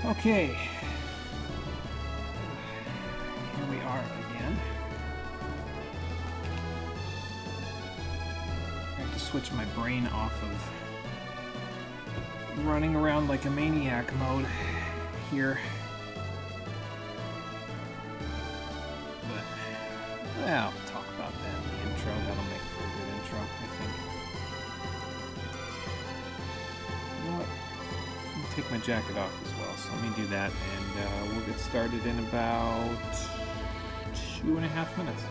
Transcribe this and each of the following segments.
Okay. Here we are again. I have to switch my brain off of running around like a maniac mode here. But, well, I'll talk about that in the intro. That'll make for a good intro, I think. You know what? Let me take my jacket off as well, so let me do that, and we'll get started in about 2.5 minutes.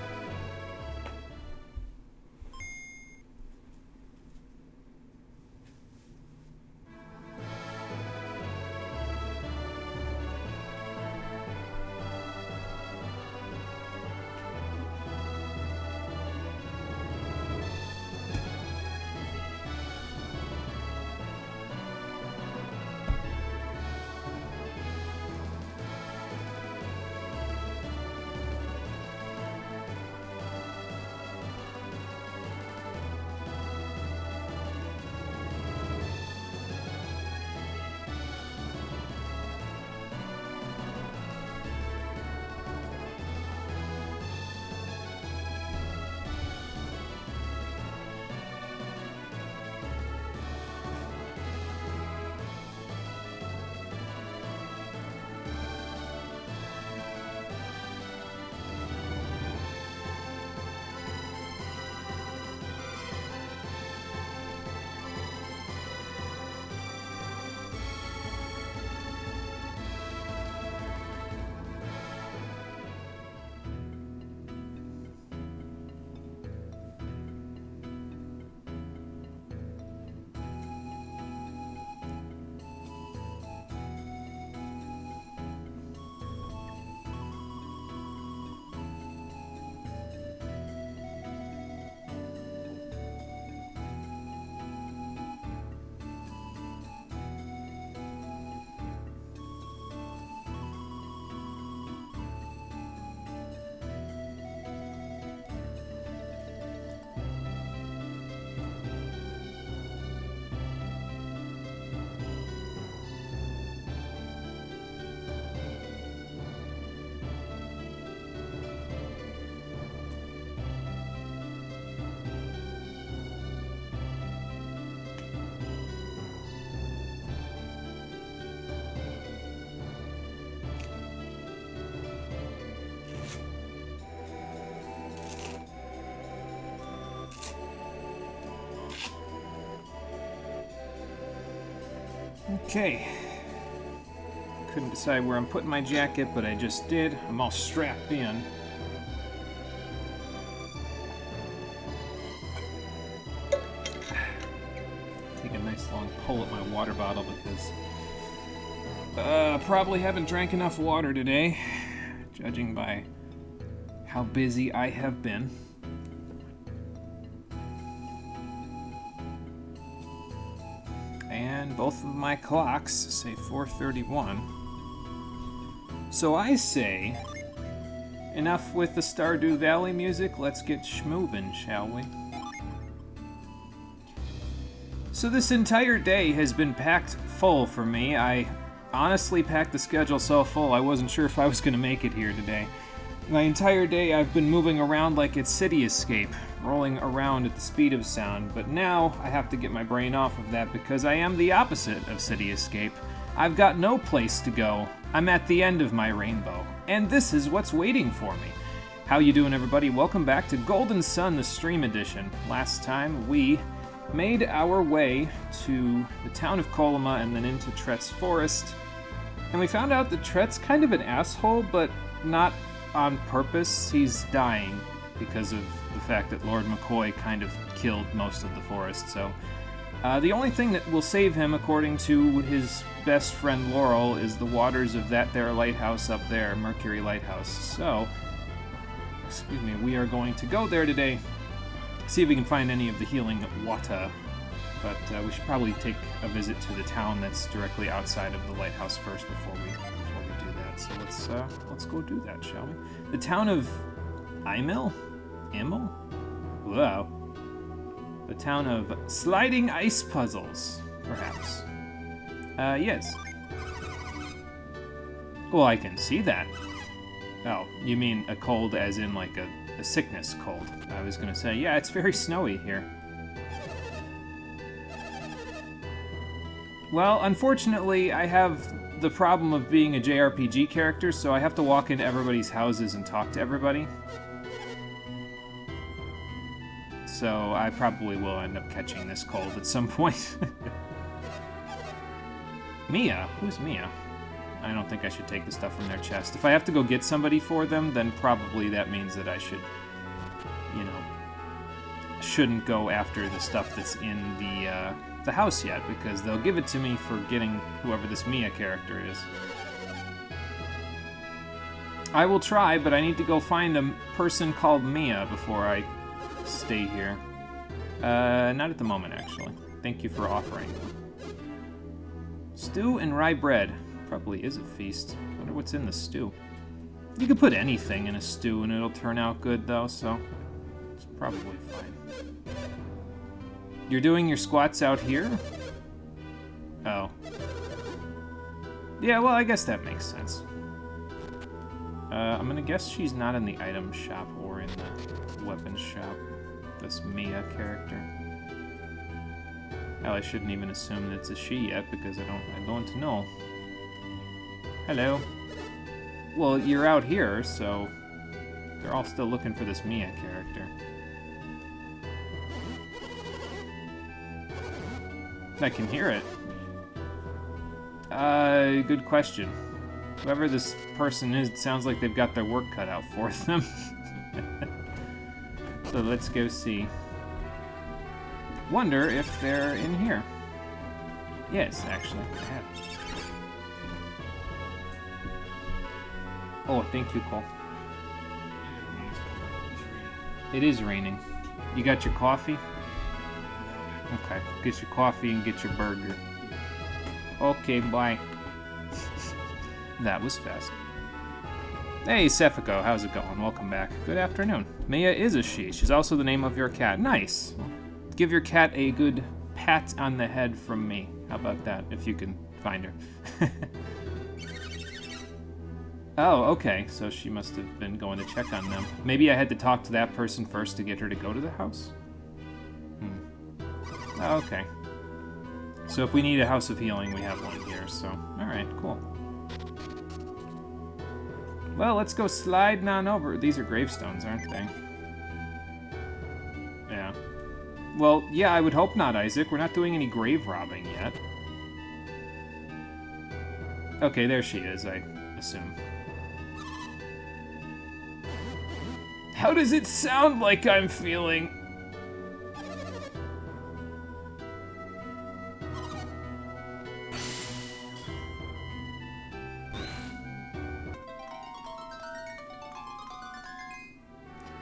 Okay. Couldn't decide where I'm putting my jacket, but I just did. I'm all strapped in. Take a nice long pull at my water bottle because probably haven't drank enough water today, judging by how busy I have been. And both of my clocks say 4:31. So I say, enough with the Stardew Valley music, let's get schmoovin', shall we? So this entire day has been packed full for me. I honestly packed the schedule so full I wasn't sure if I was going to make it here today. My entire day I've been moving around like it's City Escape, rolling around at the speed of sound, but now I have to get my brain off of that because I am the opposite of City Escape. I've got no place to go. I'm at the end of my rainbow, and this is what's waiting for me. How you doing, everybody? Welcome back to Golden Sun, the Stream Edition. Last time we made our way to the town of Colima and then into Tret's Forest, and we found out that Tret's kind of an asshole, but not on purpose. He's dying because of the fact that Lord McCoy kind of killed most of the forest, so the only thing that will save him, according to his best friend Laurel, is the waters of that there lighthouse up there, Mercury Lighthouse. So, excuse me, we are going to go there today, see if we can find any of the healing water, but we should probably take a visit to the town that's directly outside of the lighthouse first before we do that. So let's go do that, shall we? The town of Imil? Wow. The town of Sliding Ice Puzzles, perhaps. Yes. Well, I can see that. Oh, you mean a cold as in like a sickness cold. I was gonna say, yeah, it's very snowy here. Well, unfortunately, I have the problem of being a JRPG character, so I have to walk into everybody's houses and talk to everybody. So I probably will end up catching this cold at some point. Mia? Who's Mia? I don't think I should take the stuff from their chest. If I have to go get somebody for them, then probably that means that I should, you know, shouldn't go after the stuff that's in the house yet, because they'll give it to me for getting whoever this Mia character is. I will try, but I need to go find a person called Mia before I stay here. Not at the moment, actually. Thank you for offering. Stew and rye bread. Probably is a feast. Wonder what's in the stew. You could put anything in a stew and it'll turn out good, though, so it's probably fine. You're doing your squats out here? Oh. Yeah, well, I guess that makes sense. I'm gonna guess she's not in the item shop or in the weapons shop. This Mia character. Hell, I shouldn't even assume that it's a she yet because I don't know. Hello. Well, you're out here, so they're all still looking for this Mia character. I can hear it. Good question. Whoever this person is, it sounds like they've got their work cut out for them. So let's go see. Wonder if they're in here. Yes, actually, I have. Oh, thank you, Cole. It is raining. You got your coffee? Okay, get your coffee and get your burger. Okay, bye. That was fast. Hey, Cephiko, how's it going? Welcome back. Good afternoon. Mia is a she. She's also the name of your cat. Nice. Give your cat a good pat on the head from me. How about that, if you can find her? Oh, okay. So she must have been going to check on them. Maybe I had to talk to that person first to get her to go to the house? Oh, okay. So if we need a house of healing, we have one here, so... Alright, cool. Well, let's go sliding on over. These are gravestones, aren't they? Yeah. Well, yeah, I would hope not, Isaac. We're not doing any grave robbing yet. Okay, there she is, I assume. How does it sound like I'm feeling?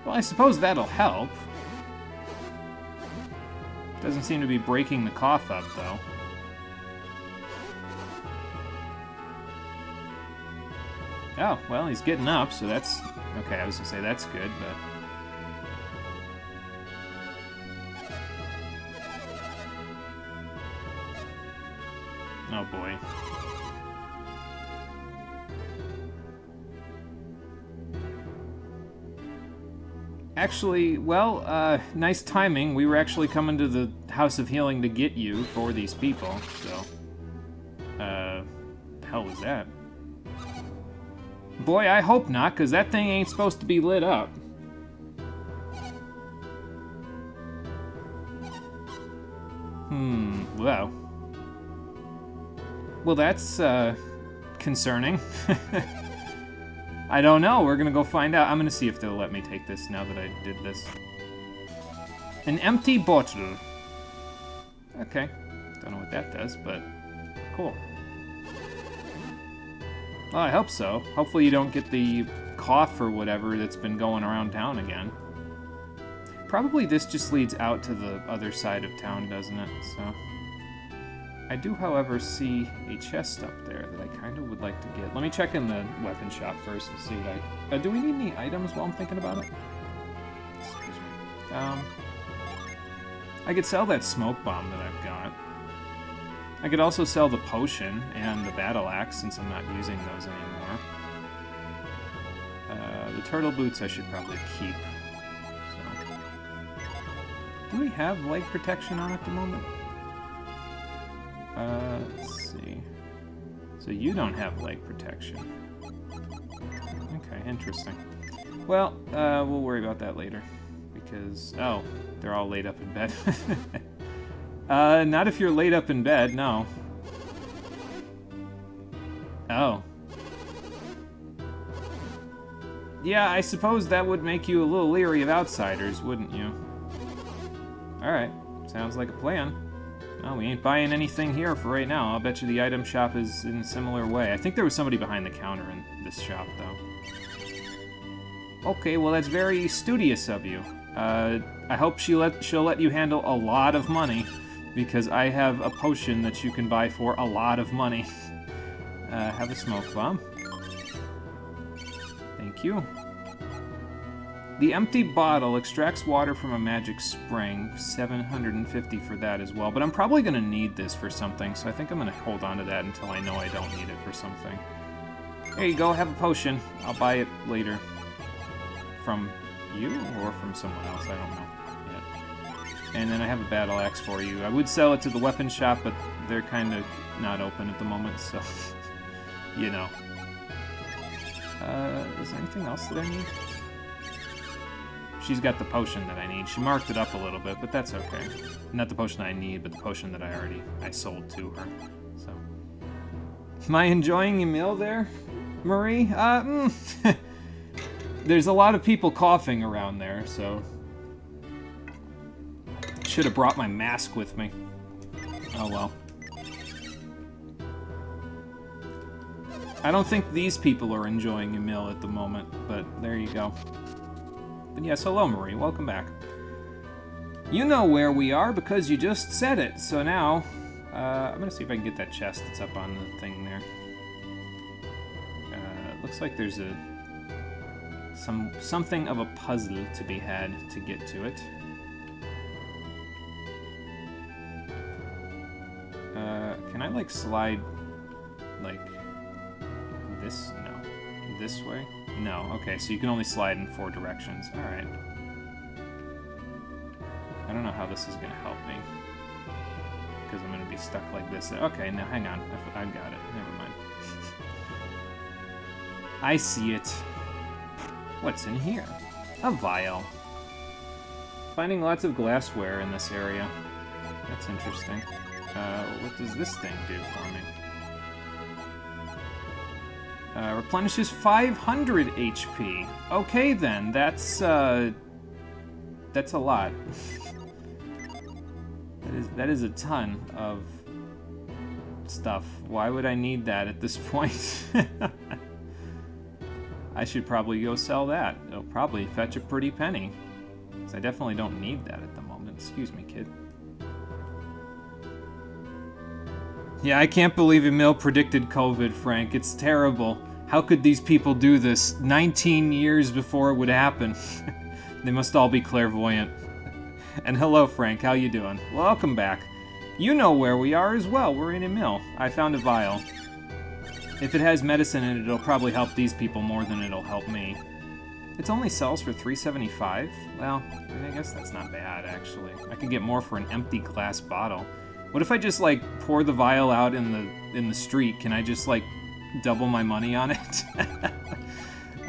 Well, I suppose that'll help. Doesn't seem to be breaking the cough up, though. Oh, well, he's getting up, so that's... Okay, I was gonna say that's good, but... Oh, boy. Actually, well, nice timing. We were actually coming to the House of Healing to get you for these people, so... hell was that? Boy, I hope not, because that thing ain't supposed to be lit up. Well. Well, that's, concerning. I don't know. We're gonna go find out. I'm gonna see if they'll let me take this now that I did this. An empty bottle. Okay. Don't know what that does, but cool. Well, I hope so. Hopefully you don't get the cough or whatever that's been going around town again. Probably this just leads out to the other side of town, doesn't it? So I do, however, see a chest up there that I kind of would like to get. Let me check in the weapon shop first and see what I... do we need any items while I'm thinking about it? Excuse me. I could sell that smoke bomb that I've got. I could also sell the potion and the battle axe since I'm not using those anymore. The turtle boots I should probably keep. So. Do we have leg protection on at the moment? Let's see. So you don't have leg protection. Okay, interesting. Well, we'll worry about that later. Because, oh, they're all laid up in bed. Not if you're laid up in bed, no. Oh. Yeah, I suppose that would make you a little leery of outsiders, wouldn't you? Alright, sounds like a plan. Well, we ain't buying anything here for right now. I'll bet you the item shop is in a similar way. I think there was somebody behind the counter in this shop, though. Okay, well that's very studious of you. I hope she'll let you handle a lot of money, because I have a potion that you can buy for a lot of money. Have a smoke bomb. Thank you. The empty bottle extracts water from a magic spring. 750 for that as well. But I'm probably going to need this for something, so I think I'm going to hold on to that until I know I don't need it for something. There you go, have a potion. I'll buy it later. From you or from someone else, I don't know yet. And then I have a battle axe for you. I would sell it to the weapon shop, but they're kind of not open at the moment, so you know. Is there anything else that I need? She's got the potion that I need. She marked it up a little bit, but that's okay. Not the potion I need, but the potion that I sold to her. So, am I enjoying your meal there, Marie? There's a lot of people coughing around there, so should have brought my mask with me. Oh well. I don't think these people are enjoying your meal at the moment, but there you go. But yes, hello Marie, welcome back. You know where we are because you just said it, so now, I'm gonna see if I can get that chest that's up on the thing there. Looks like there's something of a puzzle to be had to get to it. Can I, like, slide, like, this? No. This way? No. Okay, so you can only slide in 4 directions. Alright. I don't know how this is going to help me. Because I'm going to be stuck like this. Okay, now hang on. I've got it. Never mind. I see it. What's in here? A vial. Finding lots of glassware in this area. That's interesting. What does this thing do for me? Replenishes 500 HP. Okay then, that's a lot. That is a ton of stuff. Why would I need that at this point? I should probably go sell that. It'll probably fetch a pretty penny. Because I definitely don't need that at the moment. Excuse me, kid. Yeah, I can't believe Emil predicted COVID, Frank. It's terrible. How could these people do this 19 years before it would happen? They must all be clairvoyant. And hello, Frank. How you doing? Welcome back. You know where we are as well. We're in Emil. I found a vial. If it has medicine in it, it'll probably help these people more than it'll help me. It only sells for $3.75? Well, I guess that's not bad, actually. I could get more for an empty glass bottle. What if I just, like, pour the vial out in the street? Can I just, like, double my money on it?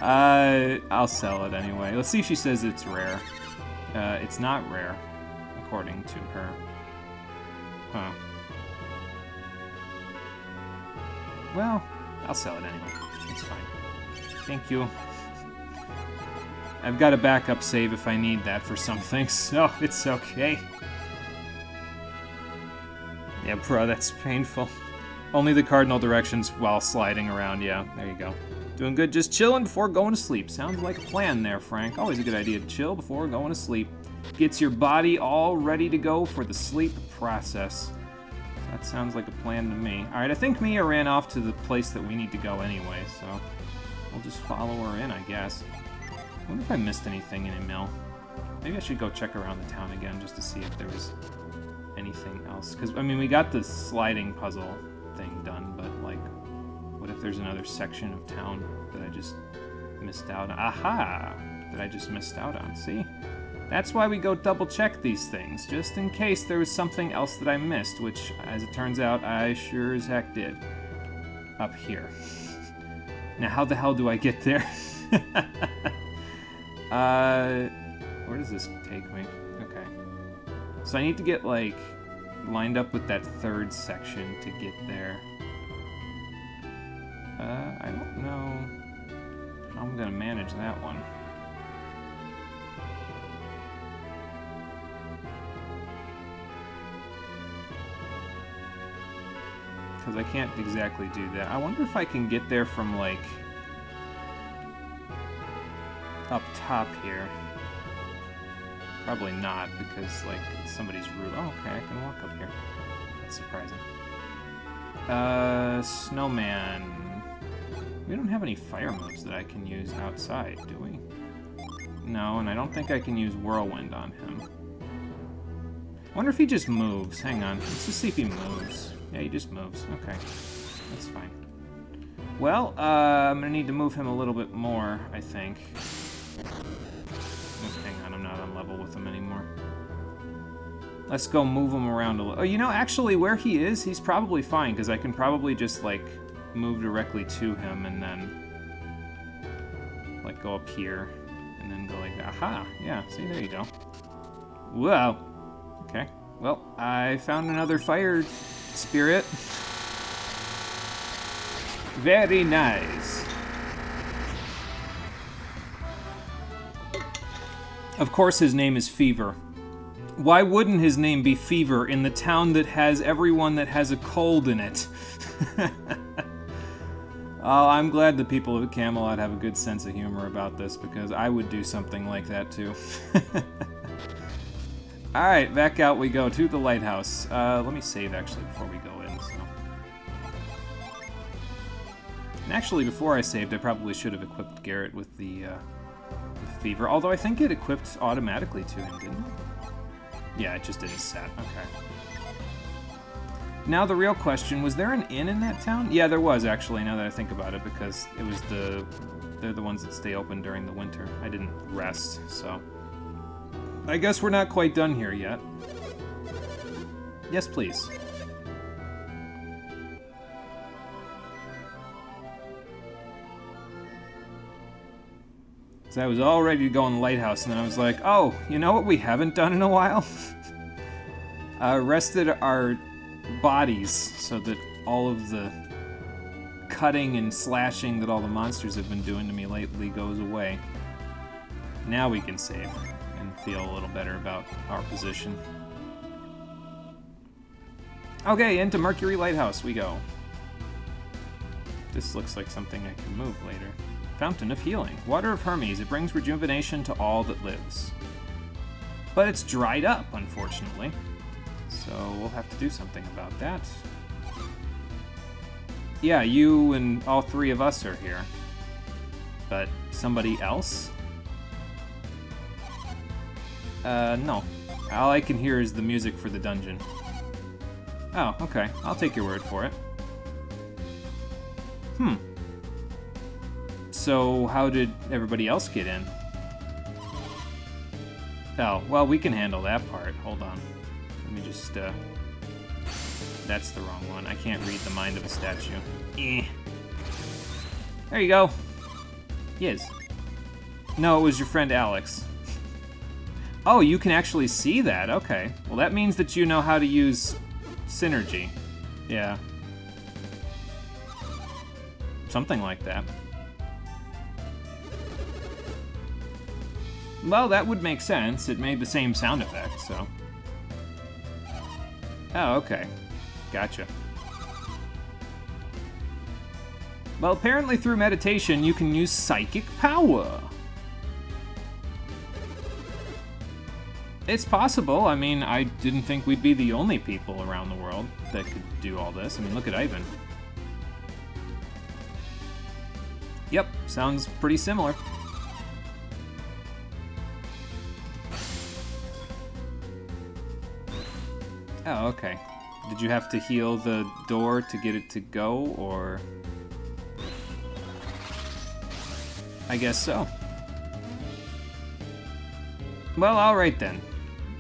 I'll sell it anyway. Let's see if she says it's rare. It's not rare, according to her. Huh. Well, I'll sell it anyway. It's fine. Thank you. I've got a backup save if I need that for something, so it's okay. Yeah, bro, that's painful. Only the cardinal directions while sliding around, yeah, there you go. Doing good, just chilling before going to sleep. Sounds like a plan there, Frank. Always a good idea to chill before going to sleep. Gets your body all ready to go for the sleep process. That sounds like a plan to me. Alright, I think Mia ran off to the place that we need to go anyway, so we'll just follow her in, I guess. I wonder if I missed anything in Emil. Maybe I should go check around the town again just to see if there was anything else. Because, I mean, we got the sliding puzzle thing done, but, like, what if there's another section of town that I just missed out on? Aha! That I just missed out on. See? That's why we go double check these things, just in case there was something else that I missed, which, as it turns out, I sure as heck did. Up here. Now, how the hell do I get there? Where does this take me? Okay. So I need to get, like, lined up with that third section to get there. I don't know how I'm gonna manage that one. Because I can't exactly do that. I wonder if I can get there from, like, up top here. Probably not, because, like, it's somebody's roof. Oh, okay, I can walk up here. That's surprising. Snowman. We don't have any fire moves that I can use outside, do we? No, and I don't think I can use Whirlwind on him. I wonder if he just moves. Hang on. Let's just see if he moves. Yeah, he just moves. Okay. That's fine. Well, I'm going to need to move him a little bit more, I think. Oh, hang on, I'm not on level with him anymore. Let's go move him around a little. Oh, you know, actually, where he is, he's probably fine, because I can probably just, like, move directly to him and then, like, go up here and then go like that. Aha! Yeah, see, there you go. Whoa! Okay. Well, I found another fire spirit. Very nice. Of course his name is Fever. Why wouldn't his name be Fever in the town that has everyone that has a cold in it? Oh, I'm glad the people of Camelot have a good sense of humor about this, because I would do something like that too. Alright, back out we go to the lighthouse. Let me save actually before we go in. So. And actually, before I saved, I probably should have equipped Garrett with the Fever, although I think it equipped automatically to him, didn't it? Yeah, it just didn't set. Okay. Now the real question, was there an inn in that town? Yeah, there was actually, now that I think about it, because it was they're the ones that stay open during the winter. I didn't rest, so. I guess we're not quite done here yet. Yes, please. So I was all ready to go in the lighthouse, and then I was like, oh, you know what we haven't done in a while? Rested our bodies so that all of the cutting and slashing that all the monsters have been doing to me lately goes away. Now we can save and feel a little better about our position. Okay, into Mercury Lighthouse we go. This looks like something I can move later. Fountain of Healing. Water of Hermes. It brings rejuvenation to all that lives. But it's dried up, unfortunately. So we'll have to do something about that. Yeah, you and all three of us are here. But somebody else? No. All I can hear is the music for the dungeon. Oh, okay. I'll take your word for it. So how did everybody else get in? Oh, well, we can handle that part. Hold on. Let me just, that's the wrong one. I can't read the mind of a statue. There you go. Yes. No, it was your friend Alex. Oh, you can actually see that. Okay. Well, that means that you know how to use synergy. Yeah. Something like that. Well, that would make sense. It made the same sound effect, so. Oh, okay. Gotcha. Well, apparently through meditation, you can use psychic power. It's possible. I mean, I didn't think we'd be the only people around the world that could do all this. I mean, look at Ivan. Yep, sounds pretty similar. Oh, okay. Did you have to heal the door to get it to go, or...? I guess so. Well, alright then.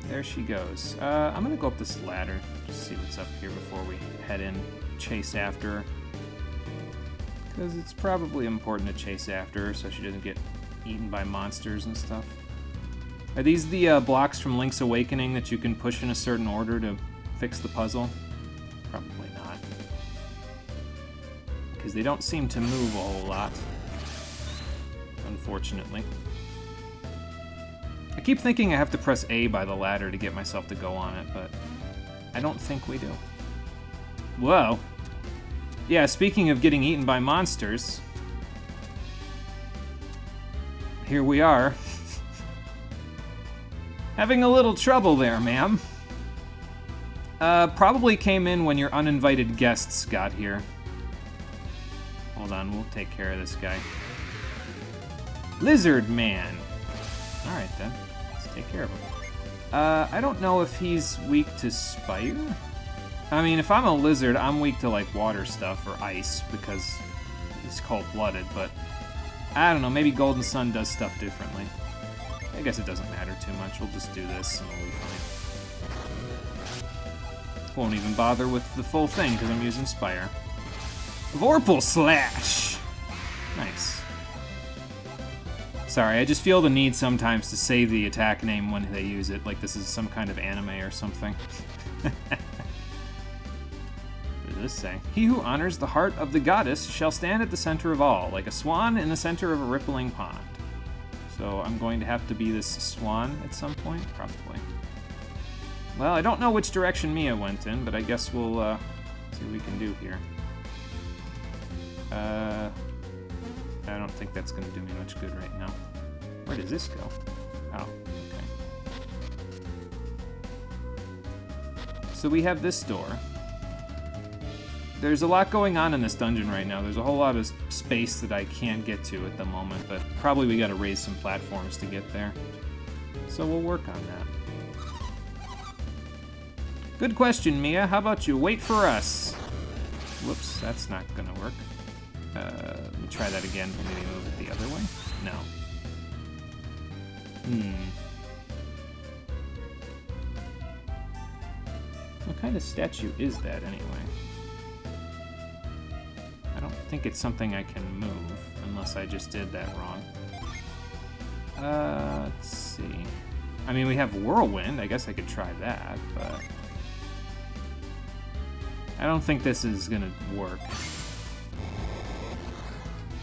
There she goes. I'm gonna go up this ladder, just see what's up here before we head in, chase after her. Because it's probably important to chase after her so she doesn't get eaten by monsters and stuff. Are these the blocks from Link's Awakening that you can push in a certain order to fix the puzzle? Probably not. Because they don't seem to move a whole lot. Unfortunately. I keep thinking I have to press A by the ladder to get myself to go on it, but I don't think we do. Whoa. Yeah, speaking of getting eaten by monsters, here we are. Having a little trouble there, ma'am. Probably came in when your uninvited guests got here. Hold on, we'll take care of this guy. Lizard Man. Alright then, let's take care of him. I don't know if he's weak to Spire? I mean, if I'm a lizard, I'm weak to, like, water stuff or ice, because he's cold-blooded, but I don't know, maybe Golden Sun does stuff differently. I guess it doesn't matter too much, we'll just do this and we'll be fine. Won't even bother with the full thing, because I'm using Spire. Vorpal Slash! Nice. Sorry, I just feel the need sometimes to say the attack name when they use it, like this is some kind of anime or something. What does this say? He who honors the heart of the goddess shall stand at the center of all, like a swan in the center of a rippling pond. So I'm going to have to be this swan at some point? Probably. Well, I don't know which direction Mia went in, but I guess we'll see what we can do here. I don't think that's going to do me much good right now. Where does this go? Oh, okay. So we have this door. There's a lot going on in this dungeon right now. There's a whole lot of space that I can't get to at the moment, but probably we got to raise some platforms to get there. So we'll work on that. Good question, Mia. How about you wait for us? Whoops, that's not going to work. Let me try that again. Maybe move it the other way? No. What kind of statue is that, anyway? I don't think it's something I can move, unless I just did that wrong. Let's see. I mean, we have Whirlwind. I guess I could try that, but... I don't think this is gonna work.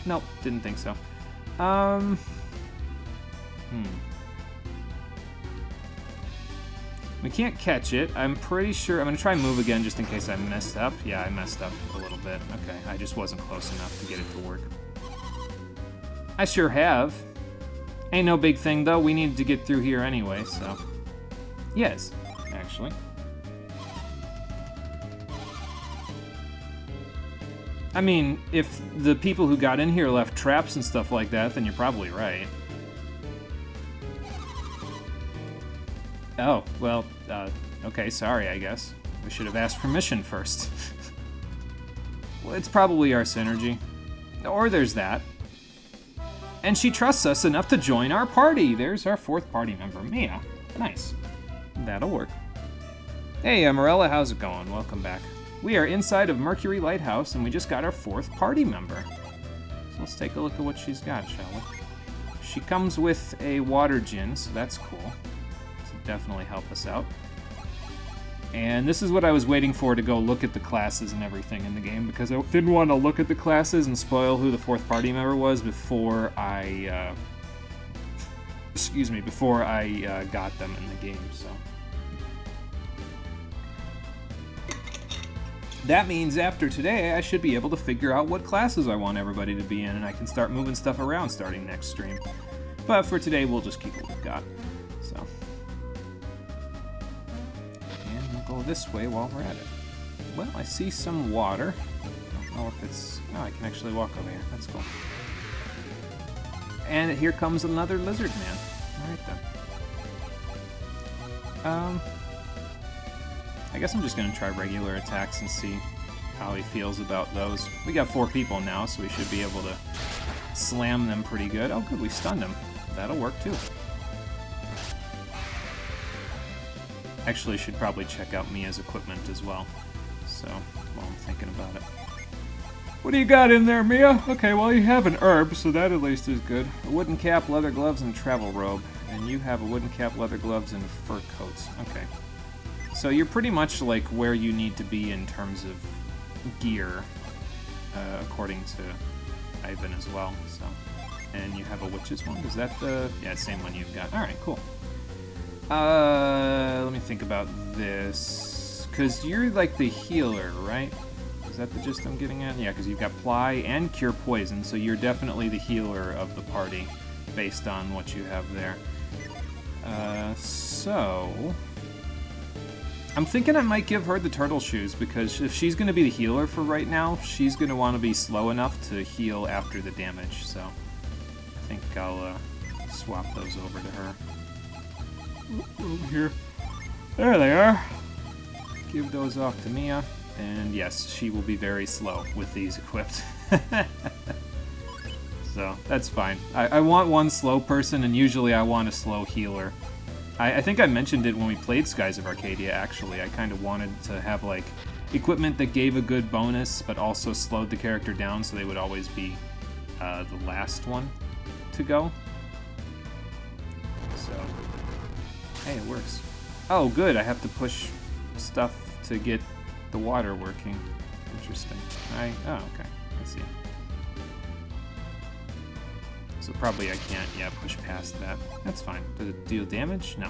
Nope, didn't think so. We can't catch it. I'm pretty sure... I'm gonna try and move again just in case I messed up. Yeah, I messed up a little bit. Okay, I just wasn't close enough to get it to work. I sure have. Ain't no big thing, though. We needed to get through here anyway, so... Yes, actually. I mean, if the people who got in here left traps and stuff like that, then you're probably right. Oh, well, okay, sorry, I guess. We should have asked permission first. Well, it's probably our synergy. Or there's that. And she trusts us enough to join our party. There's our fourth party member, Mia. Nice. That'll work. Hey, Amarella, how's it going? Welcome back. We are inside of Mercury Lighthouse, and we just got our fourth party member. So let's take a look at what she's got, shall we? She comes with a water djinn, so that's cool. This will definitely help us out. And this is what I was waiting for, to go look at the classes and everything in the game, because I didn't want to look at the classes and spoil who the fourth party member was before I, before I got them in the game, so. That means after today, I should be able to figure out what classes I want everybody to be in, and I can start moving stuff around starting next stream. But for today, we'll just keep what we've got. So. And we'll go this way while we're at it. Well, I see some water. I don't know if it's... Oh, I can actually walk over here. That's cool. And here comes another lizard man. Alright then. I guess I'm just gonna try regular attacks and see how he feels about those. We got 4 people now, so we should be able to slam them pretty good. Oh good, we stunned him. That'll work too. Actually, should probably check out Mia's equipment as well. So, while I'm thinking about it. What do you got in there, Mia? Okay, well you have an herb, so that at least is good. A wooden cap, leather gloves, and travel robe. And you have a wooden cap, leather gloves, and fur coats. Okay. So you're pretty much like where you need to be in terms of gear, according to Ivan as well. So, and you have a witch's wand. Is that the same one you've got? All right, cool. Let me think about this, cause you're like the healer, right? Is that the gist I'm getting at? Yeah, because you've got Ply and Cure Poison, so you're definitely the healer of the party, based on what you have there. So I'm thinking I might give her the turtle shoes, because if she's going to be the healer for right now, she's going to want to be slow enough to heal after the damage, so I think I'll swap those over to her. Over here. There they are. Give those off to Mia, and yes, she will be very slow with these equipped. So, that's fine. I want one slow person, and usually I want a slow healer. I think I mentioned it when we played Skies of Arcadia, actually. I kind of wanted to have, like, equipment that gave a good bonus, but also slowed the character down, so they would always be the last one to go. So, hey, it works. Oh, good, I have to push stuff to get the water working. Interesting. Oh, okay, I see. So probably I can't, push past that. That's fine. Does it deal damage? No.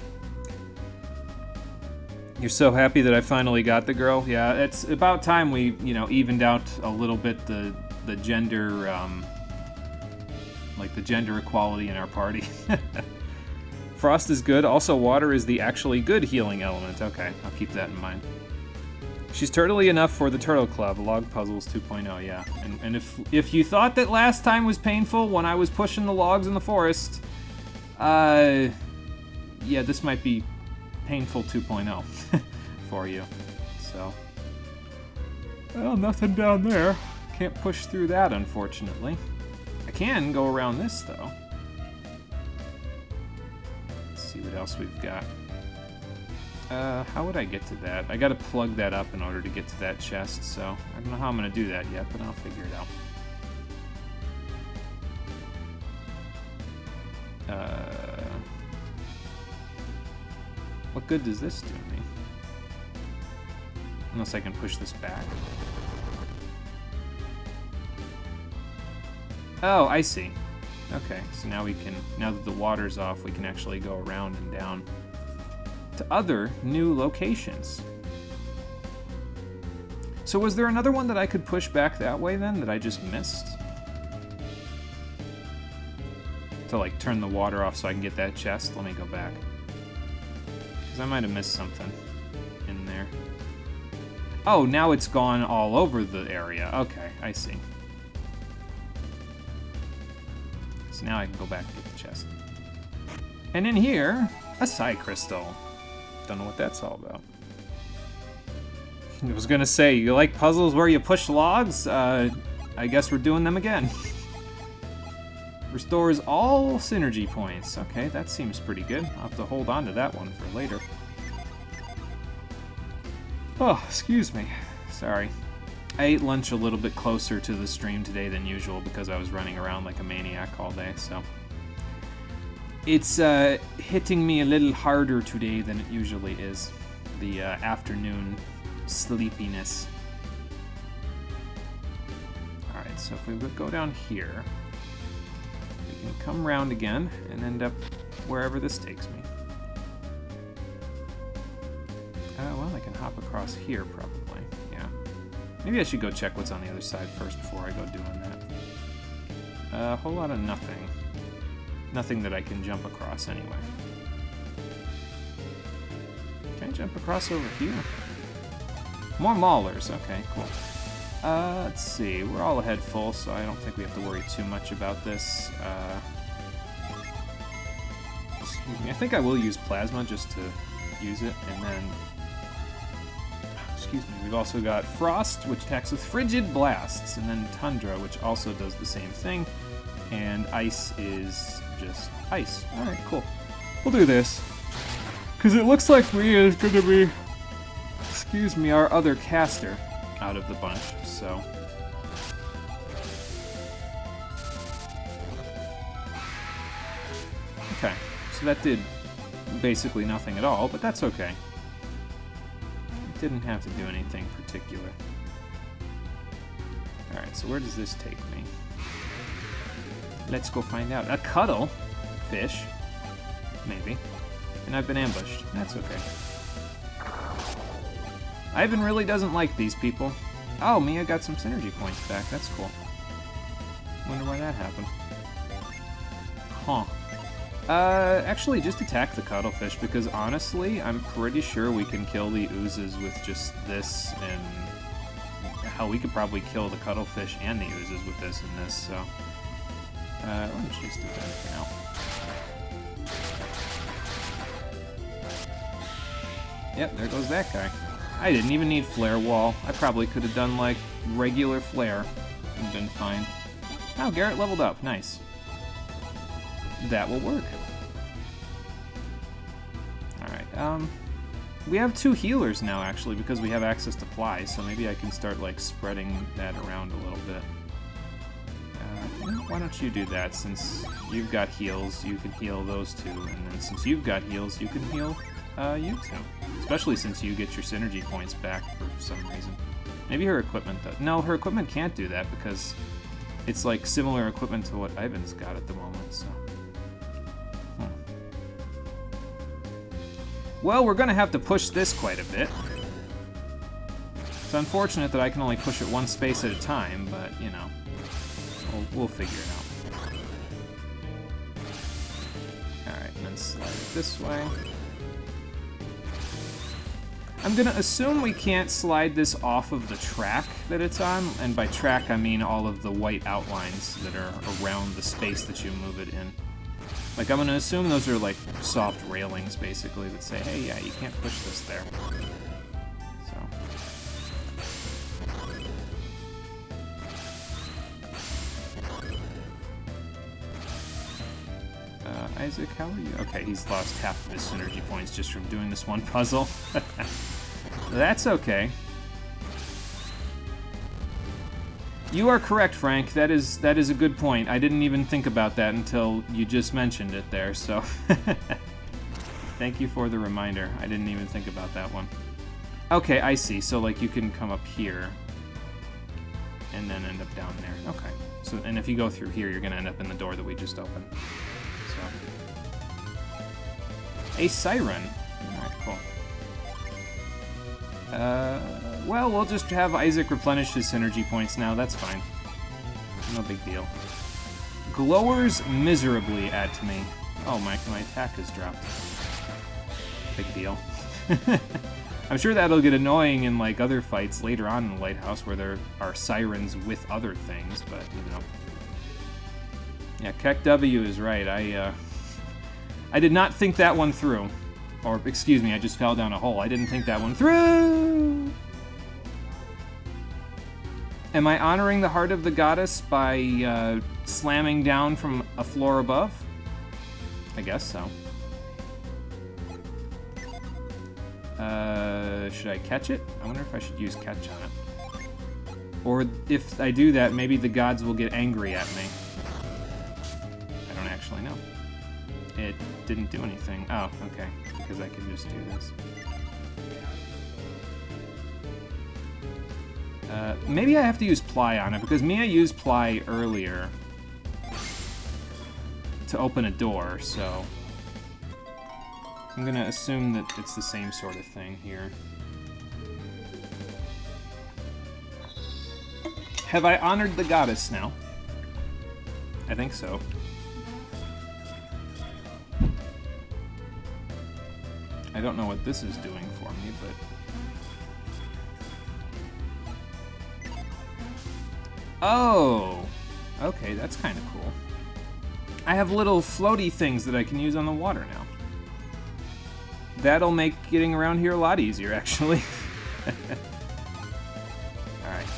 You're so happy that I finally got the girl? Yeah, it's about time we, evened out a little bit the gender, like the gender equality in our party. Frost is good. Also, water is the actually good healing element. Okay, I'll keep that in mind. She's turtly enough for the Turtle Club, Log Puzzles 2.0, yeah. And if you thought that last time was painful when I was pushing the logs in the forest, yeah, this might be painful 2.0 for you. So, well, nothing down there. Can't push through that, unfortunately. I can go around this, though. Let's see what else we've got. How would I get to that? I gotta plug that up in order to get to that chest, so I don't know how I'm gonna do that yet, but I'll figure it out. What good does this do me? Unless I can push this back. Oh, I see. Okay, so now now that the water's off, we can actually go around and down to other new locations. So was there another one that I could push back that way then that I just missed? To like turn the water off so I can get that chest? Let me go back. Because I might have missed something in there. Oh, now it's gone all over the area. Okay, I see. So now I can go back and get the chest. And in here, a Psy Crystal. Don't know what that's all about. I was gonna say, you like puzzles where you push logs? I guess we're doing them again. Restores all synergy points. Okay, that seems pretty good. I'll have to hold on to that one for later. Oh, excuse me. Sorry. I ate lunch a little bit closer to the stream today than usual because I was running around like a maniac all day, so it's hitting me a little harder today than it usually is. The afternoon sleepiness. Alright, so if we would go down here, we can come round again and end up wherever this takes me. Well, I can hop across here probably, yeah. Maybe I should go check what's on the other side first before I go doing that. A whole lot of nothing. Nothing that I can jump across anyway. Can I jump across over here? More maulers. Okay, cool. Let's see. We're all ahead full, so I don't think we have to worry too much about this. Excuse me. I think I will use plasma just to use it, and then excuse me. We've also got Frost, which attacks with Frigid Blasts, and then Tundra, which also does the same thing. And Ice is just Ice. Alright, cool. We'll do this. Because it looks like Mia is going to be, excuse me, our other caster out of the bunch, so... Okay, so that did basically nothing at all, but that's okay. It didn't have to do anything particular. Alright, so where does this take me? Let's go find out. A Cuddle Fish, maybe. And I've been ambushed. That's okay. Ivan really doesn't like these people. Oh, Mia got some synergy points back. That's cool. Wonder why that happened. Huh. Actually, just attack the Cuttlefish, because honestly, I'm pretty sure we can kill the oozes with just this, and hell, we could probably kill the Cuttlefish and the oozes with this and this, so... let me just do that for now. Yep, there goes that guy. I didn't even need Flare Wall. I probably could have done, like, regular Flare and been fine. Oh, Garrett leveled up. Nice. That will work. Alright, we have 2 healers now, actually, because we have access to Ply, so maybe I can start, like, spreading that around a little bit. Why don't you do that? Since you've got heals, you can heal those 2, and then since you've got heals, you can heal you 2. Especially since you get your synergy points back for some reason. Maybe her equipment does. No, her equipment can't do that because it's like similar equipment to what Ivan's got at the moment, so... Well, we're gonna have to push this quite a bit. It's unfortunate that I can only push it one space at a time, but, you know, we'll figure it out. Alright, and then slide it this way. I'm gonna assume we can't slide this off of the track that it's on, and by track I mean all of the white outlines that are around the space that you move it in. Like, I'm gonna assume those are like soft railings, basically, that say, hey, yeah, you can't push this there. So. Isaac, how are you? Okay, he's lost half of his synergy points just from doing this one puzzle. That's okay. You are correct, Frank. That is a good point. I didn't even think about that until you just mentioned it there, so... Thank you for the reminder. I didn't even think about that one. Okay, I see. So, like, you can come up here and then end up down there. Okay. So, and if you go through here, you're going to end up in the door that we just opened. So... A Siren. Alright, cool. Well, we'll just have Isaac replenish his synergy points now. That's fine. No big deal. Glowers miserably at me. Oh, my attack has dropped. Big deal. I'm sure that'll get annoying in, like, other fights later on in the Lighthouse where there are sirens with other things, but, you know. Yeah, Keck W is right. I did not think that one through. Or, excuse me, I just fell down a hole. I didn't think that one through! Am I honoring the heart of the goddess by slamming down from a floor above? I guess so. Should I catch it? I wonder if I should use catch on it. Or if I do that, maybe the gods will get angry at me. I don't actually know. It didn't do anything. Oh, okay. Because I can just do this. Maybe I have to use Ply on it, because Mia used Ply earlier to open a door, so... I'm gonna assume that it's the same sort of thing here. Have I honored the goddess now? I think so. I don't know what this is doing for me, but... Oh! Okay, that's kind of cool. I have little floaty things that I can use on the water now. That'll make getting around here a lot easier, actually.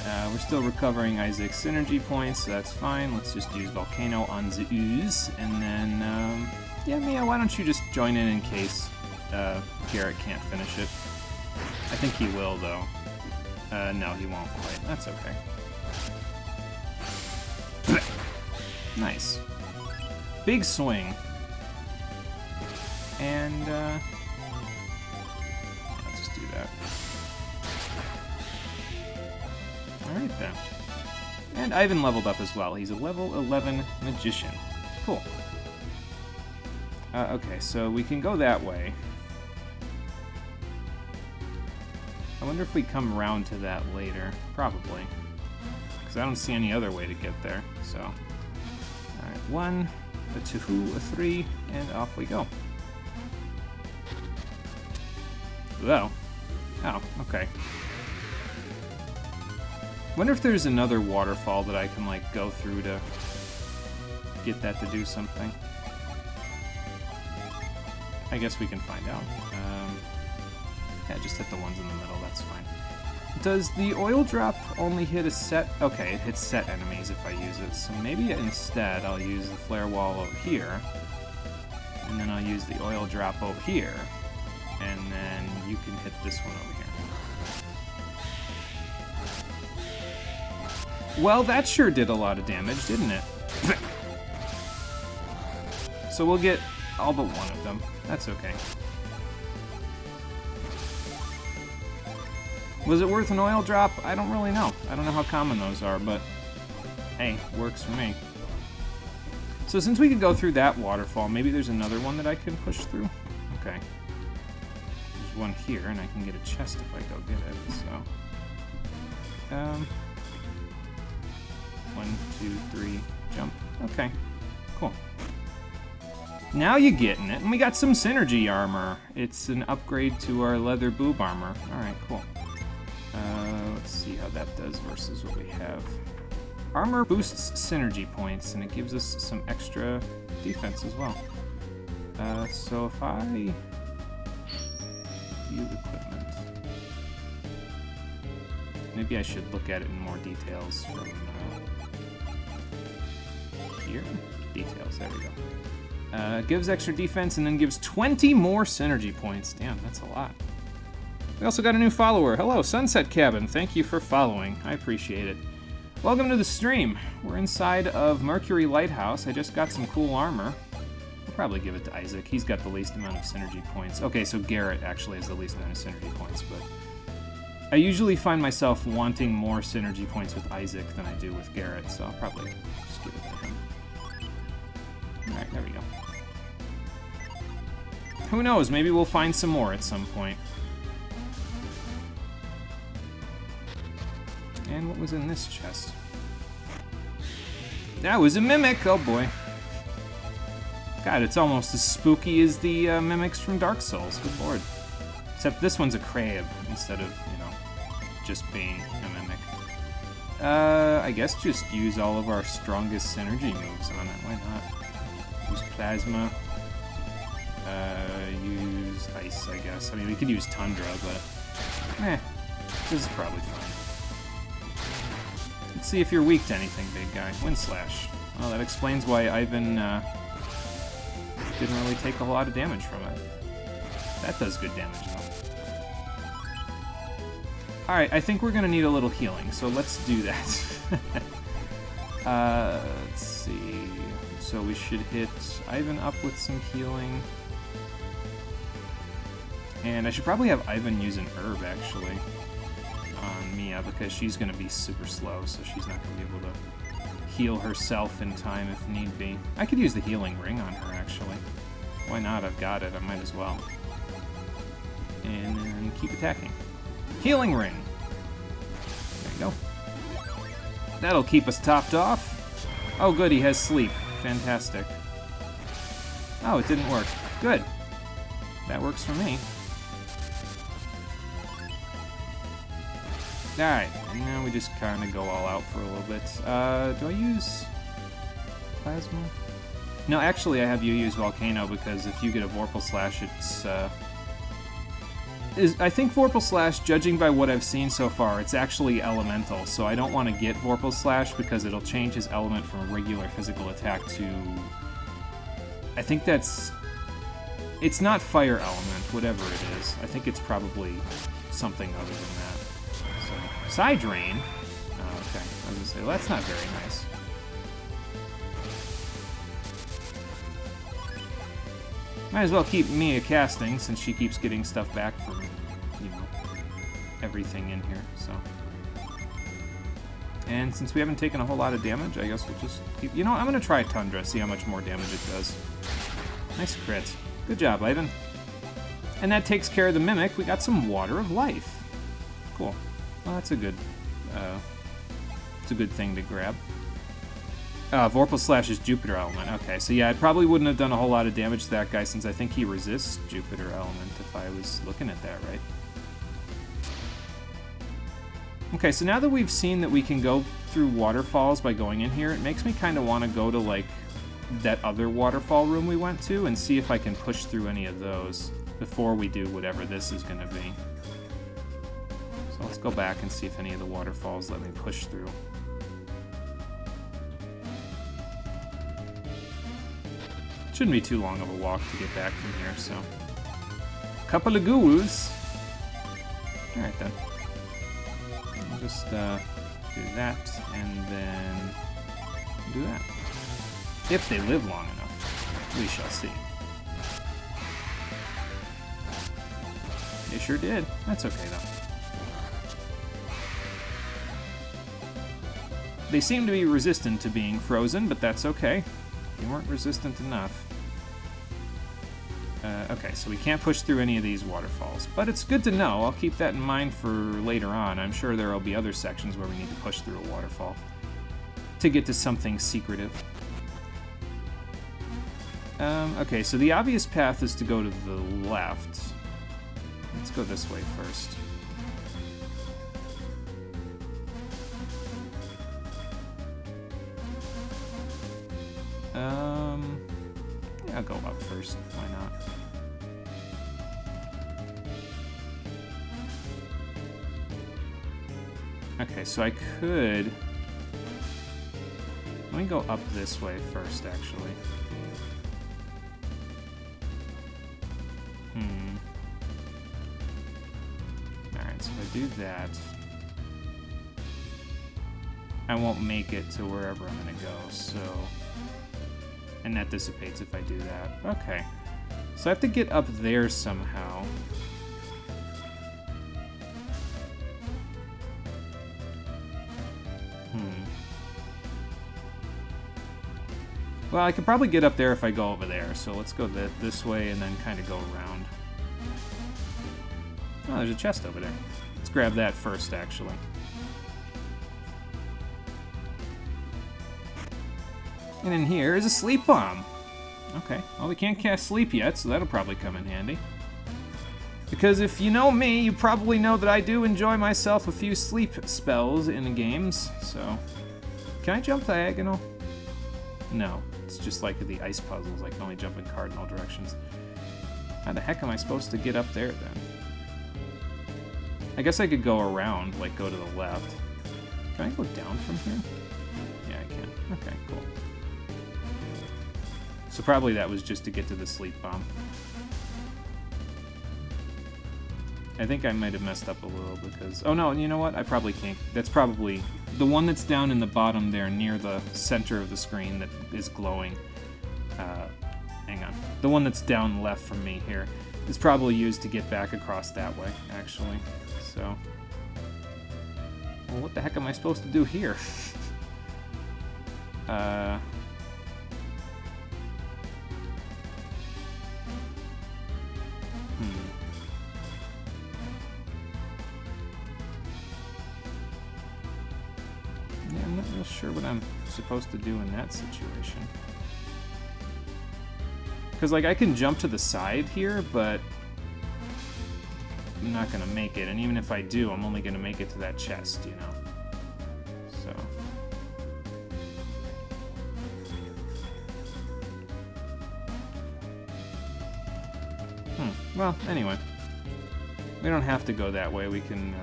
We're still recovering Isaac's synergy points, so that's fine. Let's just use Volcano on the ooze, and then, yeah, Mia, why don't you just join in case Garrett can't finish it. I think he will, though. No, he won't quite. That's okay. Nice. Big swing. And, I'll just do that. Alright then. And Ivan leveled up as well. He's a level 11 magician. Cool. Okay, so we can go that way. I wonder if we come around to that later. Probably. Because I don't see any other way to get there, so... Alright, 1, a 2, a 3, and off we go. Whoa. Oh, okay. Wonder if there's another waterfall that I can, like, go through to get that to do something. I guess we can find out. Yeah, just hit the ones in the middle, that's fine. Does the oil drop only hit a set? Okay, it hits set enemies if I use it, so maybe instead I'll use the flare wall over here, and then I'll use the oil drop over here, and then you can hit this one over here. Well, that sure did a lot of damage, didn't it? So we'll get all but one of them. That's okay. Was it worth an oil drop? I don't really know. I don't know how common those are, but hey, works for me. So since we could go through that waterfall, maybe there's another one that I can push through? Okay. There's one here, and I can get a chest if I go get it, so... 1, 2, 3, jump. Okay, cool. Now you're getting it, and we got some synergy armor. It's an upgrade to our leather boob armor. Alright, cool. Let's see how that does versus what we have. Armor boosts synergy points, and it gives us some extra defense as well. So if I view equipment, maybe I should look at it in more details from here. Details, there we go. Gives extra defense and then gives 20 more synergy points. Damn, that's a lot. We also got a new follower. Hello, Sunset Cabin. Thank you for following. I appreciate it. Welcome to the stream. We're inside of Mercury Lighthouse. I just got some cool armor. I'll probably give it to Isaac. He's got the least amount of synergy points. Okay, so Garrett actually has the least amount of synergy points, but I usually find myself wanting more synergy points with Isaac than I do with Garrett, so I'll probably just give it to him. Alright, there we go. Who knows, maybe we'll find some more at some point. And what was in this chest? That was a mimic! Oh boy. God, it's almost as spooky as the mimics from Dark Souls. Good lord. Except this one's a crab instead of, you know, just being a mimic. I guess just use all of our strongest synergy moves on it. Why not? Use plasma. Use ice, I guess. I mean, we could use tundra, but this is probably fine. Let's see if you're weak to anything, big guy. Wind slash. Well, that explains why Ivan didn't really take a lot of damage from it. That does good damage, though. Alright, I think we're gonna need a little healing, so let's do that. Let's see. So we should hit Ivan up with some healing. And I should probably have Ivan use an herb, actually, on Mia, because she's going to be super slow, so she's not going to be able to heal herself in time if need be. I could use the healing ring on her, actually. Why not? I've got it. I might as well. And then keep attacking. Healing ring! There you go. That'll keep us topped off. Oh, good, he has sleep. Fantastic. Oh, it didn't work. Good. That works for me. Alright, and now we just kind of go all out for a little bit. Do I use plasma? No, actually I have you use Volcano, because if you get a Vorpal Slash, it's I think Vorpal Slash, judging by what I've seen so far, it's actually elemental, so I don't want to get Vorpal Slash because it'll change his element from a regular physical attack to... I think that's... It's not fire element, whatever it is. I think it's probably something other than that. So, Psy Drain? Oh, okay. I was gonna say, well, that's not very nice. Might as well keep Mia casting, since she keeps getting stuff back from, you know, everything in here, so. And since we haven't taken a whole lot of damage, I guess we'll just keep... You know, I'm gonna try Tundra, see how much more damage it does. Nice crit. Good job, Ivan. And that takes care of the Mimic. We got some Water of Life. Cool. Well, that's a good thing to grab. Vorpal Slash is Jupiter element. Okay, so yeah, I probably wouldn't have done a whole lot of damage to that guy since I think he resists Jupiter element if I was looking at that right. Okay, so now that we've seen that we can go through waterfalls by going in here, it makes me kind of want to go to, like, that other waterfall room we went to and see if I can push through any of those before we do whatever this is going to be. So let's go back and see if any of the waterfalls let me push through. Shouldn't be too long of a walk to get back from here, so... Couple of ghouls. Alright then. I'll just do that, and then do that. If they live long enough. We shall see. They sure did. That's okay, though. They seem to be resistant to being frozen, but that's okay. They weren't resistant enough. Okay, so we can't push through any of these waterfalls. But it's good to know. I'll keep that in mind for later on. I'm sure there will be other sections where we need to push through a waterfall to get to something secretive. Okay, so the obvious path is to go to the left. Let's go this way first. Yeah, I'll go up first. Why not? Okay, so I could... Let me go up this way first, actually. Alright, so if I do that... I won't make it to wherever I'm gonna go, so... And that dissipates if I do that. Okay. So I have to get up there somehow. Well, I could probably get up there if I go over there, so let's go this way and then kind of go around. Oh, there's a chest over there. Let's grab that first, actually. And in here is a sleep bomb. Okay, well we can't cast sleep yet, so that'll probably come in handy. Because if you know me, you probably know that I do enjoy myself a few sleep spells in the games, so... Can I jump diagonal? No, it's just like the ice puzzles, I can only jump in cardinal directions. How the heck am I supposed to get up there, then? I guess I could go around, like go to the left. Can I go down from here? Yeah, I can. Okay, cool. So probably that was just to get to the sleep bomb. I think I might have messed up a little because... Oh no, you know what? I probably can't. That's probably... The one that's down in the bottom there near the center of the screen that is glowing. Hang on. The one that's down left from me here is probably used to get back across that way, actually. So... Well, what the heck am I supposed to do here? Yeah, I'm not real sure what I'm supposed to do in that situation. Because, like, I can jump to the side here, but I'm not going to make it. And even if I do, I'm only going to make it to that chest, you know? So... Well, anyway. We don't have to go that way. We can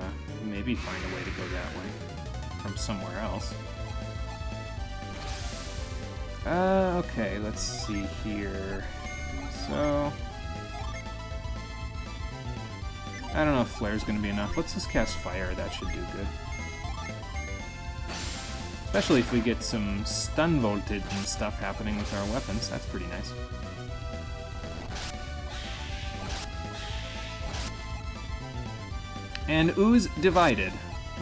maybe find a way to go that way from somewhere else. Okay, let's see here. So, I don't know if Flare's gonna be enough. Let's just cast Fire. That should do good. Especially if we get some stun voltage and stuff happening with our weapons. That's pretty nice. And Ooze Divided,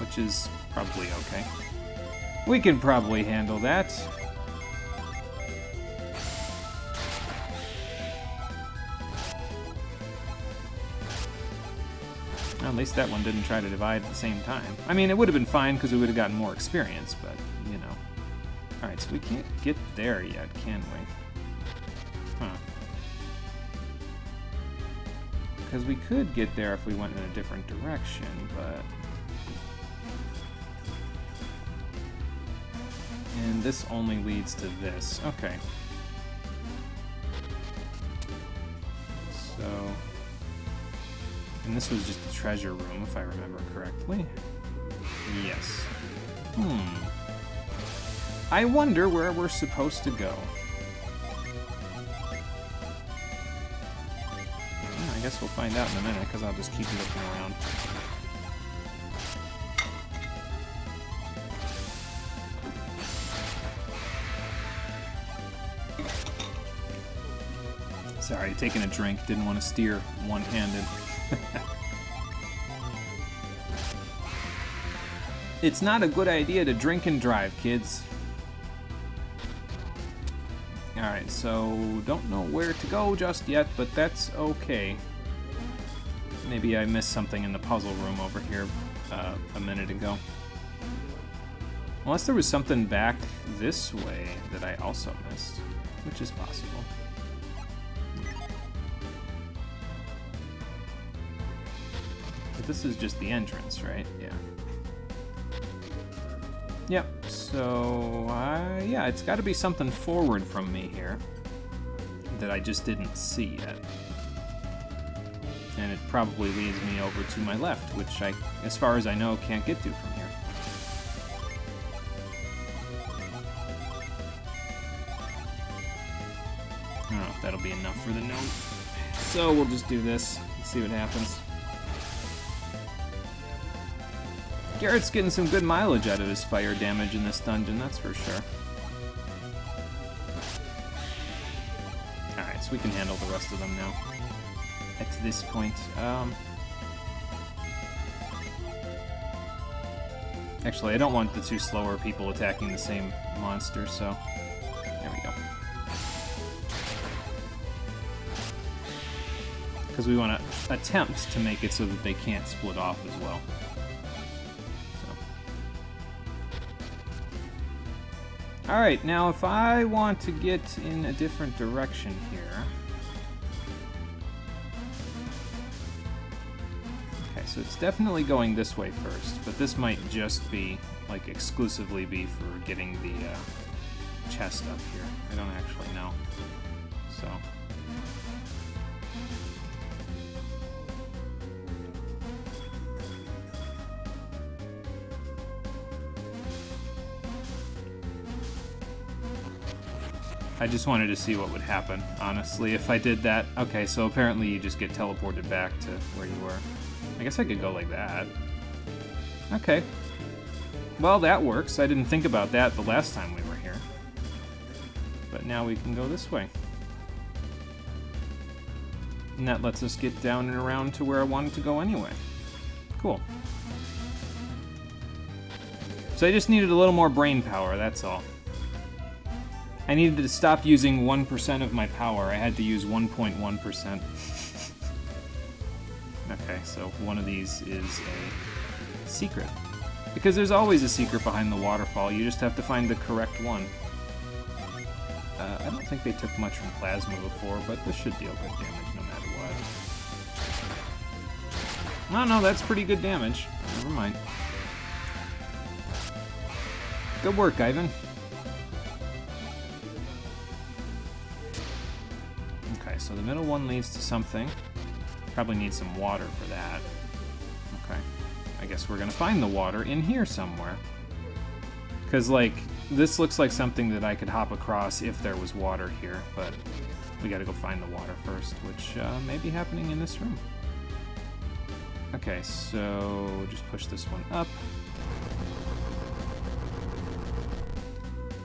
which is probably okay. We can probably handle that. Well, at least that one didn't try to divide at the same time. I mean, it would have been fine because we would have gotten more experience, but, you know. Alright, so we can't get there yet, can we? Huh. Because we could get there if we went in a different direction, but... And this only leads to this. Okay. So... And this was just the treasure room, if I remember correctly. Yes. I wonder where we're supposed to go. I guess we'll find out in a minute, because I'll just keep looking around. Sorry, taking a drink. Didn't want to steer one-handed. It's not a good idea to drink and drive, kids. Alright, so don't know where to go just yet, but that's okay. Maybe I missed something in the puzzle room over here a minute ago. Unless there was something back this way that I also missed, which is possible. But this is just the entrance, right? Yeah. Yep, so, yeah, it's got to be something forward from me here that I just didn't see yet. And it probably leads me over to my left, which I, as far as I know, can't get to from here. I don't know if that'll be enough for the note. So we'll just do this and see what happens. Garrett's getting some good mileage out of his fire damage in this dungeon, that's for sure. Alright, so we can handle the rest of them now. At this point. Actually, I don't want the two slower people attacking the same monster, so there we go. Because we want to attempt to make it so that they can't split off as well. Alright, now if I want to get in a different direction here... Okay, so it's definitely going this way first, but this might just be, like, exclusively be for getting the chest up here. I don't actually know. So... I just wanted to see what would happen, honestly, if I did that. Okay, so apparently you just get teleported back to where you were. I guess I could go like that. Okay. Well, that works. I didn't think about that the last time we were here. But now we can go this way. And that lets us get down and around to where I wanted to go anyway. Cool. So I just needed a little more brain power, that's all. I needed to stop using 1% of my power. I had to use 1.1%. Okay, so one of these is a secret. Because there's always a secret behind the waterfall. You just have to find the correct one. I don't think they took much from Plasma before, but this should deal good damage no matter what. Oh no, that's pretty good damage. Never mind. Good work, Ivan. Okay, so the middle one leads to something. Probably need some water for that. Okay. I guess we're gonna find the water in here somewhere. Because, like, this looks like something that I could hop across if there was water here, but we gotta go find the water first, which may be happening in this room. Okay, so just push this one up.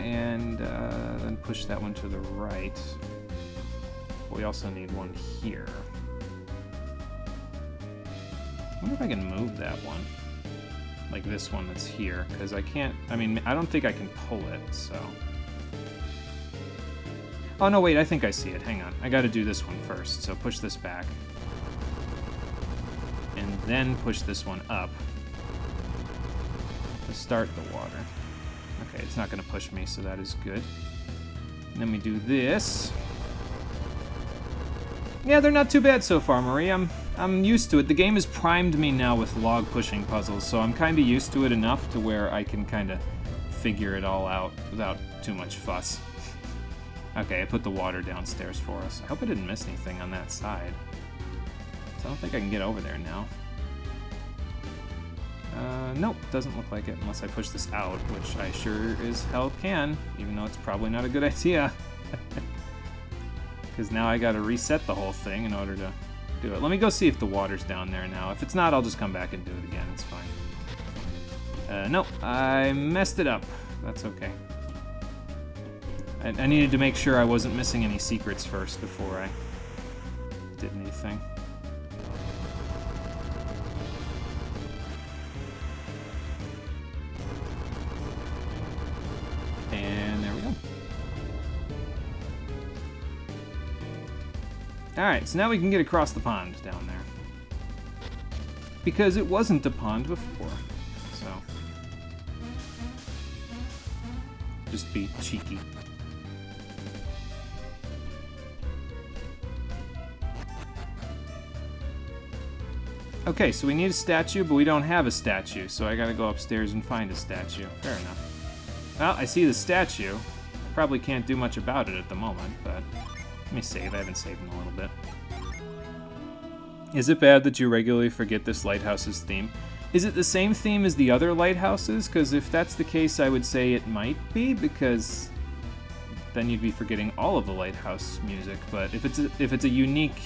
And then push that one to the right. But we also need one here. I wonder if I can move that one. Like this one that's here, because I can't, I mean, I don't think I can pull it, so. Oh no, wait, I think I see it, hang on. I gotta do this one first, so push this back. And then push this one up to start the water. Okay, it's not gonna push me, so that is good. And then we do this. Yeah, they're not too bad so far, Marie. I'm used to it. The game has primed me now with log pushing puzzles, so I'm kind of used to it enough to where I can kind of figure it all out without too much fuss. Okay, I put the water downstairs for us. I hope I didn't miss anything on that side. So I don't think I can get over there now. Nope, doesn't look like it unless I push this out, which I sure as hell can, even though it's probably not a good idea. Because now I gotta reset the whole thing in order to do it. Let me go see if the water's down there now. If it's not, I'll just come back and do it again. It's fine. Nope, I messed it up. That's okay. I needed to make sure I wasn't missing any secrets first before I did anything. And there we go. Alright, so now we can get across the pond down there. Because it wasn't a pond before, so. Just be cheeky. Okay, so we need a statue, but we don't have a statue, so I gotta go upstairs and find a statue. Fair enough. Well, I see the statue. I probably can't do much about it at the moment, but let me save. I haven't saved in a little bit. Is it bad that you regularly forget this lighthouse's theme? Is it the same theme as the other lighthouses? Because if that's the case, I would say it might be, because then you'd be forgetting all of the lighthouse music. But if it's a unique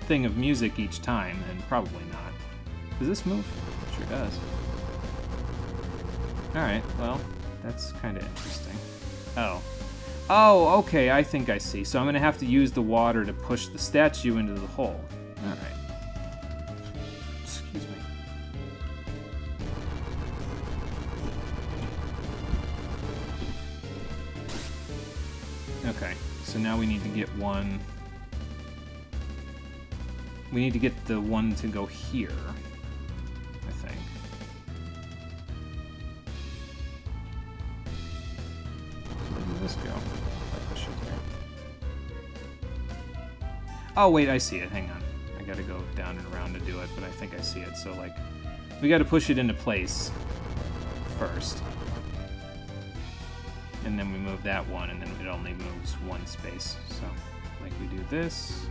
thing of music each time, then probably not. Does this move? It sure does. Alright, well, that's kind of interesting. Oh. Oh, okay, I think I see. So I'm going to have to use the water to push the statue into the hole. Alright. Excuse me. Okay, so now we need to get one. We need to get the one to go here, I think. Where does this go? I push it there. Oh, wait, I see it. Hang on. I gotta go down and around to do it, but I think I see it. So, like, we gotta push it into place first. And then we move that one, and then it only moves one space. So, like, we do this.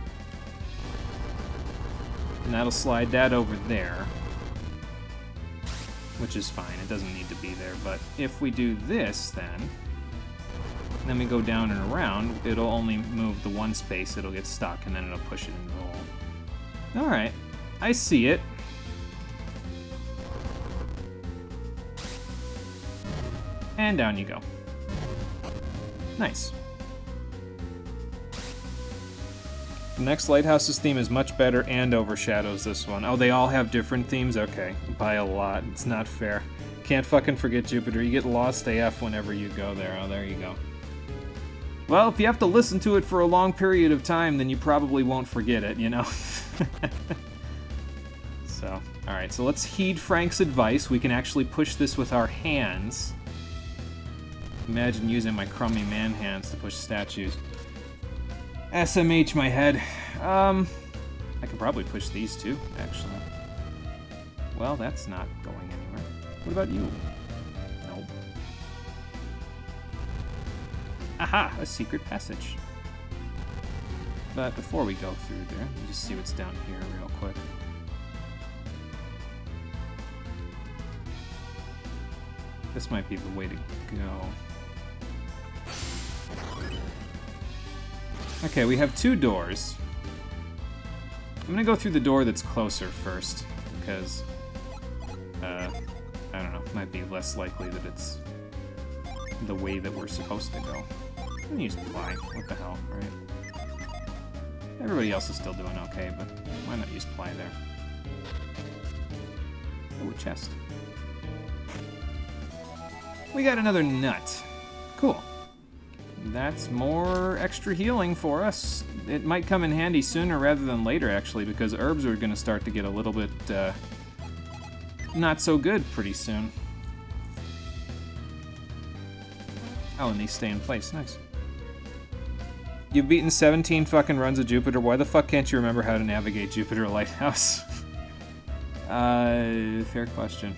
And that'll slide that over there, which is fine. It doesn't need to be there. But if we do this, then we go down and around, it'll only move the one space. It'll get stuck, and then it'll push it into the hole. All right, I see it. And down you go. Nice. The next Lighthouse's theme is much better and overshadows this one. Oh, they all have different themes? Okay, by a lot. It's not fair. Can't fucking forget Jupiter. You get lost AF whenever you go there. Oh, there you go. Well, if you have to listen to it for a long period of time, then you probably won't forget it, you know? So, alright, so let's heed Frank's advice. We can actually push this with our hands. Imagine using my crummy man hands to push statues. SMH, my head. I could probably push these two, actually. Well, that's not going anywhere. What about you? Nope. Aha! A secret passage. But before we go through there, let me just see what's down here real quick. This might be the way to go. Okay, we have 2 doors. I'm gonna go through the door that's closer first, because, I don't know, might be less likely that it's the way that we're supposed to go. I'm gonna use ply. What the hell, right? Everybody else is still doing okay, but why not use ply there? Oh, a chest. We got another nut. Cool. That's more extra healing for us. It might come in handy sooner rather than later, actually, because herbs are going to start to get a little bit not so good pretty soon. Oh, and these stay in place. Nice. You've beaten 17 fucking runs of Jupiter. Why the fuck can't you remember how to navigate Jupiter Lighthouse? Fair question.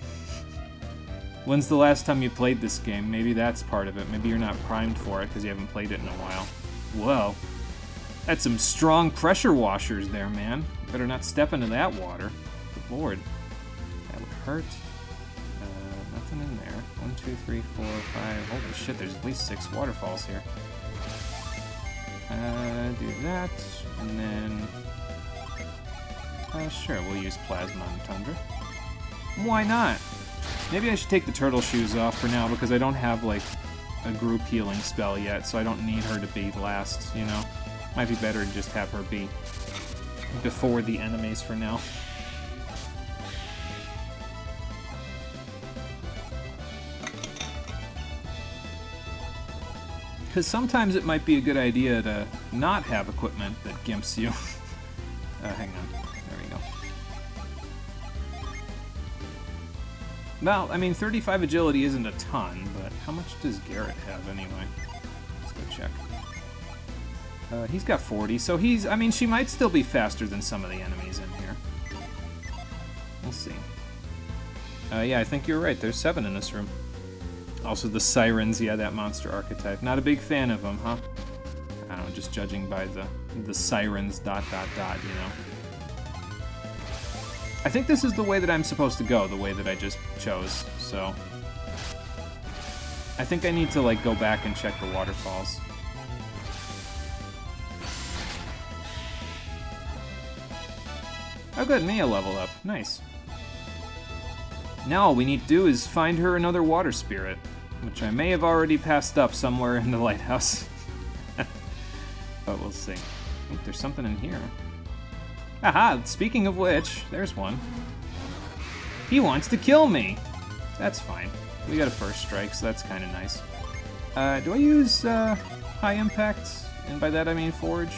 When's the last time you played this game? Maybe that's part of it. Maybe you're not primed for it because you haven't played it in a while. Whoa. That's some strong pressure washers there, man. Better not step into that water. Good lord. That would hurt. Nothing in there. 1, 2, 3, 4, 5. Holy shit, there's at least 6 waterfalls here. Do that, and then... sure, we'll use Plasma on Tundra. Why not? Maybe I should take the turtle shoes off for now, because I don't have, like, a group healing spell yet, so I don't need her to be last, you know? Might be better to just have her be before the enemies for now. Because sometimes it might be a good idea to not have equipment that gimps you. Hang on. There we go. Well, I mean, 35 agility isn't a ton, but how much does Garrett have anyway? Let's go check. He's got 40, so he's... I mean, she might still be faster than some of the enemies in here. We'll see. Yeah, I think you're right. There's 7 in this room. Also, the sirens, yeah, that monster archetype. Not a big fan of them, huh? I don't know, just judging by the sirens ... you know? I think this is the way that I'm supposed to go, the way that I just chose, so... I think I need to, like, go back and check the waterfalls. Oh good, Mia level up. Nice. Now all we need to do is find her another water spirit, which I may have already passed up somewhere in the lighthouse. But we'll see. Oh, there's something in here. Aha! Speaking of which, there's one. He wants to kill me! That's fine. We got a first strike, so that's kind of nice. Do I use high impact? And by that I mean forge?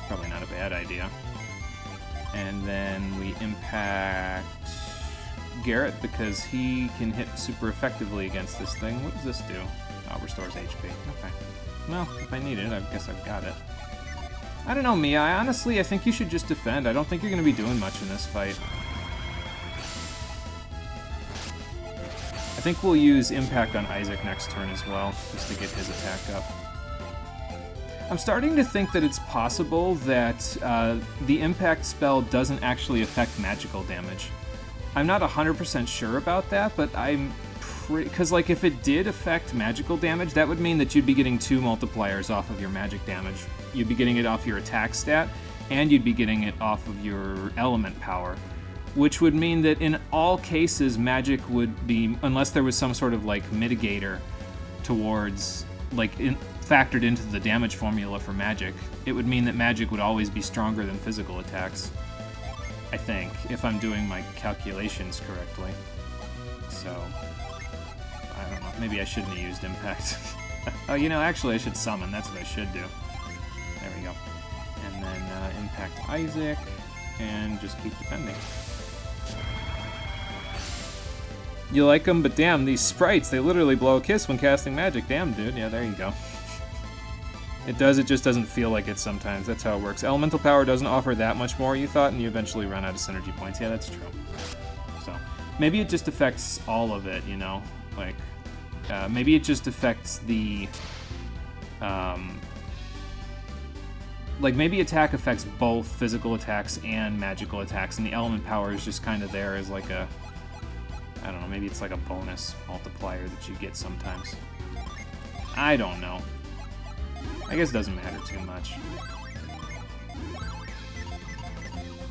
Probably not a bad idea. And then we impact Garrett because he can hit super effectively against this thing. What does this do? Oh, restores HP. Okay. Well, if I need it, I guess I've got it. I don't know, Mia. I think you should just defend. I don't think you're going to be doing much in this fight. I think we'll use Impact on Isaac next turn as well, just to get his attack up. I'm starting to think that it's possible that the Impact spell doesn't actually affect magical damage. I'm not 100% sure about that, but I'm pretty... Because, like, if it did affect magical damage, that would mean that you'd be getting 2 multipliers off of your magic damage. You'd be getting it off your attack stat, and you'd be getting it off of your element power. Which would mean that in all cases, magic would be... Unless there was some sort of, like, mitigator towards... Like, factored into the damage formula for magic, it would mean that magic would always be stronger than physical attacks. I think, if I'm doing my calculations correctly. So, I don't know. Maybe I shouldn't have used Impact. Oh, you know, actually I should summon. That's what I should do. There we go. And then Impact Isaac, and just keep defending. You like them, but damn, these sprites, they literally blow a kiss when casting magic. Damn, dude. Yeah, there you go. It does, it just doesn't feel like it sometimes. That's how it works. Elemental power doesn't offer that much more, you thought, and you eventually run out of synergy points. Yeah, that's true. So, maybe it just affects all of it, you know? Like, maybe it just affects the... like, maybe attack affects both physical attacks and magical attacks, and the element power is just kind of there as, like, a I don't know, maybe it's like a bonus multiplier that you get sometimes. I don't know. I guess it doesn't matter too much.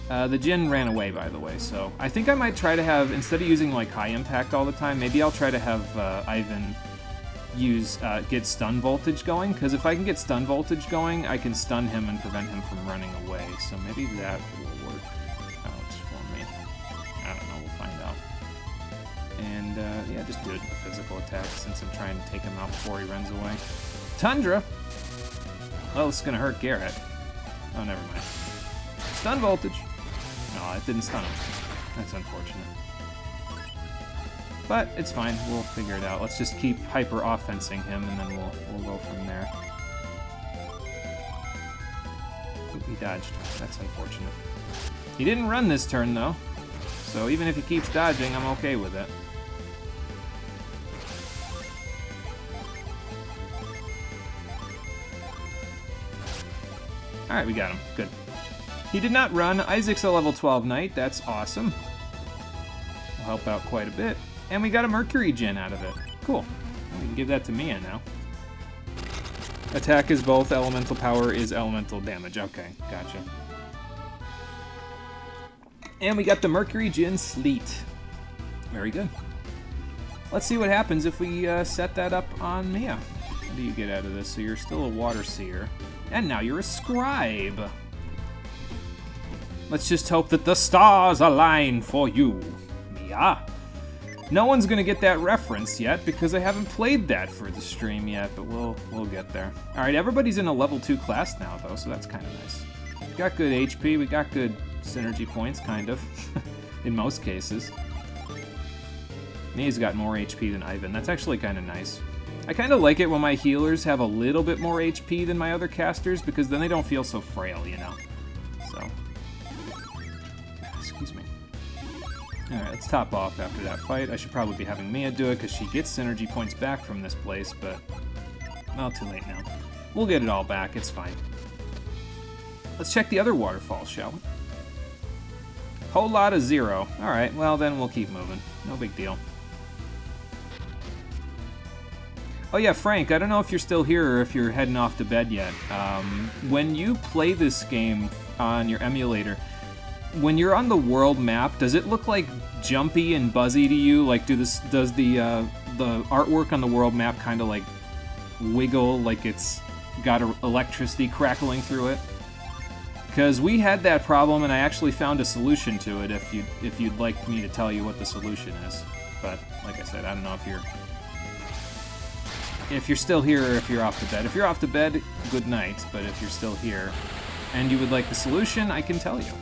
The Jin ran away, by the way, so I think I might try to have, instead of using like high impact all the time, maybe I'll try to have Ivan get stun voltage going, because if I can get stun voltage going, I can stun him and prevent him from running away, so maybe that will work out for me. I don't know, we'll find out. And yeah, just do it with physical attack, since I'm trying to take him out before he runs away. Tundra! Oh, this is gonna hurt Garrett. Oh, never mind. Stun voltage! No, it didn't stun him. That's unfortunate. But it's fine, we'll figure it out. Let's just keep hyper-offensing him, and then we'll go from there. Ooh, he dodged. That's unfortunate. He didn't run this turn, though. So even if he keeps dodging, I'm okay with it. Alright, we got him. Good. He did not run. Isaac's a level 12 knight. That's awesome. Will help out quite a bit. And we got a Mercury Djinn out of it. Cool. We can give that to Mia now. Attack is both, elemental power is elemental damage. Okay, gotcha. And we got the Mercury Djinn Sleet. Very good. Let's see what happens if we set that up on Mia. What do you get out of this? So you're still a Water Seer. And now you're a Scribe. Let's just hope that the stars align for you, Mia. No one's gonna get that reference yet because I haven't played that for the stream yet, but we'll get there. All right, everybody's in a level 2 class now though, so that's kind of nice. We got good HP, we got good synergy points, kind of, in most cases. Mia's got more HP than Ivan. That's actually kind of nice. I kind of like it when my healers have a little bit more HP than my other casters because then they don't feel so frail, you know. So, excuse me. Alright, let's top off after that fight. I should probably be having Mia do it because she gets synergy points back from this place, but well, too late now. We'll get it all back, it's fine. Let's check the other waterfalls, shall we? Whole lot of 0. Alright, well then we'll keep moving. No big deal. Oh yeah, Frank, I don't know if you're still here or if you're heading off to bed yet. When you play this game on your emulator, when you're on the world map, does it look like jumpy and buzzy to you? Like, does the artwork on the world map kind of like wiggle, like it's got electricity crackling through it? Because we had that problem, and I actually found a solution to it. If you'd like me to tell you what the solution is, but like I said, I don't know if you're still here or if you're off to bed. If you're off to bed, good night. But if you're still here and you would like the solution, I can tell you.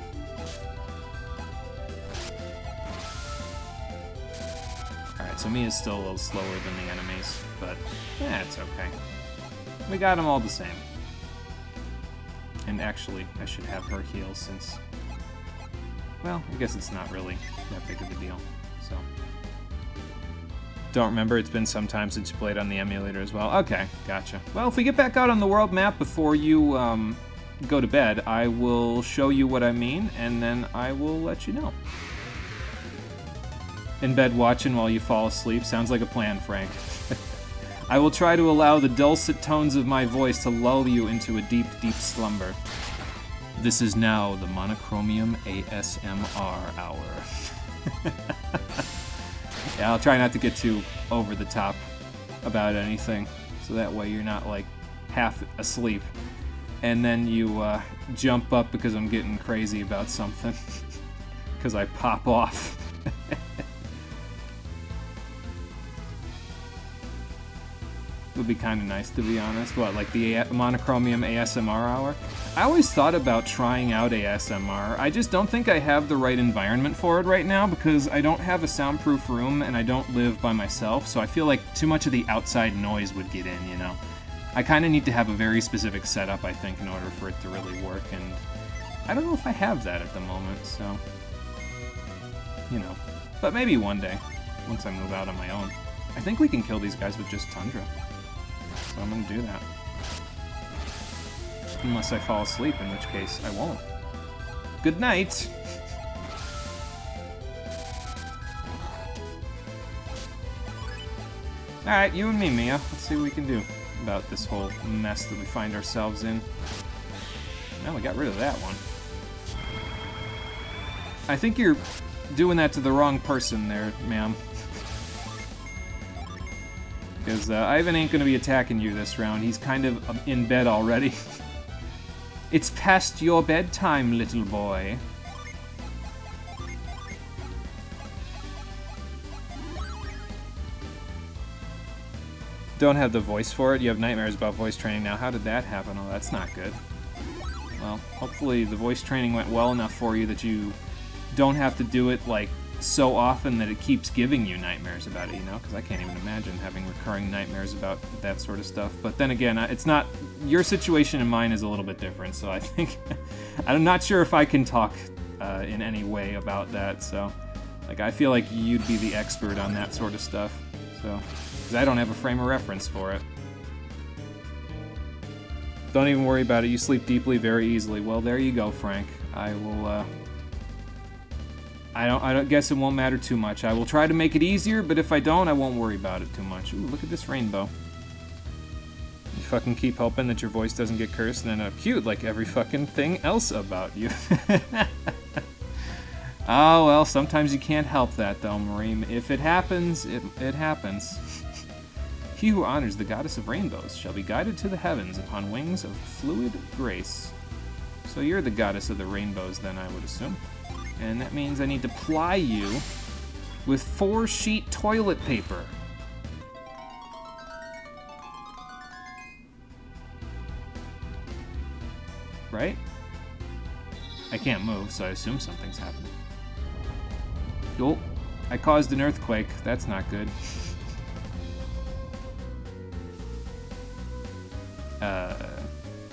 Alright, so Mia's still a little slower than the enemies, but yeah, it's okay. We got them all the same. And actually, I should have her heal since, well, I guess it's not really that big of a deal, so. Don't remember, it's been some time since you played on the emulator as well. Okay, gotcha. Well, if we get back out on the world map before you go to bed, I will show you what I mean, and then I will let you know. In bed watching while you fall asleep. Sounds like a plan, Frank. I will try to allow the dulcet tones of my voice to lull you into a deep, deep slumber. This is now the Monochromium ASMR hour. Yeah, I'll try not to get too over the top about anything, so that way you're not like half asleep and then you jump up because I'm getting crazy about something because I pop off. Would be kind of nice, to be honest. What, like the Monochromium ASMR hour? I always thought about trying out ASMR. I just don't think I have the right environment for it right now because I don't have a soundproof room and I don't live by myself, so I feel like too much of the outside noise would get in, you know? I kind of need to have a very specific setup, I think, in order for it to really work, and I don't know if I have that at the moment, so, you know. But maybe one day, once I move out on my own. I think we can kill these guys with just Tundra. So I'm gonna do that. Unless I fall asleep, in which case I won't. Good night! Alright, you and me, Mia. Let's see what we can do about this whole mess that we find ourselves in. Well, we got rid of that one. I think you're doing that to the wrong person there, ma'am. Because Ivan ain't going to be attacking you this round. He's kind of in bed already. It's past your bedtime, little boy. Don't have the voice for it. You have nightmares about voice training now. How did that happen? Oh, that's not good. Well, hopefully the voice training went well enough for you that you don't have to do it, like, so often that it keeps giving you nightmares about it, you know? Because I can't even imagine having recurring nightmares about that sort of stuff. But then again, it's not... Your situation and mine is a little bit different, so I think... I'm not sure if I can talk in any way about that, so... Like, I feel like you'd be the expert on that sort of stuff, so... Because I don't have a frame of reference for it. Don't even worry about it. You sleep deeply very easily. Well, there you go, Frank. I will, I don't guess it won't matter too much. I will try to make it easier, but if I don't, I won't worry about it too much. Ooh, look at this rainbow. You fucking keep hoping that your voice doesn't get cursed and end up cute like every fucking thing else about you. Oh, well, sometimes you can't help that, though, Marie. If it happens, it happens. He who honors the goddess of rainbows shall be guided to the heavens upon wings of fluid grace. So you're the goddess of the rainbows, then, I would assume. And that means I need to ply you with 4-sheet toilet paper. Right? I can't move, so I assume something's happening. Oh, I caused an earthquake. That's not good.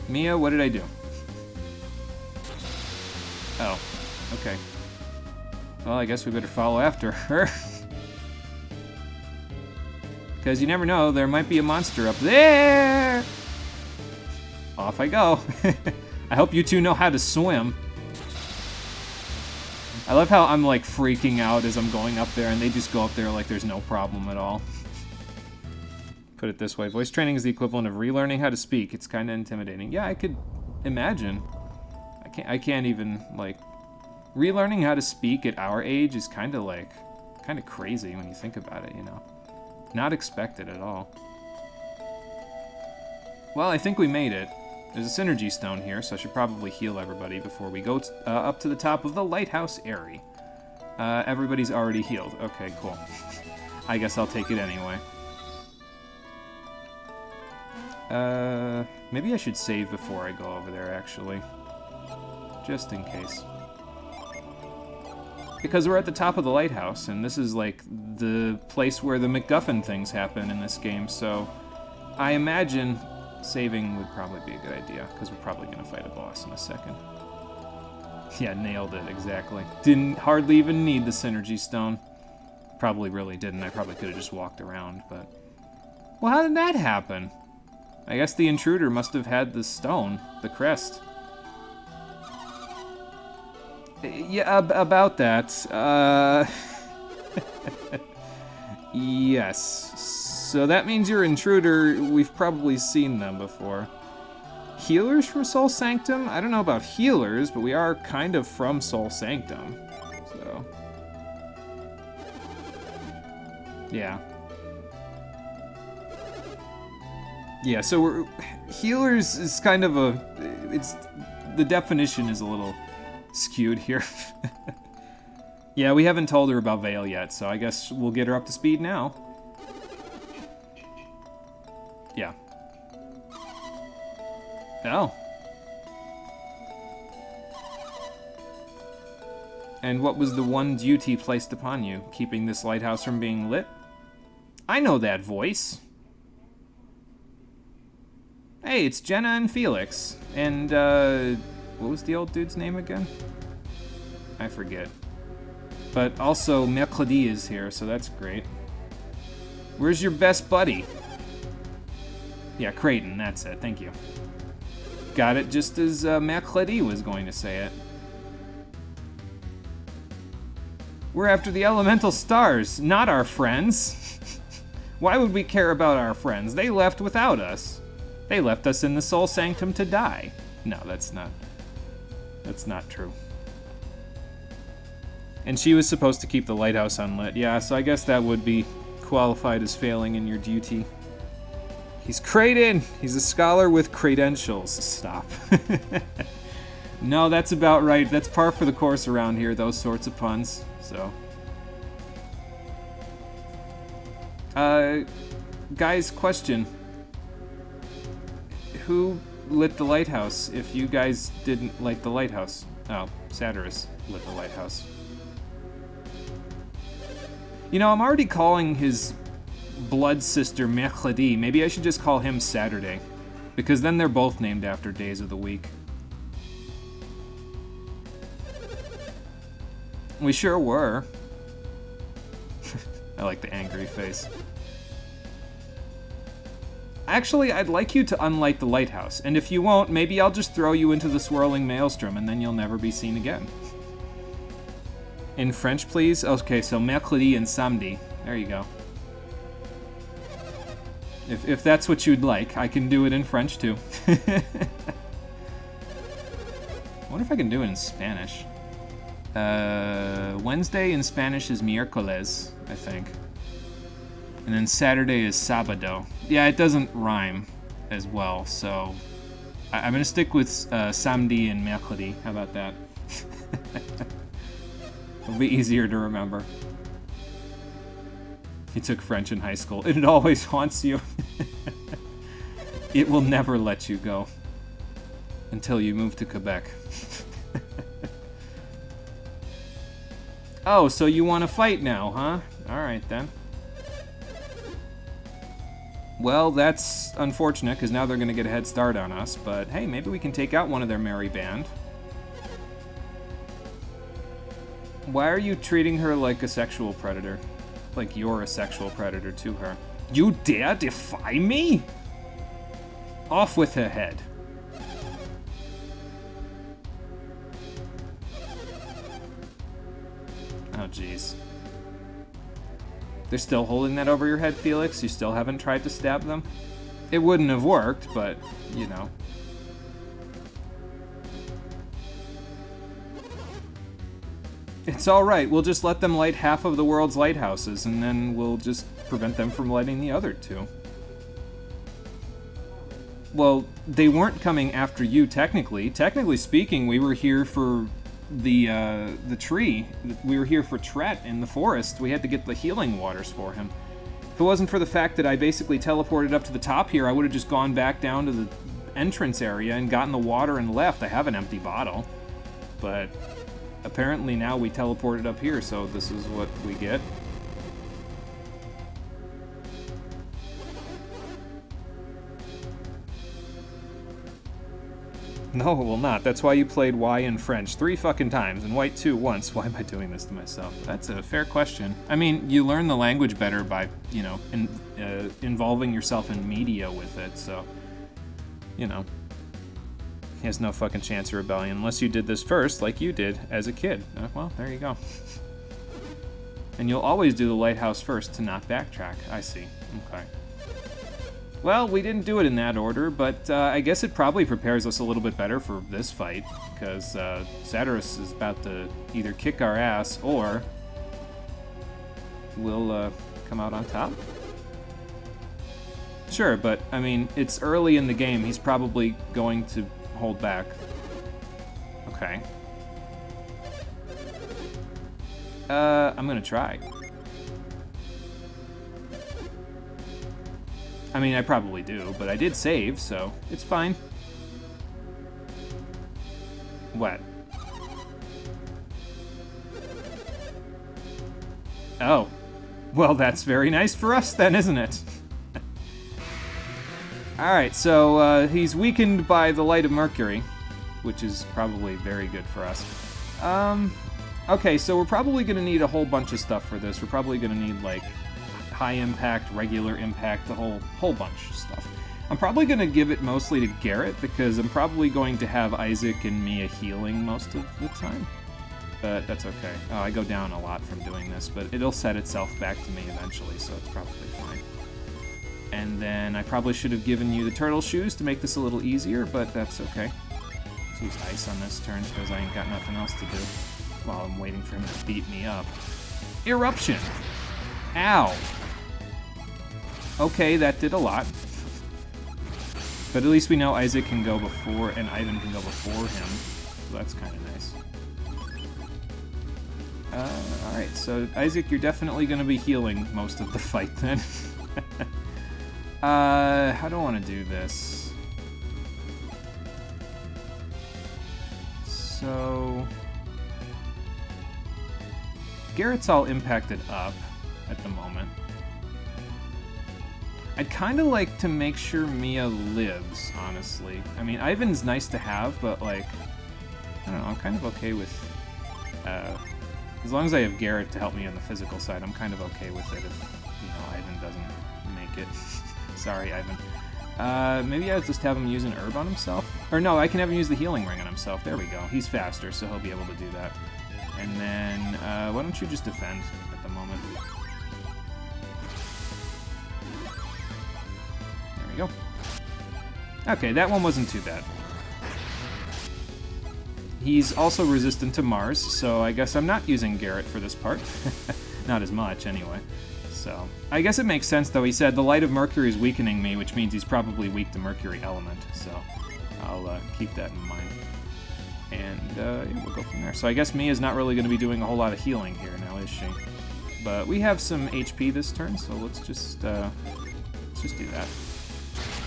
Mia, what did I do? Oh, okay. Well, I guess we better follow after her. Because you never know, there might be a monster up there! Off I go. I hope you two know how to swim. I love how I'm, like, freaking out as I'm going up there, and they just go up there like there's no problem at all. Put it this way, voice training is the equivalent of relearning how to speak. It's kind of intimidating. Yeah, I could imagine. I can't even, like... Relearning how to speak at our age is kind of crazy when you think about it, you know? Not expected at all. Well, I think we made it. There's a synergy stone here, so I should probably heal everybody before we go up to the top of the lighthouse area. Everybody's already healed. Okay, cool. I guess I'll take it anyway. Maybe I should save before I go over there, actually. Just in case. Because we're at the top of the lighthouse, and this is, like, the place where the MacGuffin things happen in this game, so I imagine saving would probably be a good idea, because we're probably going to fight a boss in a second. Yeah, nailed it, exactly. Didn't hardly even need the synergy stone. Probably really didn't. I probably could have just walked around, but... Well, how did that happen? I guess the intruder must have had the stone, the crest. Yeah, about that. Yes. So that means your intruder, we've probably seen them before. Healers from Soul Sanctum? I don't know about healers, but we are kind of from Soul Sanctum. So. Yeah. Yeah, so healers is kind of the definition is a little skewed here. Yeah, we haven't told her about Vale yet, so I guess we'll get her up to speed now. Yeah. Oh. And what was the one duty placed upon you? Keeping this lighthouse from being lit? I know that voice. Hey, it's Jenna and Felix. And, what was the old dude's name again? I forget. But also, Mercredi is here, so that's great. Where's your best buddy? Yeah, Creighton, that's it, thank you. Got it just as Mercredi was going to say it. We're after the elemental stars, not our friends. Why would we care about our friends? They left without us. They left us in the Soul Sanctum to die. No, that's not true. And she was supposed to keep the lighthouse unlit. Yeah, so I guess that would be qualified as failing in your duty. He's Kraden! He's a scholar with credentials. Stop. No, that's about right. That's par for the course around here, those sorts of puns. So. Guys, question. Who lit the lighthouse if you guys didn't light the lighthouse? Oh, Satyrus lit the lighthouse. You know, I'm already calling his blood sister Mercredi. Maybe I should just call him Saturday. Because then they're both named after days of the week. We sure were. I like the angry face. Actually, I'd like you to unlight the lighthouse, and if you won't, maybe I'll just throw you into the swirling maelstrom, and then you'll never be seen again. In French, please? Okay, so mercredi and samedi. There you go. If that's what you'd like, I can do it in French, too. I wonder if I can do it in Spanish. Wednesday in Spanish is miércoles, I think. And then Saturday is sábado. Yeah, it doesn't rhyme as well, so I'm going to stick with samedi and mercredi. How about that? It'll be easier to remember. You took French in high school. It always haunts you. It will never let you go. Until you move to Quebec. Oh, so you want to fight now, huh? Alright then. Well, that's unfortunate, because now they're going to get a head start on us, but hey, maybe we can take out one of their merry band. Why are you treating her like a sexual predator? Like you're a sexual predator to her. You dare defy me? Off with her head. Oh, jeez. They're still holding that over your head, Felix? You still haven't tried to stab them? It wouldn't have worked, but, you know. It's alright, we'll just let them light half of the world's lighthouses, and then we'll just prevent them from lighting the other two. Well, they weren't coming after you, technically. Technically speaking, we were here for the tree. We were here for Tret in the forest. We had to get the healing waters for him. If it wasn't for the fact that I basically teleported up to the top here, I would have just gone back down to the entrance area and gotten the water and left. I have an empty bottle. But apparently now we teleported up here, so this is what we get. No, it will not. That's why you played Y in French 3 fucking times and White 2 once. Why am I doing this to myself? That's a fair question. I mean, you learn the language better by, you know, involving yourself in media with it, so, you know. He has no fucking chance of rebellion unless you did this first, like you did as a kid. Well, there you go. And you'll always do the lighthouse first to not backtrack. I see. Okay. Well, we didn't do it in that order, but I guess it probably prepares us a little bit better for this fight, because Satyrus is about to either kick our ass or we'll come out on top. Sure, but, I mean, it's early in the game. He's probably going to hold back. Okay. I'm gonna try. I mean, I probably do, but I did save, so it's fine. What? Oh. Well, that's very nice for us then, isn't it? Alright, so he's weakened by the light of Mercury, which is probably very good for us. Okay, so we're probably going to need a whole bunch of stuff for this. We're probably going to need, like, high impact, regular impact, the whole bunch of stuff. I'm probably going to give it mostly to Garrett, because I'm probably going to have Isaac and Mia healing most of the time. But that's okay. Oh, I go down a lot from doing this, but it'll set itself back to me eventually, so it's probably fine. And then I probably should have given you the turtle shoes to make this a little easier, but that's okay. Let's use ice on this turn because I ain't got nothing else to do while I'm waiting for him to beat me up. Eruption! Ow! Okay, that did a lot. But at least we know Isaac can go before, and Ivan can go before him. So that's kind of nice. Alright, so Isaac, you're definitely going to be healing most of the fight then. How do I want to do this? So... Garrett's all impacted up at the moment. I'd kind of like to make sure Mia lives, honestly. I mean, Ivan's nice to have, but, like, I don't know, I'm kind of okay with, as long as I have Garrett to help me on the physical side, I'm kind of okay with it if, you know, Ivan doesn't make it. Sorry, Ivan. Maybe I'll just have him use an herb on himself? Or no, I can have him use the healing ring on himself. There we go. He's faster, so he'll be able to do that. And then, why don't you just defend at the moment? There we go. Okay, that one wasn't too bad. He's also resistant to Mars, so I guess I'm not using Garrett for this part. Not as much, anyway. So, I guess it makes sense, though. He said the light of Mercury is weakening me, which means he's probably weak to Mercury element, so I'll keep that in mind. And yeah, we'll go from there. So I guess Mia's not really going to be doing a whole lot of healing here now, is she? But we have some HP this turn, so let's just do that.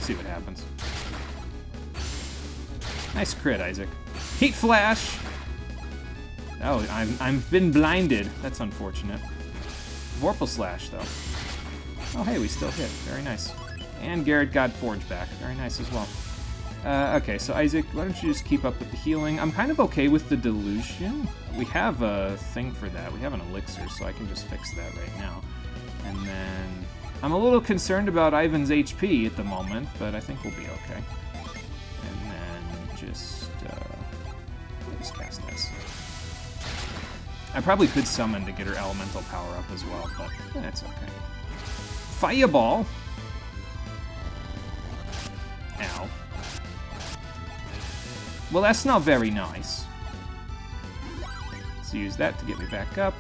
See what happens. Nice crit, Isaac. Heat Flash! Oh, I've been blinded. That's unfortunate. Vorpal Slash, though. Oh, hey, we still hit. Very nice. And Garrett got Forge back. Very nice as well. Okay, so Isaac, why don't you just keep up with the healing? I'm kind of okay with the Delusion. We have a thing for that. We have an elixir, so I can just fix that right now. And then... I'm a little concerned about Ivan's HP at the moment, but I think we'll be okay. And then just cast this. I probably could summon to get her elemental power up as well, but that's okay. Fireball! Ow. Well, that's not very nice. Let's use that to get me back up.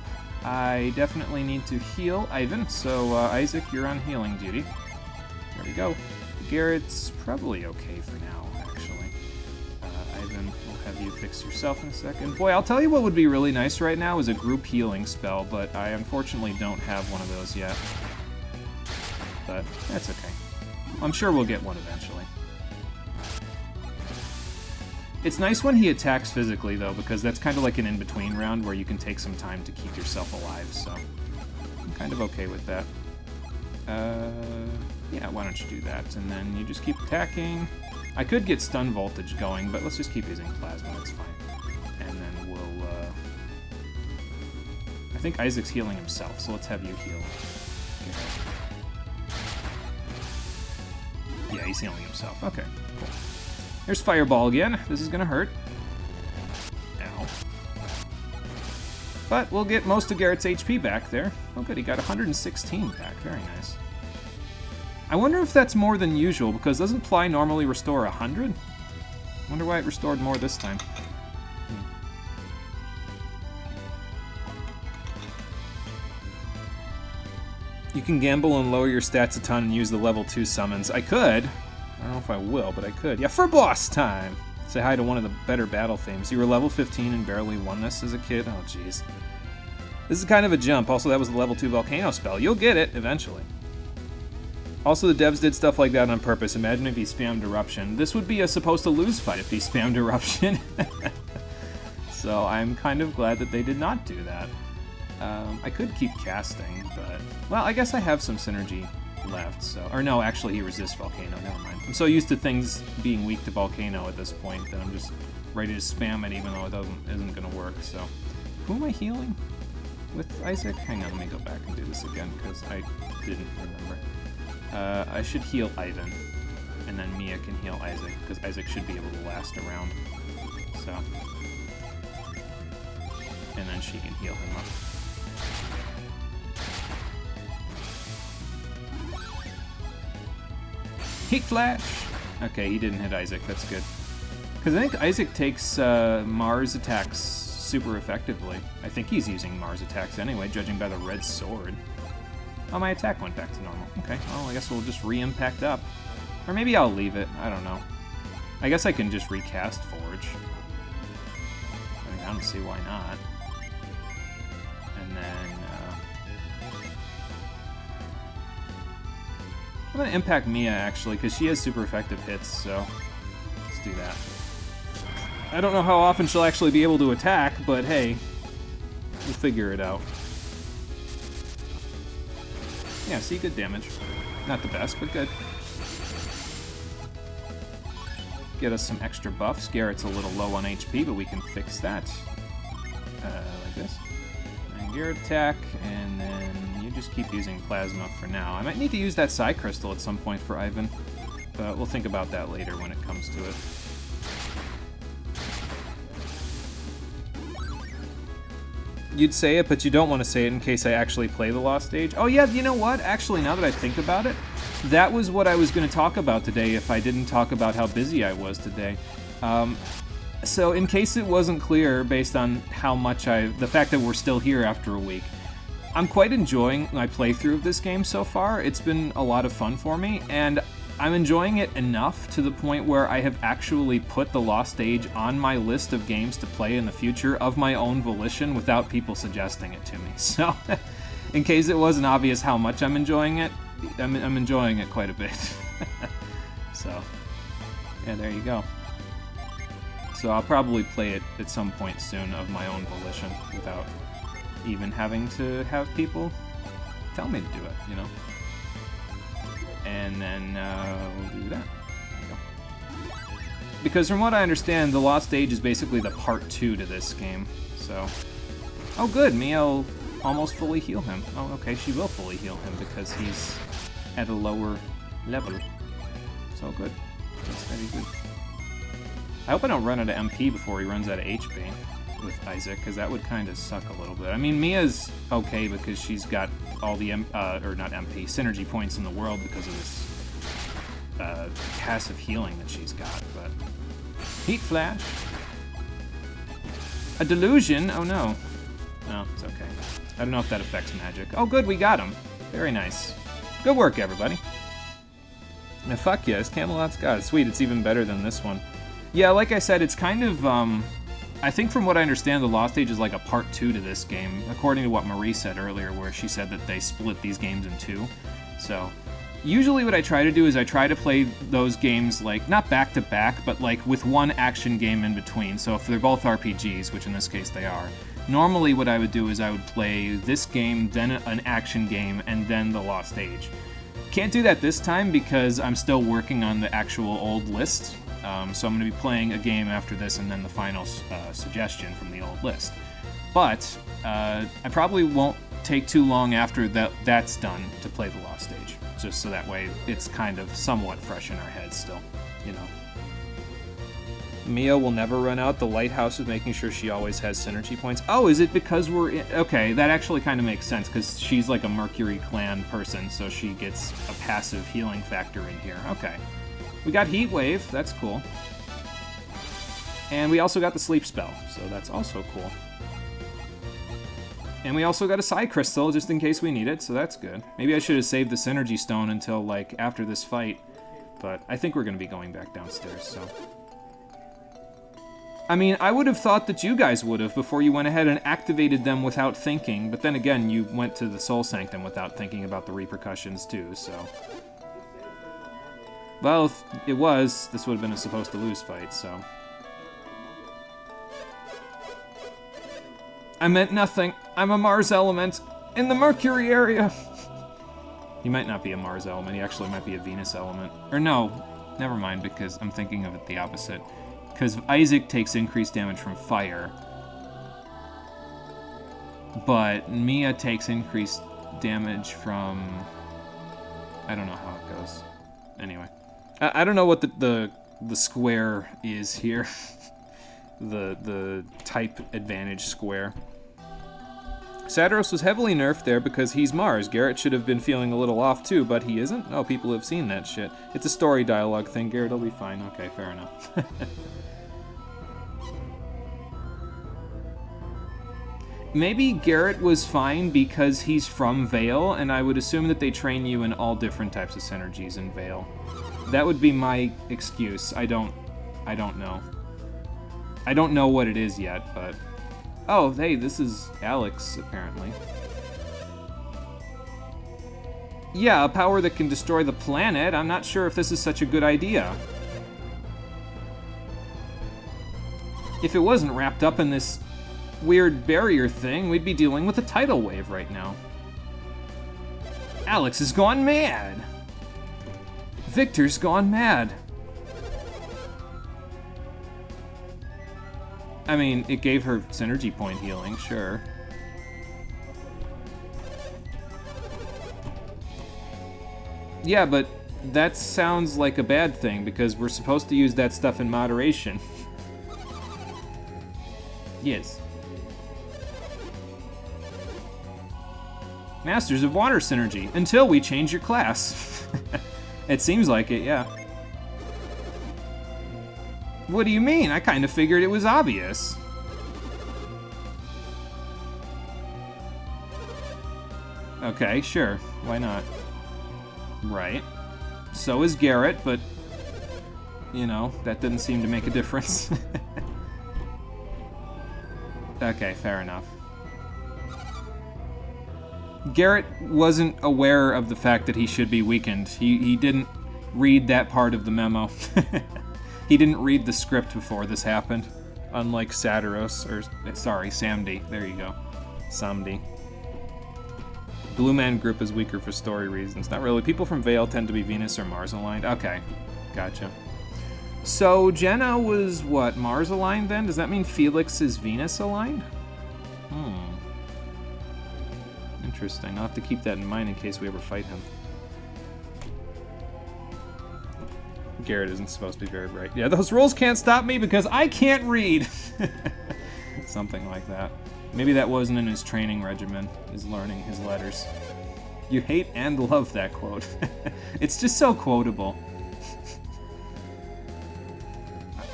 I definitely need to heal Ivan, so Isaac, you're on healing duty. There we go. Garrett's probably okay for now, actually. Ivan, we'll have you fix yourself in a second. Boy, I'll tell you what would be really nice right now is a group healing spell, but I unfortunately don't have one of those yet. But that's okay. I'm sure we'll get one eventually. It's nice when he attacks physically, though, because that's kind of like an in-between round where you can take some time to keep yourself alive, so I'm kind of okay with that. Yeah, why don't you do that? And then you just keep attacking. I could get stun voltage going, but let's just keep using plasma, it's fine. And then we'll, I think Isaac's healing himself, so let's have you heal. Okay. Yeah, he's healing himself. Okay, cool. There's Fireball again. This is gonna hurt. Ow. But we'll get most of Garrett's HP back there. Oh good, he got 116 back. Very nice. I wonder if that's more than usual, because doesn't Ply normally restore 100? I wonder why it restored more this time. You can gamble and lower your stats a ton and use the level 2 summons. I could. I don't know if I will, but I could. Yeah, for boss time! Say hi to one of the better battle themes. You were level 15 and barely won this as a kid? Oh, jeez. This is kind of a jump. Also, that was the level 2 volcano spell. You'll get it, eventually. Also, the devs did stuff like that on purpose. Imagine if he spammed Eruption. This would be a supposed to lose fight if he spammed Eruption. So I'm kind of glad that they did not do that. I could keep casting, but... Well, I guess I have some synergy left, so... Or no, actually he resists Volcano, never mind. I'm so used to things being weak to Volcano at this point that I'm just ready to spam it even though it isn't going to work, so... Who am I healing with Isaac? Hang on, let me go back and do this again, because I didn't remember. I should heal Ivan, and then Mia can heal Isaac, because Isaac should be able to last a round, so... And then she can heal him up. Heat Flash! Okay, he didn't hit Isaac, that's good. Because I think Isaac takes Mars attacks super effectively. I think he's using Mars attacks anyway, judging by the red sword. Oh, my attack went back to normal. Okay, well, I guess we'll just re-impact up. Or maybe I'll leave it, I don't know. I guess I can just recast Forge. I mean, I don't see why not. And then... I'm gonna impact Mia, actually, because she has super effective hits, so let's do that. I don't know how often she'll actually be able to attack, but hey, we'll figure it out. Yeah, see, good damage. Not the best, but good. Get us some extra buffs. Garrett's a little low on HP, but we can fix that. Like this. And Garrett attack, and then you just keep using Plasma for now. I might need to use that Psy Crystal at some point for Ivan, but we'll think about that later when it comes to it. You'd say it, but you don't want to say it in case I actually play the Lost Age. Oh yeah, you know what? Actually, now that I think about it, that was what I was going to talk about today if I didn't talk about how busy I was today. So in case it wasn't clear based on how much the fact that we're still here after a week, I'm quite enjoying my playthrough of this game so far. It's been a lot of fun for me, and I'm enjoying it enough to the point where I have actually put the Lost Age on my list of games to play in the future of my own volition without people suggesting it to me. So, in case it wasn't obvious how much I'm enjoying it, I'm enjoying it quite a bit. So, yeah, there you go. So I'll probably play it at some point soon of my own volition without even having to have people tell me to do it, you know? And then we'll do that. There you go. Because from what I understand, the Lost Age is basically the part 2 to this game. So, oh good, Mia almost fully heal him. Oh, okay, she will fully heal him because he's at a lower level. So good. That's very good. I hope I don't run out of MP before he runs out of HP with Isaac, because that would kind of suck a little bit. I mean, Mia's okay because she's got all the, synergy points in the world because of this passive healing that she's got, but... Heat Flash. A Delusion? Oh no. No, it's okay. I don't know if that affects magic. Oh good, we got him. Very nice. Good work, everybody. Now, fuck yes, Camelot's got it. Sweet, it's even better than this one. Yeah, like I said, it's kind of, I think from what I understand, the Lost Age is like a part 2 to this game, according to what Marie said earlier, where she said that they split these games in 2. So, usually what I try to do is I try to play those games, like, not back-to-back, but like with one action game in between. So if they're both RPGs, which in this case they are, normally what I would do is I would play this game, then an action game, and then the Lost Age. Can't do that this time because I'm still working on the actual old list. So I'm going to be playing a game after this and then the final suggestion from the old list. But I probably won't take too long after that's done to play the Lost Age, just so that way it's kind of somewhat fresh in our heads still, you know. Mia will never run out. The lighthouse is making sure she always has synergy points. Oh, is it because we're in... Okay, that actually kind of makes sense, because she's like a Mercury clan person, so she gets a passive healing factor in here. Okay. We got Heat Wave, that's cool. And we also got the Sleep Spell, so that's also cool. And we also got a Psy Crystal, just in case we need it, so that's good. Maybe I should have saved the Synergy Stone until, like, after this fight. But I think we're going to be going back downstairs, so... I mean, I would have thought that you guys would have before you went ahead and activated them without thinking, but then again, you went to the Soul Sanctum without thinking about the repercussions, too, so... Well, if it was, this would have been a supposed-to-lose fight, so... I meant nothing. I'm a Mars element in the Mercury area. He might not be a Mars element. He actually might be a Venus element. Or no, never mind, because I'm thinking of it the opposite. Because Isaac takes increased damage from fire, but Mia takes increased damage from... I don't know how it goes. Anyway. I don't know what the square is here. the type advantage square. Saturos was heavily nerfed there because he's Mars. Garrett should have been feeling a little off too, but he isn't? Oh, people have seen that shit. It's a story dialogue thing. Garrett will be fine. Okay, fair enough. Maybe Garrett was fine because he's from Vale, and I would assume that they train you in all different types of synergies in Vale. That would be my excuse. I don't know. I don't know what it is yet, but... Oh, hey, this is Alex, apparently. Yeah, a power that can destroy the planet. I'm not sure if this is such a good idea. If it wasn't wrapped up in this weird barrier thing, we'd be dealing with a tidal wave right now. Alex has gone mad! Victor's gone mad. I mean, it gave her synergy point healing, sure. Yeah, but that sounds like a bad thing, because we're supposed to use that stuff in moderation. Yes. Masters of Water Synergy, until we change your class. It seems like it, yeah. What do you mean? I kind of figured it was obvious. Okay, sure. Why not? Right. So is Garrett, but... You know, that didn't seem to make a difference. Okay, fair enough. Garrett wasn't aware of the fact that he should be weakened. He didn't read that part of the memo. He didn't read the script before this happened. Unlike Saturos, or sorry, Samdi. There you go. Samdi. Blue Man Group is weaker for story reasons. Not really. People from Vale tend to be Venus or Mars aligned. Okay, gotcha. So Jenna was what, Mars aligned then? Does that mean Felix is Venus aligned? Interesting. I'll have to keep that in mind in case we ever fight him. Garrett isn't supposed to be very bright. Yeah, those rules can't stop me because I can't read. Something like that. Maybe that wasn't in his training regimen, is learning his letters. You hate and love that quote. It's just so quotable.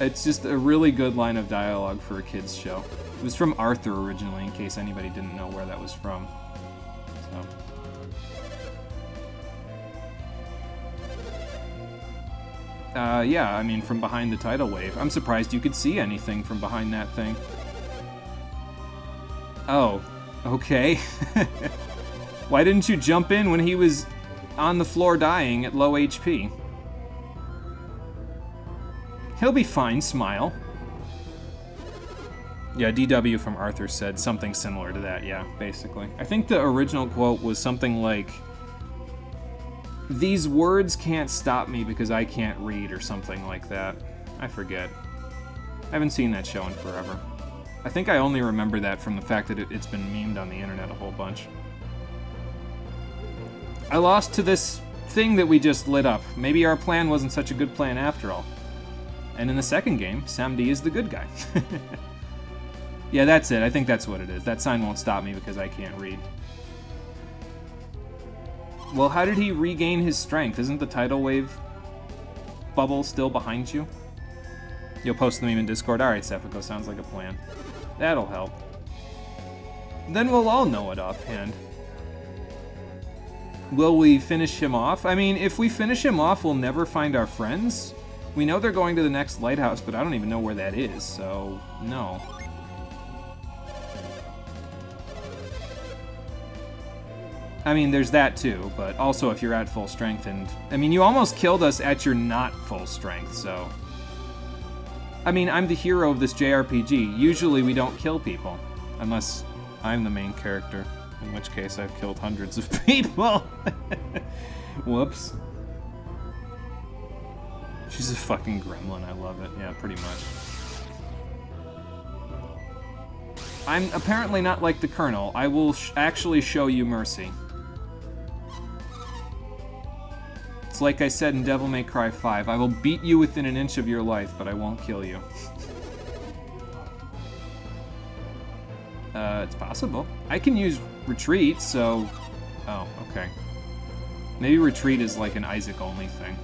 It's just a really good line of dialogue for a kid's show. It was from Arthur originally, in case anybody didn't know where that was from. So. Yeah, I mean, from behind the tidal wave. I'm surprised you could see anything from behind that thing. Oh, okay. Why didn't you jump in when he was on the floor dying at low HP? He'll be fine, smile. Yeah, DW from Arthur said something similar to that, yeah, basically. I think the original quote was something like, "These words can't stop me because I can't read," or something like that. I forget. I haven't seen that show in forever. I think I only remember that from the fact that it's been memed on the internet a whole bunch. I lost to this thing that we just lit up. Maybe our plan wasn't such a good plan after all. And in the second game, Samdi is the good guy. Yeah, that's it. I think that's what it is. That sign won't stop me because I can't read. Well, how did he regain his strength? Isn't the tidal wave bubble still behind you? You'll post the meme in Discord? Alright, Sephico, sounds like a plan. That'll help. Then we'll all know it offhand. Will we finish him off? I mean, if we finish him off, we'll never find our friends. We know they're going to the next lighthouse, but I don't even know where that is, so no. I mean, there's that too, but also if you're at full strength and... I mean, you almost killed us at your not full strength, so... I mean, I'm the hero of this JRPG. Usually we don't kill people. Unless I'm the main character. In which case I've killed hundreds of people. Whoops. She's a fucking gremlin. I love it. Yeah, pretty much. I'm apparently not like the Colonel. I will actually show you mercy. It's like I said in Devil May Cry 5. I will beat you within an inch of your life, but I won't kill you. It's possible. I can use retreat, so... Oh, okay. Maybe retreat is like an Isaac-only thing.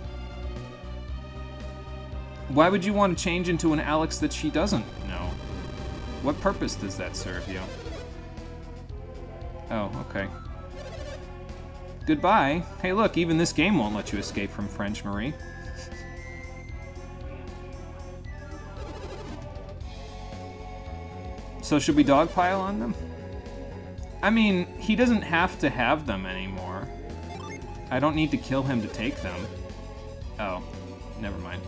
Why would you want to change into an Alex that she doesn't know? What purpose does that serve you? Oh, okay. Goodbye. Hey, look, even this game won't let you escape from French Marie. So should we dogpile on them? I mean, he doesn't have to have them anymore. I don't need to kill him to take them. Oh, never mind.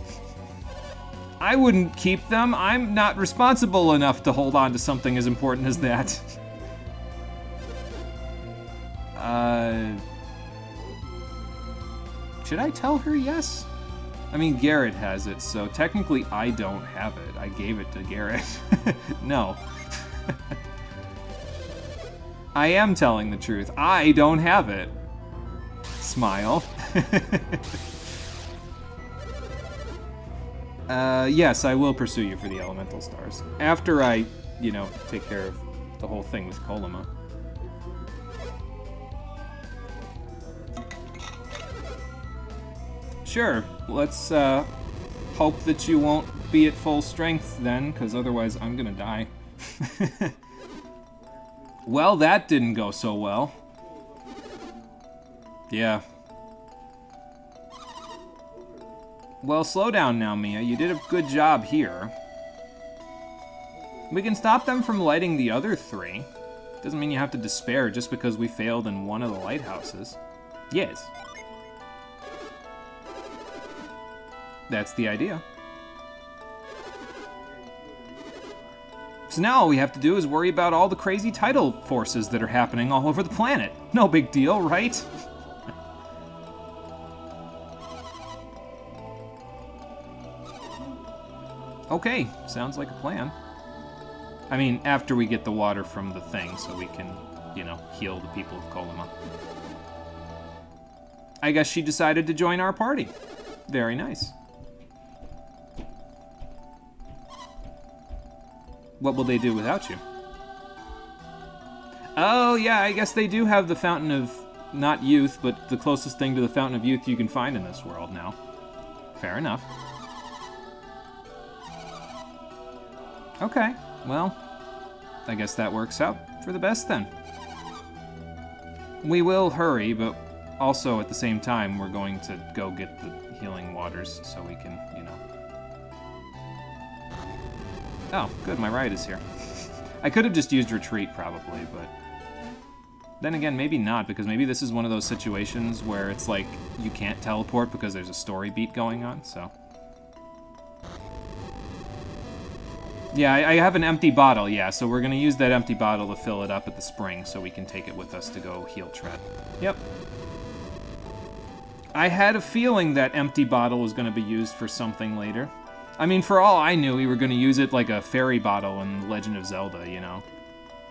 I wouldn't keep them. I'm not responsible enough to hold on to something as important as that. Should I tell her yes? I mean, Garrett has it, so technically I don't have it. I gave it to Garrett. No. I am telling the truth. I don't have it. Smile. Yes, I will pursue you for the elemental stars. After I, you know, take care of the whole thing with Kolima. Sure, let's hope that you won't be at full strength then, because otherwise I'm gonna die. Well, that didn't go so well. Yeah. Well, slow down now, Mia. You did a good job here. We can stop them from lighting the other three. Doesn't mean you have to despair just because we failed in one of the lighthouses. Yes. That's the idea. So now all we have to do is worry about all the crazy tidal forces that are happening all over the planet. No big deal, right? Okay, sounds like a plan. I mean, after we get the water from the thing so we can, you know, heal the people of Kolima. I guess she decided to join our party. Very nice. What will they do without you? Oh, yeah, I guess they do have the Fountain of, not youth, but the closest thing to the Fountain of Youth you can find in this world now. Fair enough. Okay, well, I guess that works out for the best then. We will hurry, but also at the same time, we're going to go get the healing waters so we can, you know. Oh, good, my ride is here. I could have just used retreat, probably, but... Then again, maybe not, because maybe this is one of those situations where it's like, you can't teleport because there's a story beat going on, so... Yeah, I have an empty bottle, yeah, so we're gonna use that empty bottle to fill it up at the spring so we can take it with us to go heal Tret. Yep. I had a feeling that empty bottle was gonna be used for something later. I mean, for all I knew, we were gonna use it like a fairy bottle in Legend of Zelda, you know?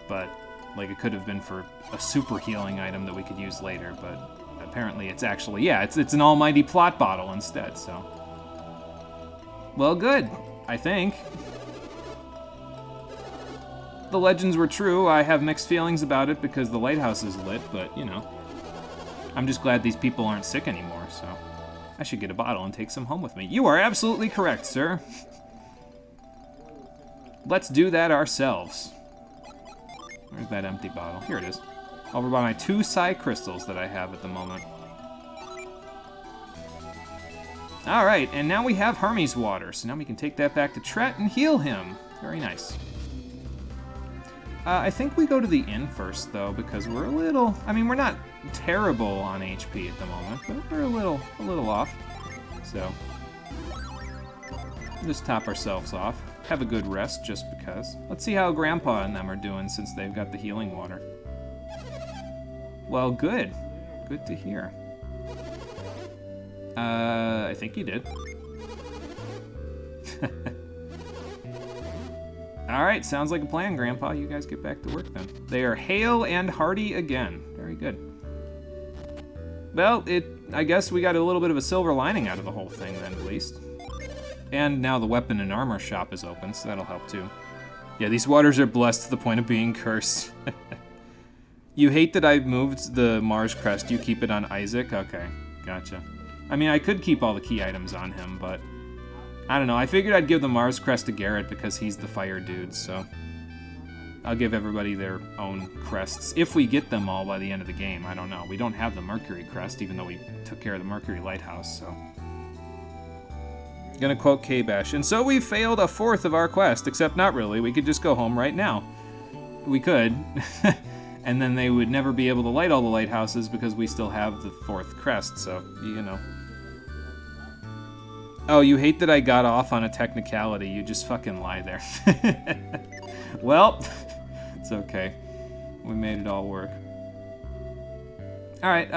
But, like, it could have been for a super healing item that we could use later, but apparently it's actually, yeah, it's an almighty plot bottle instead, so... Well, good, I think. The legends were true. I have mixed feelings about it because the lighthouse is lit, but, you know. I'm just glad these people aren't sick anymore, so... I should get a bottle and take some home with me. You are absolutely correct, sir. Let's do that ourselves. Where's that empty bottle? Here it is. Over by my 2 Psi crystals that I have at the moment. Alright, and now we have Hermes water, so now we can take that back to Tret and heal him. Very nice. I think we go to the inn first, though, because we're a little... I mean, we're not terrible on HP at the moment, but we're a little off. So, just top ourselves off. Have a good rest, just because. Let's see how Grandpa and them are doing since they've got the healing water. Well, good. Good to hear. I think you did. Alright, sounds like a plan, Grandpa. You guys get back to work then. They are hale and hearty again. Very good. Well, I guess we got a little bit of a silver lining out of the whole thing then, at least. And now the weapon and armor shop is open, so that'll help too. Yeah, these waters are blessed to the point of being cursed. You hate that I moved the Mars crest. You keep it on Isaac? Okay, gotcha. I mean, I could keep all the key items on him, but I don't know. I figured I'd give the Mars crest to Garrett because he's the fire dude, so I'll give everybody their own crests. If we get them all by the end of the game, I don't know. We don't have the Mercury crest, even though we took care of the Mercury Lighthouse, so... Gonna quote K-Bash. And so we failed a fourth of our quest, except not really. We could just go home right now. We could. And then they would never be able to light all the lighthouses because we still have the fourth crest, so, you know. Oh, you hate that I got off on a technicality. You just fucking lie there. Well, it's okay. We made it all work. Alright,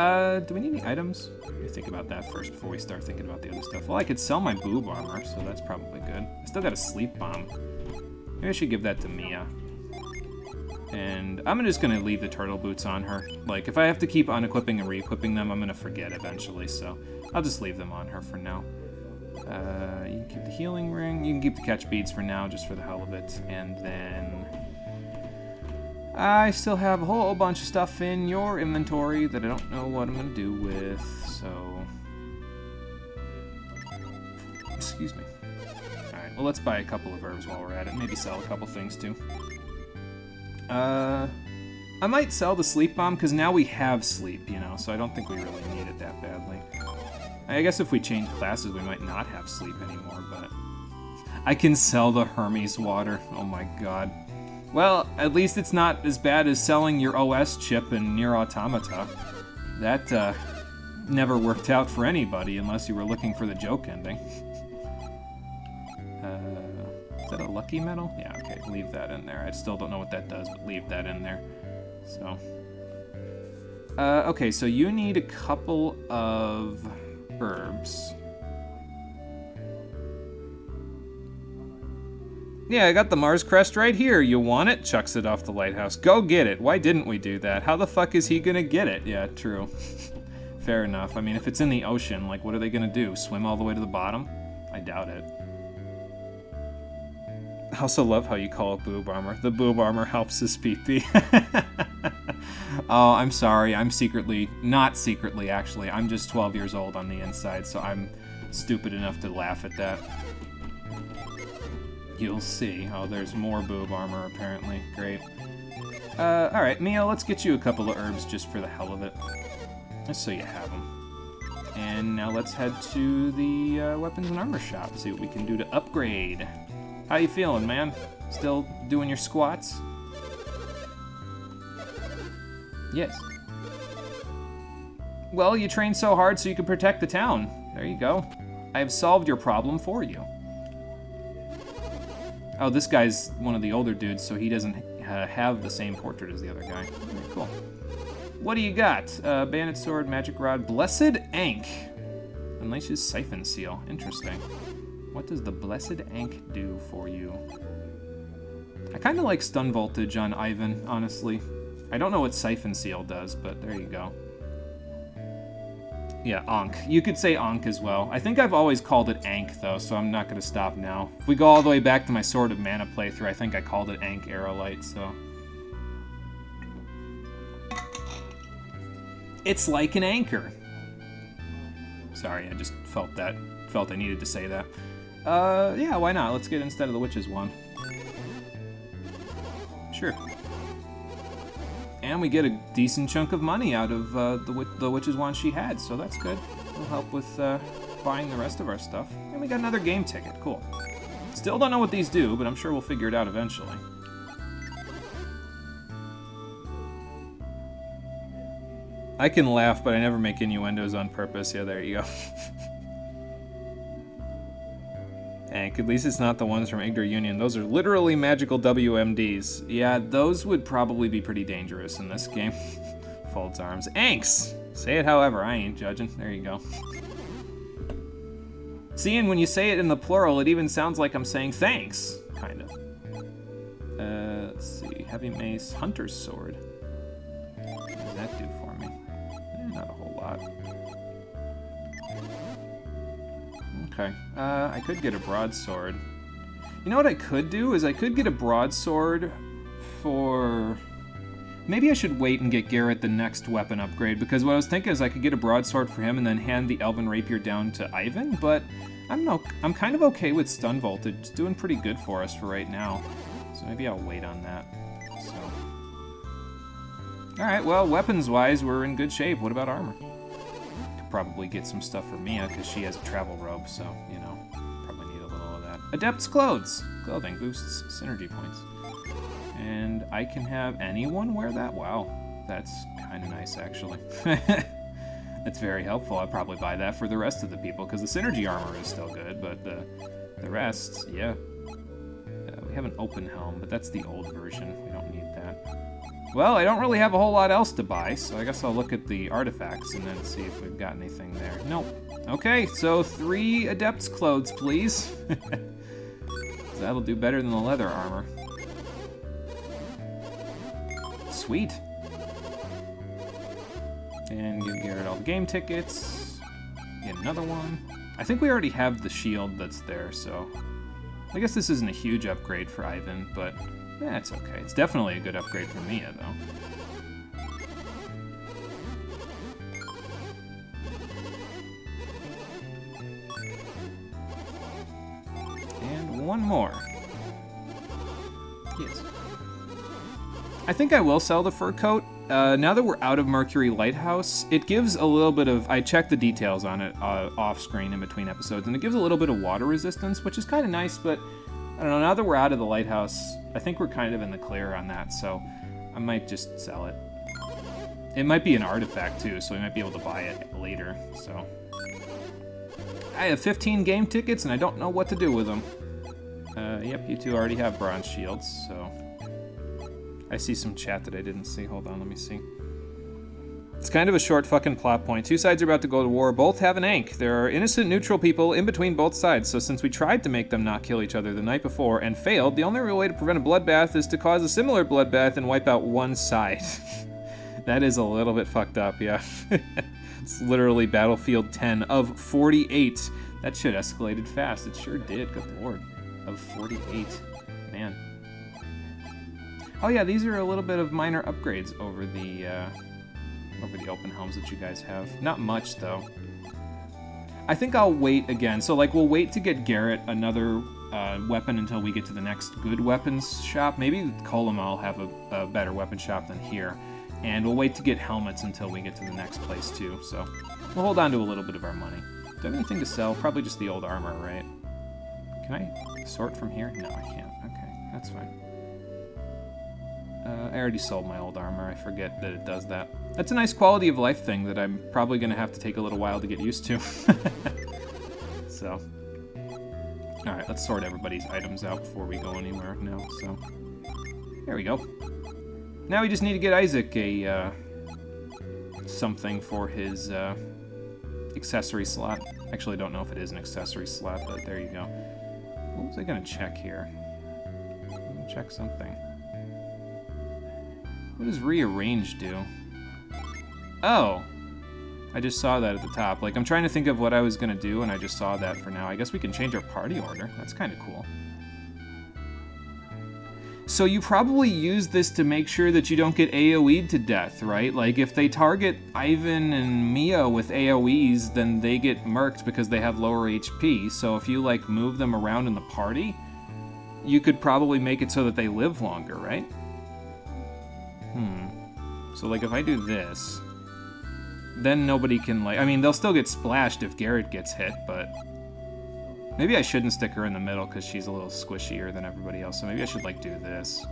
do we need any items? Let me think about that first before we start thinking about the other stuff. Well, I could sell my boob armor, so that's probably good. I still got a sleep bomb. Maybe I should give that to Mia. And I'm just gonna leave the turtle boots on her. Like, if I have to keep unequipping and re-equipping them, I'm gonna forget eventually, so I'll just leave them on her for now. You can keep the healing ring. You can keep the catch beads for now, just for the hell of it. And then I still have a whole bunch of stuff in your inventory that I don't know what I'm gonna do with, so... Excuse me. Alright, well, let's buy a couple of herbs while we're at it. Maybe sell a couple things, too. I might sell the sleep bomb, because now we have sleep, you know, so I don't think we really need it that badly. I guess if we change classes, we might not have sleep anymore, but... I can sell the Hermes water. Oh my god. Well, at least it's not as bad as selling your OS chip in Nier Automata. That, never worked out for anybody, unless you were looking for the joke ending. Is that a lucky medal? Yeah, okay, leave that in there. I still don't know what that does, but leave that in there. So... okay, so you need a couple of herbs. Yeah, I got the Mars crest right here. You want it? Chucks it off the lighthouse. Go get it. Why didn't we do that? How the fuck is he gonna get it? Yeah, true. Fair enough. I mean, if it's in the ocean, like, what are they gonna do? Swim all the way to the bottom? I doubt it. I also love how you call it boob armor. The boob armor helps his pee-pee. Oh, I'm sorry. I'm secretly... Not secretly, actually. I'm just 12 years old on the inside, so I'm stupid enough to laugh at that. You'll see. Oh, there's more boob armor, apparently. Great. Alright, Mia, let's get you a couple of herbs just for the hell of it. Just so you have them. And now let's head to the weapons and armor shop, see what we can do to upgrade. How you feeling, man? Still doing your squats? Yes. Well, you trained so hard so you could protect the town. There you go. I have solved your problem for you. Oh, this guy's one of the older dudes, so he doesn't have the same portrait as the other guy. Very cool. What do you got? Bandit sword, magic rod, blessed Ankh. Unleashes siphon seal. Interesting. What does the blessed Ankh do for you? I kind of like stun voltage on Ivan, honestly. I don't know what siphon seal does, but there you go. Yeah, Ankh. You could say Ankh as well. I think I've always called it Ankh, though, so I'm not going to stop now. If we go all the way back to my Sword of Mana playthrough, I think I called it Ankh Aerolite, so... It's like an anchor. Sorry, I just felt I needed to say that. Yeah, why not? Let's get it instead of the Witch's Wand. Sure. And we get a decent chunk of money out of the Witch's Wand she had, so that's good. It'll help with buying the rest of our stuff. And we got another game ticket. Cool. Still don't know what these do, but I'm sure we'll figure it out eventually. I can laugh, but I never make innuendos on purpose. Yeah, there you go. Hank, at least it's not the ones from Igdar Union. Those are literally magical WMDs. Yeah, those would probably be pretty dangerous in this game. Folds arms. Anks! Say it however, I ain't judging. There you go. See, and when you say it in the plural, it even sounds like I'm saying thanks. Kind of. Let's see. Heavy mace. Hunter's sword. What does that do for me? Not a whole lot. Okay, I could get a broadsword. You know what I could do is I could get a broadsword for... Maybe I should wait and get Garrett the next weapon upgrade, because what I was thinking is I could get a broadsword for him and then hand the Elven Rapier down to Ivan, but I don't know, I'm kind of okay with stun voltage. It's doing pretty good for us for right now, so maybe I'll wait on that. So, alright, well, weapons-wise, we're in good shape. What about armor? Could probably get some stuff for Mia, because she has a travel robe, so, you know, probably need a little of that. Adept's clothes! Clothing boosts synergy points. And I can have anyone wear that? Wow, that's kind of nice, actually. That's very helpful. I'll probably buy that for the rest of the people, because the synergy armor is still good, but the rest, yeah. We have an open helm, but that's the old version. We don't need that. Well, I don't really have a whole lot else to buy, so I guess I'll look at the artifacts and then see if we've got anything there. Nope. Okay, so 3 Adept's clothes, please. That'll do better than the leather armor. Sweet. And give Garrett all the game tickets. Get another one. I think we already have the shield that's there, so... I guess this isn't a huge upgrade for Ivan, but... yeah, it's okay. It's definitely a good upgrade for Mia, though. And one more. Yes. I think I will sell the fur coat. Now that we're out of Mercury Lighthouse, it gives a little bit of... I checked the details on it off-screen in between episodes, and it gives a little bit of water resistance, which is kind of nice, but I don't know, now that we're out of the lighthouse, I think we're kind of in the clear on that, so I might just sell it. It might be an artifact, too, so we might be able to buy it later, so... I have 15 game tickets, and I don't know what to do with them. Yep, you two already have bronze shields, so... I see some chat that I didn't see. Hold on, let me see. It's kind of a short fucking plot point. 2 sides are about to go to war. Both have an ankh. There are innocent neutral people in between both sides, so since we tried to make them not kill each other the night before and failed, the only real way to prevent a bloodbath is to cause a similar bloodbath and wipe out one side. That is a little bit fucked up, yeah. It's literally Battlefield 10 of 48. That shit escalated fast. It sure did, good lord. Of 48. Man. Oh yeah, these are a little bit of minor upgrades over the open helms that you guys have. Not much, though. I think I'll wait again. So, like, we'll wait to get Garrett another weapon until we get to the next good weapons shop. Maybe Colima will have a better weapon shop than here. And we'll wait to get helmets until we get to the next place, too. So, we'll hold on to a little bit of our money. Do I have anything to sell? Probably just the old armor, right? Can I sort from here? No, I can't. Okay, that's fine. I already sold my old armor. I forget that it does that. That's a nice quality of life thing that I'm probably going to have to take a little while to get used to. So. Alright, let's sort everybody's items out before we go anywhere now, so. There we go. Now we just need to get Isaac a, something for his, accessory slot. Actually, I don't know if it is an accessory slot, but there you go. What was I going to check here? Check something. What does rearrange do? Oh! I just saw that at the top. Like, I'm trying to think of what I was gonna do, and I just saw that for now. I guess we can change our party order. That's kind of cool. So you probably use this to make sure that you don't get AoE'd to death, right? Like, if they target Ivan and Mia with AoEs, then they get murked because they have lower HP. So if you, like, move them around in the party, you could probably make it so that they live longer, right? So, like, if I do this, then nobody can, like... I mean, they'll still get splashed if Garrett gets hit, but... Maybe I shouldn't stick her in the middle because she's a little squishier than everybody else, so maybe I should, like, do this.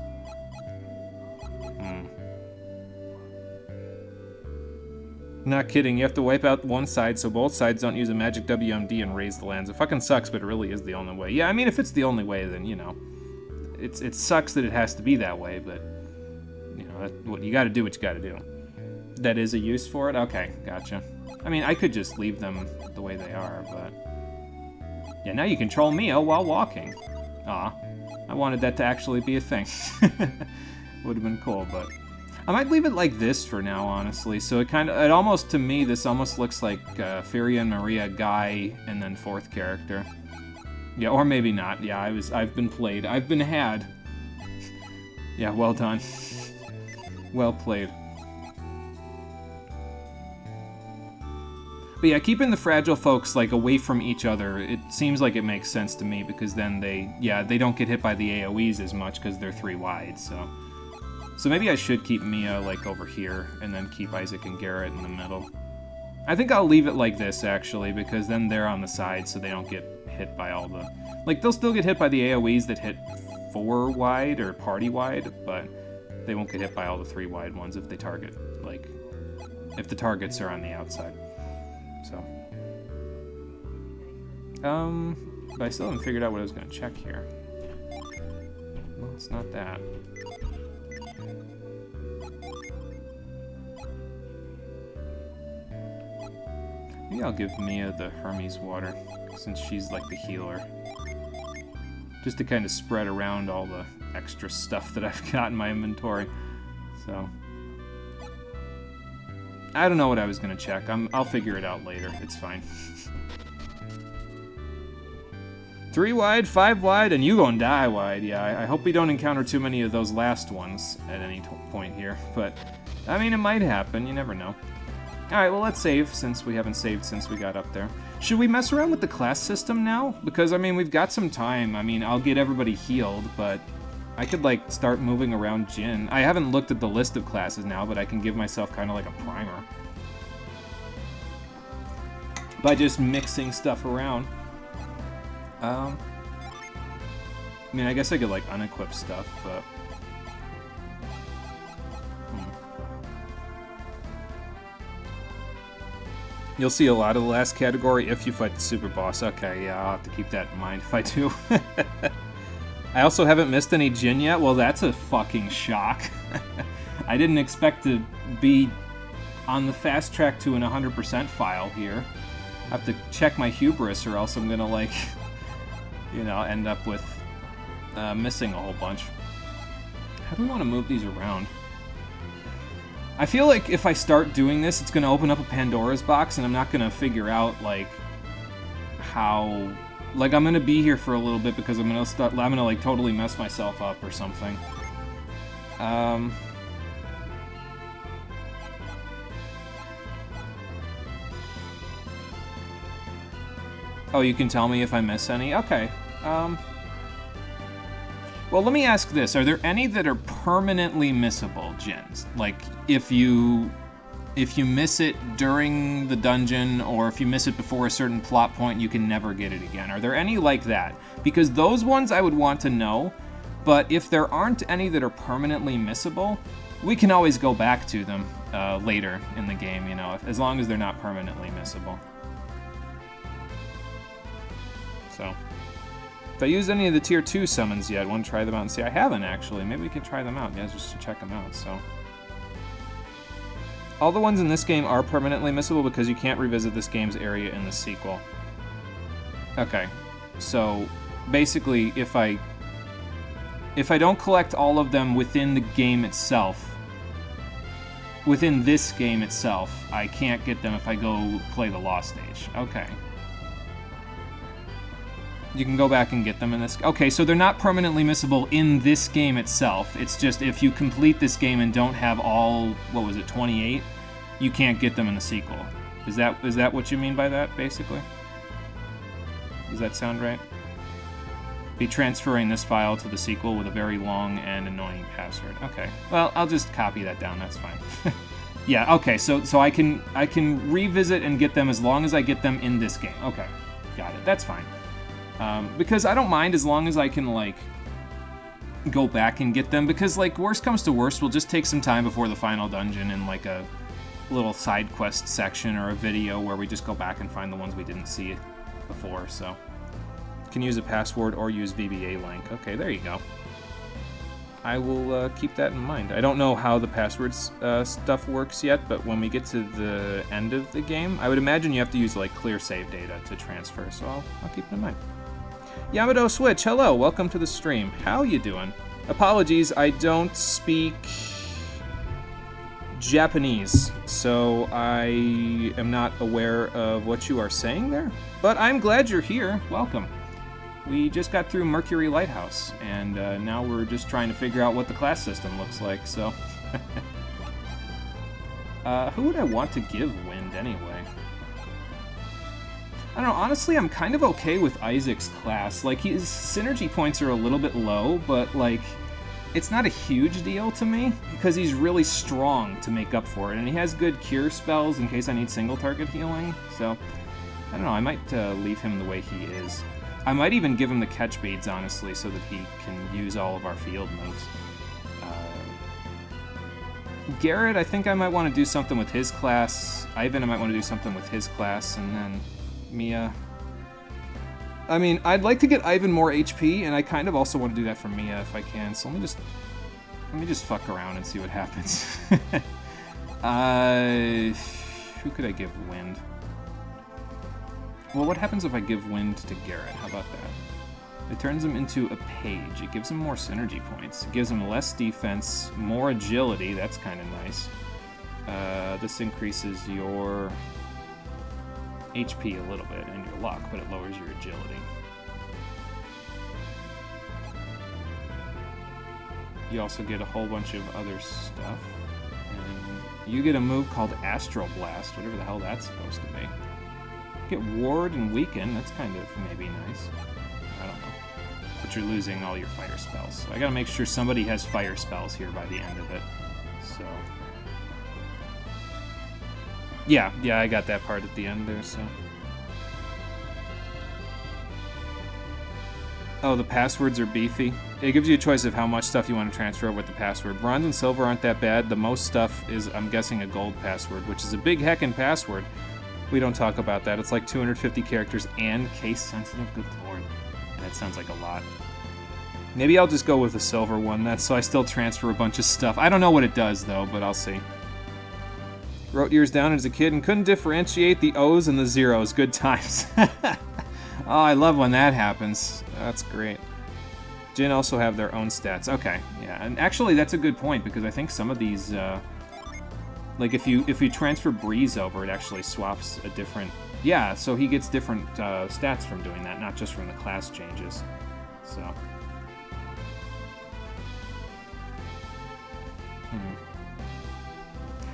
Not kidding, you have to wipe out one side so both sides don't use a magic WMD and raise the lands. It fucking sucks, but it really is the only way. Yeah, I mean, if it's the only way, then, you know... It sucks that it has to be that way, but... You know, what you gotta do what you gotta do. That is a use for it? Okay, gotcha. I mean, I could just leave them the way they are, but... Yeah, now you control Mia while walking. Aw, I wanted that to actually be a thing. Would have been cool, but... I might leave it like this for now, honestly. So it almost, to me, this almost looks like Furia and Maria, Guy, and then fourth character. Yeah, or maybe not. Yeah, I've been played. I've been had. Yeah, well done. Well played. But yeah, keeping the fragile folks, like, away from each other, it seems like it makes sense to me, because then they don't get hit by the AoEs as much, because they're 3 wide, so... So maybe I should keep Mia, like, over here, and then keep Isaac and Garrett in the middle. I think I'll leave it like this, actually, because then they're on the side, so they don't get hit by all the... Like, they'll still get hit by the AoEs that hit 4 wide, or party wide, but they won't get hit by all the 3 wide ones if they target, like... If the targets are on the outside. So, but I still haven't figured out what I was going to check here. Well, it's not that. Maybe I'll give Mia the Hermes water, since she's like the healer. Just to kind of spread around all the extra stuff that I've got in my inventory. So... I don't know what I was going to check. I'll figure it out later. It's fine. 3 wide, 5 wide, and you gonna die wide. Yeah, I hope we don't encounter too many of those last ones at any point here. But, I mean, it might happen. You never know. Alright, well, let's save, since we haven't saved since we got up there. Should we mess around with the class system now? Because, I mean, we've got some time. I mean, I'll get everybody healed, but... I could, like, start moving around Jin. I haven't looked at the list of classes now, but I can give myself kind of like a primer. By just mixing stuff around. I mean, I guess I could, like, unequip stuff, but... You'll see a lot of the last category if you fight the super boss. Okay, yeah, I'll have to keep that in mind if I do. I also haven't missed any Jin yet. Well, that's a fucking shock. I didn't expect to be on the fast track to an 100% file here. I have to check my hubris, or else I'm gonna, like, you know, end up with missing a whole bunch. How do we want to move these around? I feel like if I start doing this, it's gonna open up a Pandora's box, and I'm not gonna figure out, like, how... Like, I'm gonna be here for a little bit because I'm gonna like totally mess myself up or something. Oh, you can tell me if I miss any? Okay. Well, let me ask this. Are there any that are permanently missable, Jins? Like, if you miss it during the dungeon, or if you miss it before a certain plot point, you can never get it again. Are there any like that? Because those ones I would want to know, but if there aren't any that are permanently missable, we can always go back to them later in the game, you know, as long as they're not permanently missable. So, if I used any of the tier 2 summons yet, want to try them out and see? I haven't, actually. Maybe we can try them out, yeah, just to check them out, so... All the ones in this game are permanently missable because you can't revisit this game's area in the sequel. Okay, so basically, if I don't collect all of them within the game itself, within this game itself, I can't get them if I go play the Lost stage. Okay. You can go back and get them in this... Okay, so they're not permanently missable in this game itself. It's just if you complete this game and don't have all, what was it, 28, you can't get them in the sequel. Is that what you mean by that, basically? Does that sound right? Be transferring this file to the sequel with a very long and annoying password. Okay, well, I'll just copy that down, that's fine. Yeah, okay, so I can revisit and get them as long as I get them in this game. Okay, got it, that's fine. Because I don't mind as long as I can, like, go back and get them, because, like, worst comes to worst, we'll just take some time before the final dungeon in, like, a little side quest section or a video where we just go back and find the ones we didn't see before, so. You can use a password or use VBA link. Okay, there you go. I will keep that in mind. I don't know how the passwords stuff works yet, but when we get to the end of the game, I would imagine you have to use, like, clear save data to transfer, so I'll keep it in mind. Yamado Switch, hello, welcome to the stream. How you doing? Apologies, I don't speak Japanese, so I am not aware of what you are saying there, but I'm glad you're here. Welcome. we just got through Mercury Lighthouse, and now we're just trying to figure out what the class system looks like, so... who would I want to give Wind, anyway? I don't know, honestly, I'm kind of okay with Isaac's class. Like, his synergy points are a little bit low, but, like, it's not a huge deal to me, because he's really strong to make up for it, and he has good cure spells in case I need single-target healing, so... I don't know, I might leave him the way he is. I might even give him the catch beads, honestly, so that he can use all of our field moves. Garrett, I think I might want to do something with his class. Ivan, I might want to do something with his class, and then Mia. I mean, I'd like to get Ivan more HP, and I kind of also want to do that for Mia if I can, so let me just fuck around and see what happens. Who could I give Wind? Well, what happens if I give Wind to Garrett? How about that? It turns him into a page. It gives him more synergy points. It gives him less defense, more agility. That's kind of nice. This increases your HP a little bit and your luck, but it lowers your agility. You also get a whole bunch of other stuff. And you get a move called Astral Blast, whatever the hell that's supposed to be. Get Ward and Weaken, that's kind of maybe nice. I don't know. But you're losing all your fire spells. So I gotta make sure somebody has fire spells here by the end of it. So... Yeah, I got that part at the end there, so... Oh, the passwords are beefy. It gives you a choice of how much stuff you want to transfer over with the password. Bronze and silver aren't that bad. The most stuff is, I'm guessing, a gold password, which is a big heckin' password. We don't talk about that. It's like 250 characters and case-sensitive. Good lord. That sounds like a lot. Maybe I'll just go with the silver one, that's so I still transfer a bunch of stuff. I don't know what it does, though, but I'll see. Wrote years down as a kid and couldn't differentiate the O's and the zeros. Good times. Oh, I love when that happens. That's great. Jin also have their own stats. Okay, yeah, and actually that's a good point, because I think some of these... Like, if you transfer Breeze over, it actually swaps a different... Yeah, so he gets different stats from doing that, not just from the class changes. So...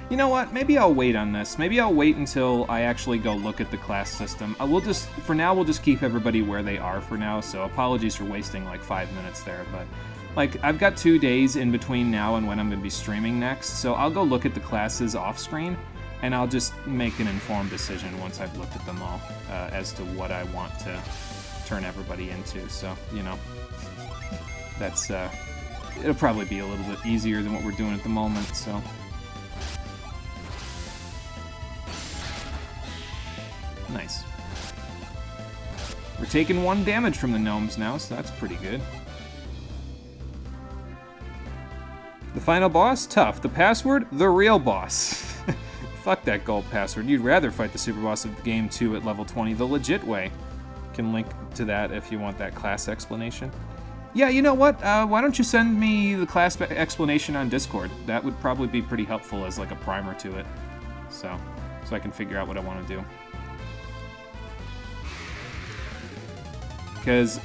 You know what? Maybe I'll wait on this. Maybe I'll wait until I actually go look at the class system. For now, we'll just keep everybody where they are for now, so apologies for wasting like 5 minutes there, but... Like, I've got 2 days in between now and when I'm going to be streaming next, so I'll go look at the classes off-screen, and I'll just make an informed decision once I've looked at them all as to what I want to turn everybody into, so, you know, that's, it'll probably be a little bit easier than what we're doing at the moment, so... Nice. We're taking 1 damage from the gnomes now, so that's pretty good. The final boss? Tough. The password? The real boss. Fuck that gold password. You'd rather fight the super boss of game 2 at level 20 the legit way. Can link to that if you want that class explanation. Yeah, you know what? Why don't you send me the class explanation on Discord? That would probably be pretty helpful as like a primer to it. So I can figure out what I want to do. Because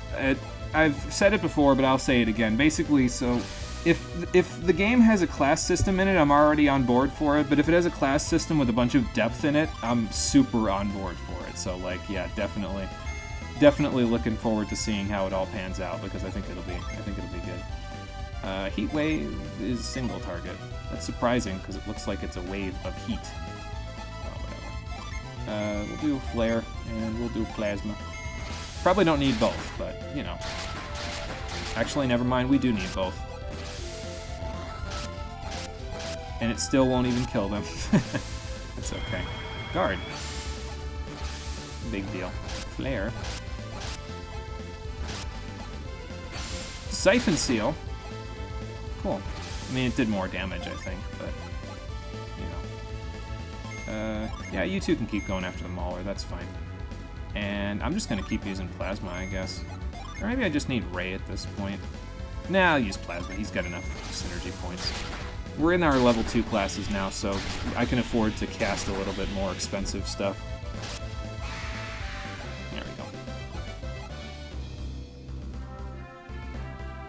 I've said it before, but I'll say it again. Basically, so... If the game has a class system in it, I'm already on board for it, but if it has a class system with a bunch of depth in it, I'm super on board for it. So, like, yeah, definitely looking forward to seeing how it all pans out, because I think it'll be good. Heat Wave is single target. That's surprising, because it looks like it's a wave of heat. Oh, whatever. We'll do Flare, and we'll do Plasma. Probably don't need both, but, you know. Actually, never mind, we do need both. And it still won't even kill them. That's okay. Guard. Big deal. Flare. Siphon Seal. Cool. I mean, it did more damage, I think, but... You know. Yeah, you two can keep going after the Mauler, that's fine. And I'm just gonna keep using Plasma, I guess. Or maybe I just need Ray at this point. Nah, I'll use Plasma. He's got enough synergy points. We're in our level 2 classes now, so I can afford to cast a little bit more expensive stuff. There we go.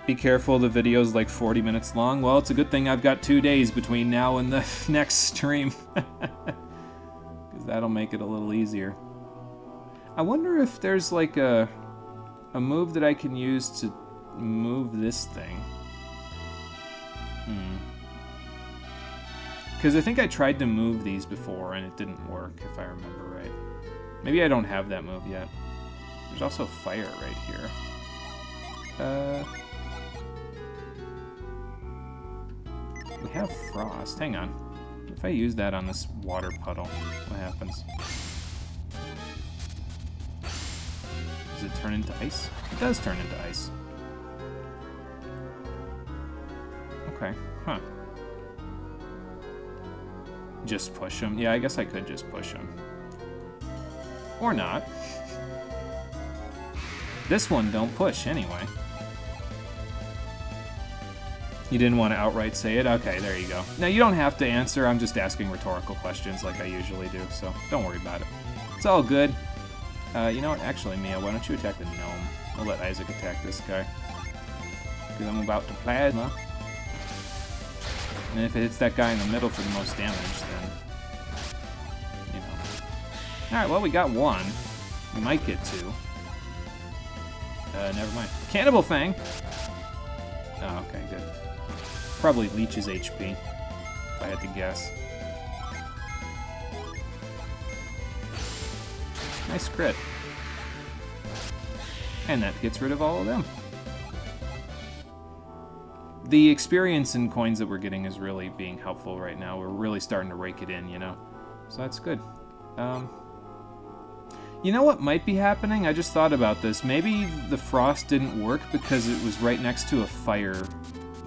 Be careful, the video's like 40 minutes long. Well, it's a good thing I've got 2 days between now and the next stream. Because that'll make it a little easier. I wonder if there's like a move that I can use to move this thing. Because I think I tried to move these before and it didn't work, if I remember right. Maybe I don't have that move yet. There's also fire right here. We have frost. Hang on. If I use that on this water puddle, what happens? Does it turn into ice? It does turn into ice. Okay, huh. Just push him. Yeah, I guess I could just push him. Or not. This one don't push anyway. You didn't want to outright say it? Okay, there you go. Now, you don't have to answer. I'm just asking rhetorical questions like I usually do, so don't worry about it. It's all good. You know what? Actually, Mia, why don't you attack the gnome? I'll let Isaac attack this guy. Because I'm about to plasma. And if it hits that guy in the middle for the most damage, then, you know. Alright, well, we got one. We might get two. Never mind. Cannibal Fang! Oh, okay, good. Probably leeches HP, if I had to guess. Nice crit. And that gets rid of all of them. The experience and coins that we're getting is really being helpful right now. We're really starting to rake it in, you know? So that's good. You know what might be happening? I just thought about this. Maybe the frost didn't work because it was right next to a fire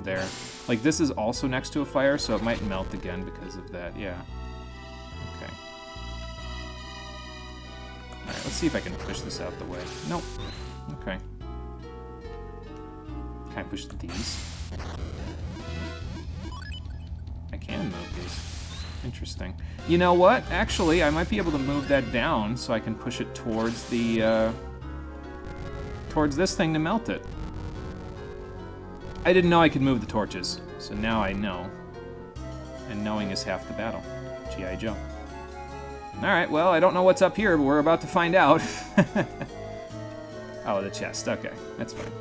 there. Like, this is also next to a fire, so it might melt again because of that. Yeah. Okay. Alright, let's see if I can push this out the way. Nope. Okay. Can I push these? I can move these. Interesting. You know what? Actually, I might be able to move that down so I can push it towards the, towards this thing to melt it. I didn't know I could move the torches, so now I know. And knowing is half the battle. G.I. Joe. Alright, well, I don't know what's up here, but we're about to find out. Oh, the chest. Okay, that's fine.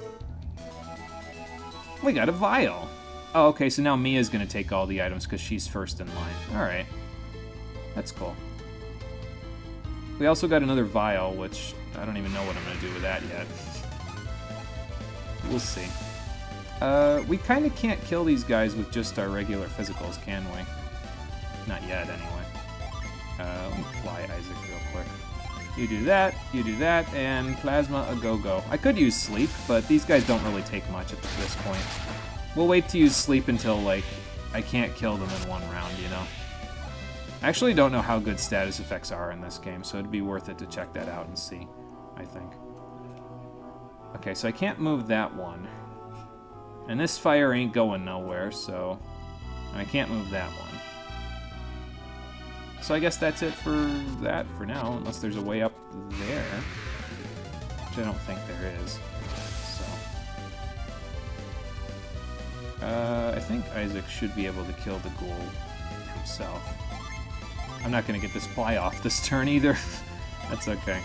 We got a vial. Oh, okay, so now Mia's gonna take all the items because she's first in line. Alright. That's cool. We also got another vial, which I don't even know what I'm gonna do with that yet. We'll see. We kind of can't kill these guys with just our regular physicals, can we? Not yet, anyway. Let me fly Isaac real quick. You do that, and Plasma a go-go. I could use Sleep, but these guys don't really take much at this point. We'll wait to use Sleep until, like, I can't kill them in one round, you know? I actually don't know how good status effects are in this game, so it'd be worth it to check that out and see, I think. Okay, so I can't move that one. And this fire ain't going nowhere, so... And I can't move that one. So I guess that's it for that for now, unless there's a way up there. Which I don't think there is. So... I think Isaac should be able to kill the ghoul himself. I'm not going to get this fly off this turn either. That's okay.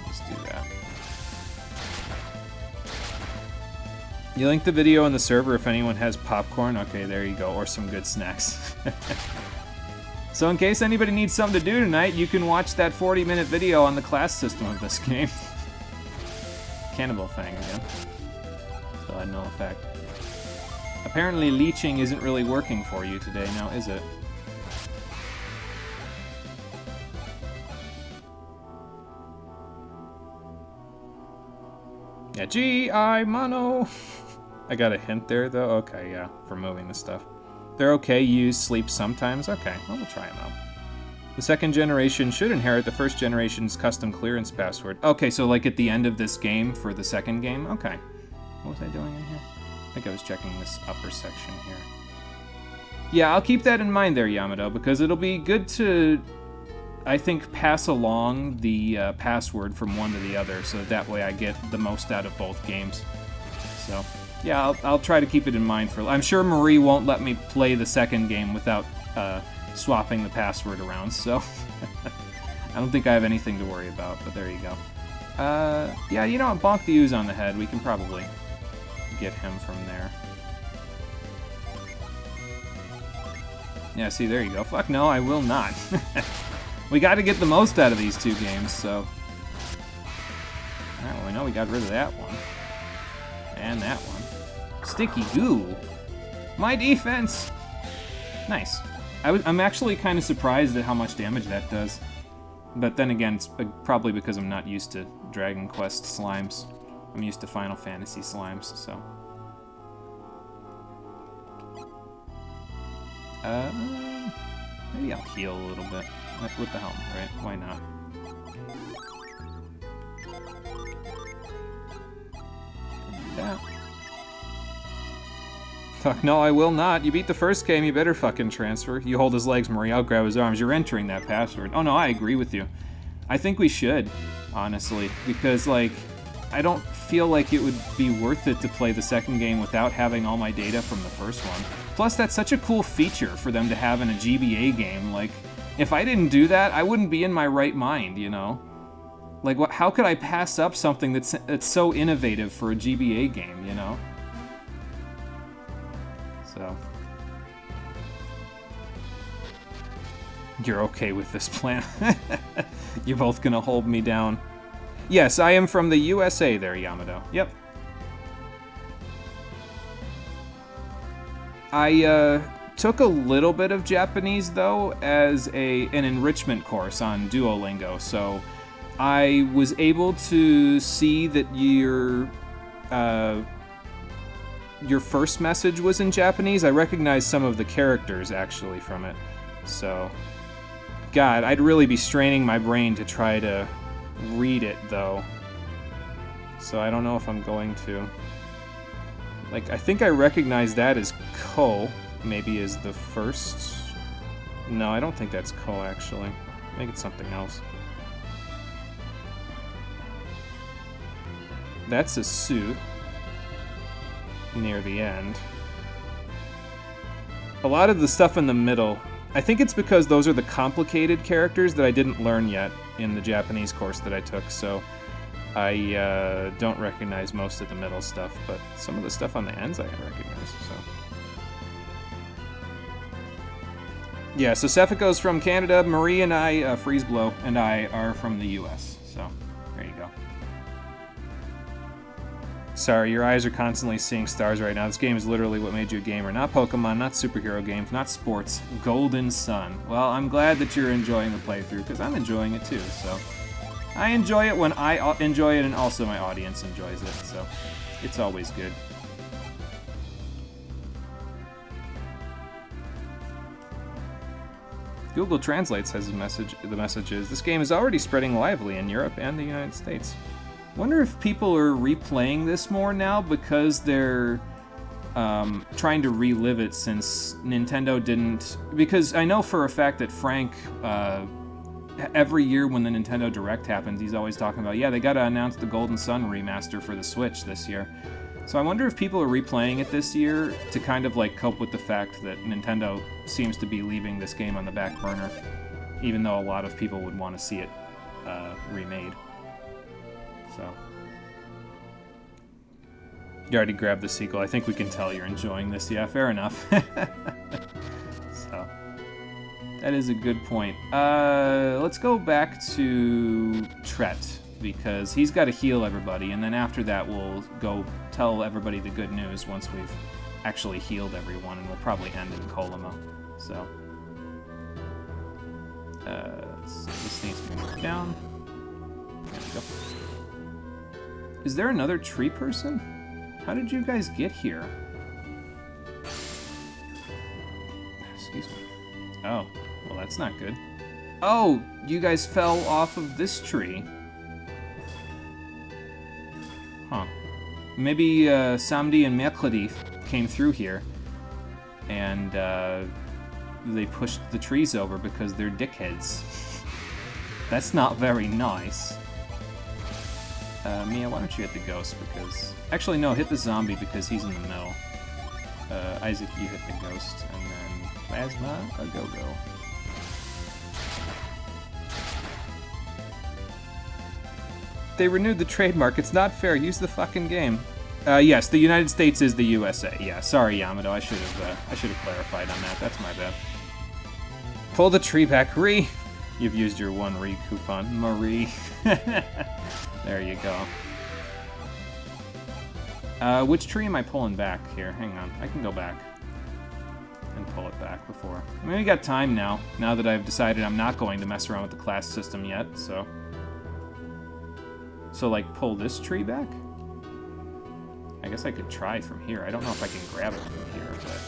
Let's do that. You link the video in the server if anyone has popcorn. Okay, there you go. Or some good snacks. So in case anybody needs something to do tonight, you can watch that 40-minute video on the class system of this game. Cannibal Fang again. Still had no effect. Apparently leeching isn't really working for you today now, is it? Yeah, G.I. Mono! I got a hint there, though? Okay, yeah, for moving the stuff. They're okay, use sleep sometimes? Okay, well, we'll try them out. The second generation should inherit the first generation's custom clearance password. Okay, so like at the end of this game for the second game? Okay. What was I doing in here? I think I was checking this upper section here. Yeah, I'll keep that in mind there, Yamato, because it'll be good to, I think, pass along the password from one to the other, so that way I get the most out of both games. So, Yeah, I'll try to keep it in mind for... I'm sure Marie won't let me play the second game without swapping the password around, so... I don't think I have anything to worry about, but there you go. Yeah, you know what? Bonk the Ooze on the head. We can probably get him from there. Yeah, see, there you go. Fuck no, I will not. We got to get the most out of these two games, so... Alright, well, we know we got rid of that one. And that one. Sticky goo! My defense! Nice. I'm actually kind of surprised at how much damage that does. But then again, it's probably because I'm not used to Dragon Quest slimes. I'm used to Final Fantasy slimes, so... Maybe I'll heal a little bit with the helmet, right? Why not? Do that. Fuck no, I will not. You beat the first game, you better fucking transfer. You hold his legs, Marie, I'll grab his arms. You're entering that password. Oh no, I agree with you. I think we should, honestly, because, like, I don't feel like it would be worth it to play the second game without having all my data from the first one. Plus, that's such a cool feature for them to have in a GBA game. Like, if I didn't do that, I wouldn't be in my right mind, you know? Like, how could I pass up something that's so innovative for a GBA game, you know? So... You're okay with this plan. You're both gonna hold me down. Yes, I am from the USA there, Yamato. Yep. I took a little bit of Japanese, though, as an enrichment course on Duolingo, so I was able to see that your first message was in Japanese. I recognized some of the characters, actually, from it. So, God, I'd really be straining my brain to try to read it, though. So I don't know if I'm going to. Like, I think I recognize that as Ko, maybe as the first... No, I don't think that's Ko, actually. I think it's something else. That's a suit near the end. A lot of the stuff in the middle, I think it's because those are the complicated characters that I didn't learn yet in the Japanese course that I took, so I don't recognize most of the middle stuff, but some of the stuff on the ends I can recognize, so... Yeah, so Sefiko's from Canada, Marie and I, Freezeblow, and I are from the US, so there you go. Sorry, your eyes are constantly seeing stars right now. This game is literally what made you a gamer. Not Pokemon, not superhero games, not sports. Golden Sun. Well, I'm glad that you're enjoying the playthrough, because I'm enjoying it too, so... I enjoy it when I enjoy it, and also my audience enjoys it, so... It's always good. Google Translate says the message is, this game is already spreading lively in Europe and the United States. Wonder if people are replaying this more now because they're trying to relive it since Nintendo didn't... Because I know for a fact that Frank, every year when the Nintendo Direct happens, he's always talking about, yeah, they gotta announce the Golden Sun remaster for the Switch this year. So I wonder if people are replaying it this year to kind of like cope with the fact that Nintendo seems to be leaving this game on the back burner, even though a lot of people would want to see it remade. So, you already grabbed the sequel. I think we can tell you're enjoying this. Yeah, fair enough. So, that is a good point. Let's go back to Tret, because he's got to heal everybody, and then after that we'll go tell everybody the good news once we've actually healed everyone, and we'll probably end in Kolima. So, this needs to be moved down. There we go. Is there another tree person? How did you guys get here? Excuse me. Oh, well that's not good. Oh, you guys fell off of this tree. Huh. Maybe Samedi and Mercredi came through here, and they pushed the trees over because they're dickheads. That's not very nice. Mia, why don't you hit the ghost because... Actually, no, hit the zombie because he's in the middle. Isaac, you hit the ghost, and then Plasma, a go-go. They renewed the trademark. It's not fair. Use the fucking game. Yes, the United States is the USA. Yeah, sorry, Yamato. I should have clarified on that. That's my bad. Pull the tree back, Ree. You've used your one Ree coupon, Marie. There you go. Which tree am I pulling back here? Hang on. I can go back and pull it back before. I mean, we got time now. Now that I've decided I'm not going to mess around with the class system yet, so. So, like, pull this tree back? I guess I could try from here. I don't know if I can grab it from here, but...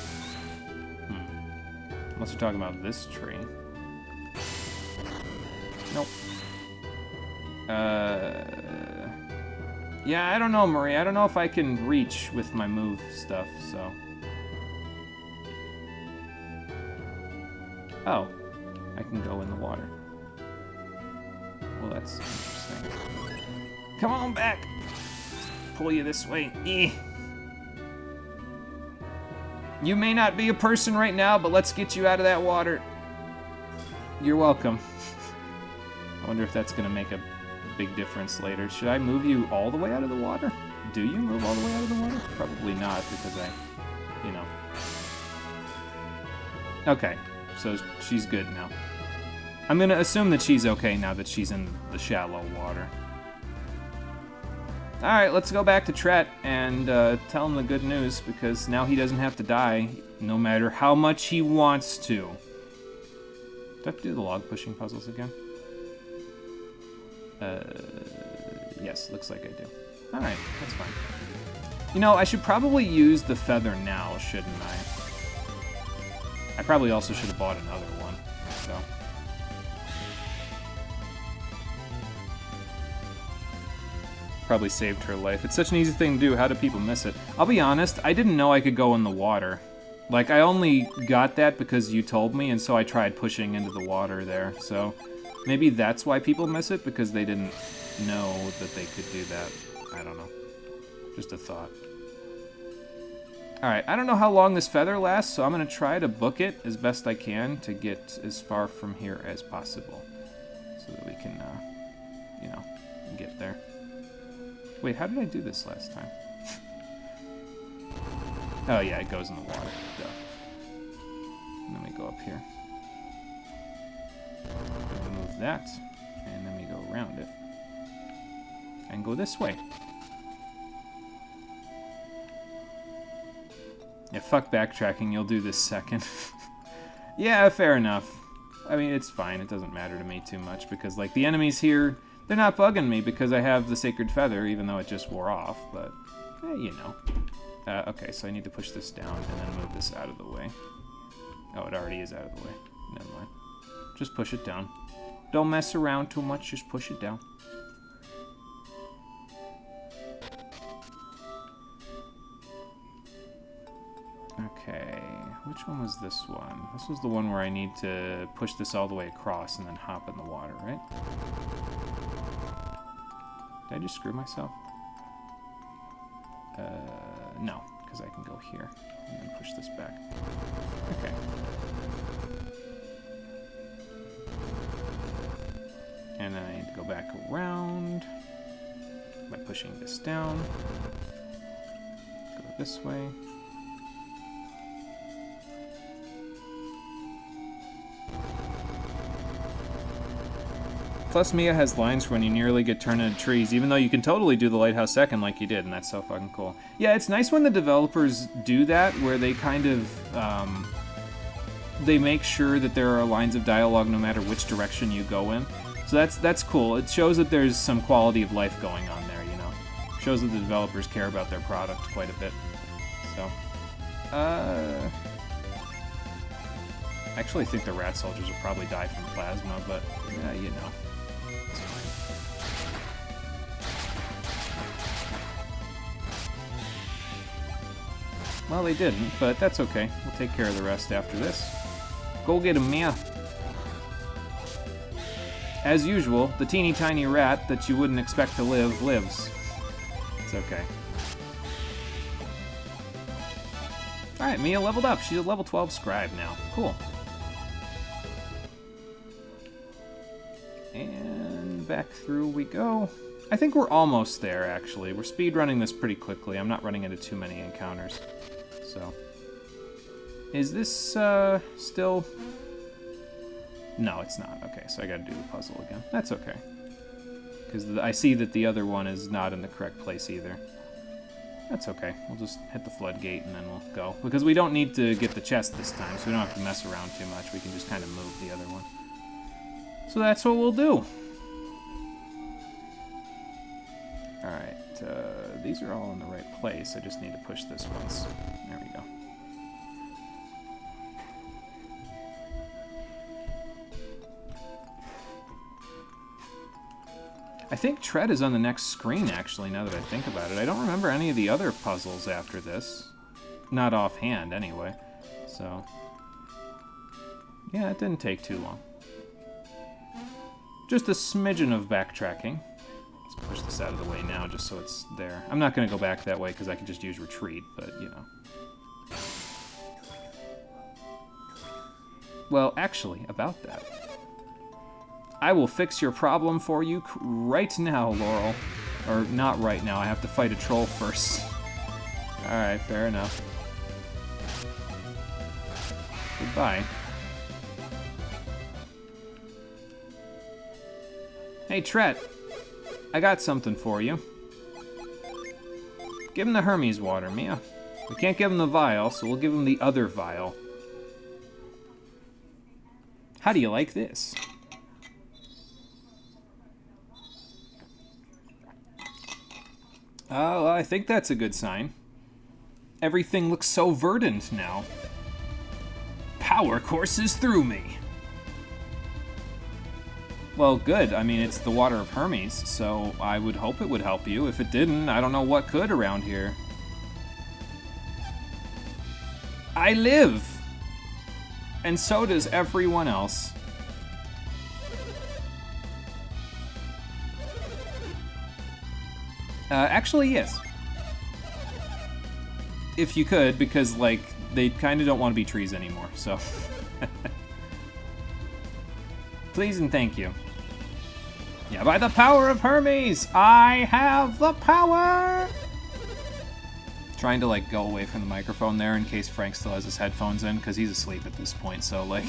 Unless you're talking about this tree. Nope. Yeah, I don't know, Marie. I don't know if I can reach with my move stuff, so... Oh. I can go in the water. Well, that's interesting. Come on back! Pull you this way. You may not be a person right now, but let's get you out of that water. You're welcome. I wonder if that's going to make a big difference later. Should I move you all the way out of the water? Do you move all the way out of the water? Probably not, because you know. Okay, so she's good now. I'm going to assume that she's okay now that she's in the shallow water. Alright, let's go back to Tret and tell him the good news, because now he doesn't have to die, no matter how much he wants to. Do I have to do the log pushing puzzles again? Yes, looks like I do. Alright, that's fine. You know, I should probably use the feather now, shouldn't I? I probably also should have bought another one, so... Probably saved her life. It's such an easy thing to do. How do people miss it? I'll be honest, I didn't know I could go in the water. Like, I only got that because you told me, and so I tried pushing into the water there. So, maybe that's why people miss it, because they didn't know that they could do that. I don't know. Just a thought. Alright, I don't know how long this feather lasts, so I'm going to try to book it as best I can to get as far from here as possible. So that we can, you know, get there. Wait, how did I do this last time? Oh yeah, it goes in the water. Duh. And then we go up here. Remove that. And then we go around it. And go this way. Yeah, fuck backtracking, you'll do this second. Yeah, fair enough. I mean, it's fine, it doesn't matter to me too much, because, like, the enemies here... They're not bugging me because I have the Sacred Feather, even though it just wore off, but, you know. Okay, so I need to push this down and then move this out of the way. Oh, it already is out of the way. Never mind. Just push it down. Don't mess around too much, just push it down. Okay, which one was this one? This was the one where I need to push this all the way across and then hop in the water, right? Did I just screw myself? No, because I can go here and then push this back. Okay. And then I need to go back around by pushing this down. Go this way. Plus, Mia has lines when you nearly get turned into trees, even though you can totally do the lighthouse second like you did, and that's so fucking cool. Yeah, it's nice when the developers do that, where they kind of, they make sure that there are lines of dialogue no matter which direction you go in. So that's cool. It shows that there's some quality of life going on there, you know. It shows that the developers care about their product quite a bit. So, I actually think the rat soldiers will probably die from plasma, but, you know. Well, they didn't, but that's okay. We'll take care of the rest after this. Go get him, Mia. as usual, the teeny tiny rat that you wouldn't expect to live, lives. It's okay. Alright, Mia leveled up. She's a level 12 scribe now. Cool. And back through we go. I think we're almost there, actually. We're speedrunning this pretty quickly. I'm not running into too many encounters. So. Is this, still... No, it's not. Okay, so I gotta do the puzzle again. That's okay. Because I see that the other one is not in the correct place either. That's okay. We'll just hit the floodgate and then we'll go. Because we don't need to get the chest this time, so we don't have to mess around too much. We can just kind of move the other one. So that's what we'll do. Alright, these are all in the right place. I just need to push this once. There we go. I think Tread is on the next screen, actually, now that I think about it. I don't remember any of the other puzzles after this. Not offhand, anyway. So, yeah, it didn't take too long. Just a smidgen of backtracking. Let's push this out of the way now, just so it's there. I'm not going to go back that way, because I can just use retreat, but, you know. Well, actually, about that. I will fix your problem for you right now, Laurel. Or not right now, I have to fight a troll first. Alright, fair enough. Goodbye. Hey, Tret. I got something for you. Give him the Hermes water, Mia. We can't give him the vial, so we'll give him the other vial. How do you like this? Oh, I think that's a good sign. Everything looks so verdant now. Power courses through me. Well, good. I mean, it's the water of Hermes, so I would hope it would help you. If it didn't, I don't know what could around here. I live! And so does everyone else. Actually, yes. If you could, because, like, they kind of don't want to be trees anymore, so... Please and thank you. Yeah, by the power of Hermes, I have the power! Trying to, like, go away from the microphone there in case Frank still has his headphones in, because he's asleep at this point, so, like,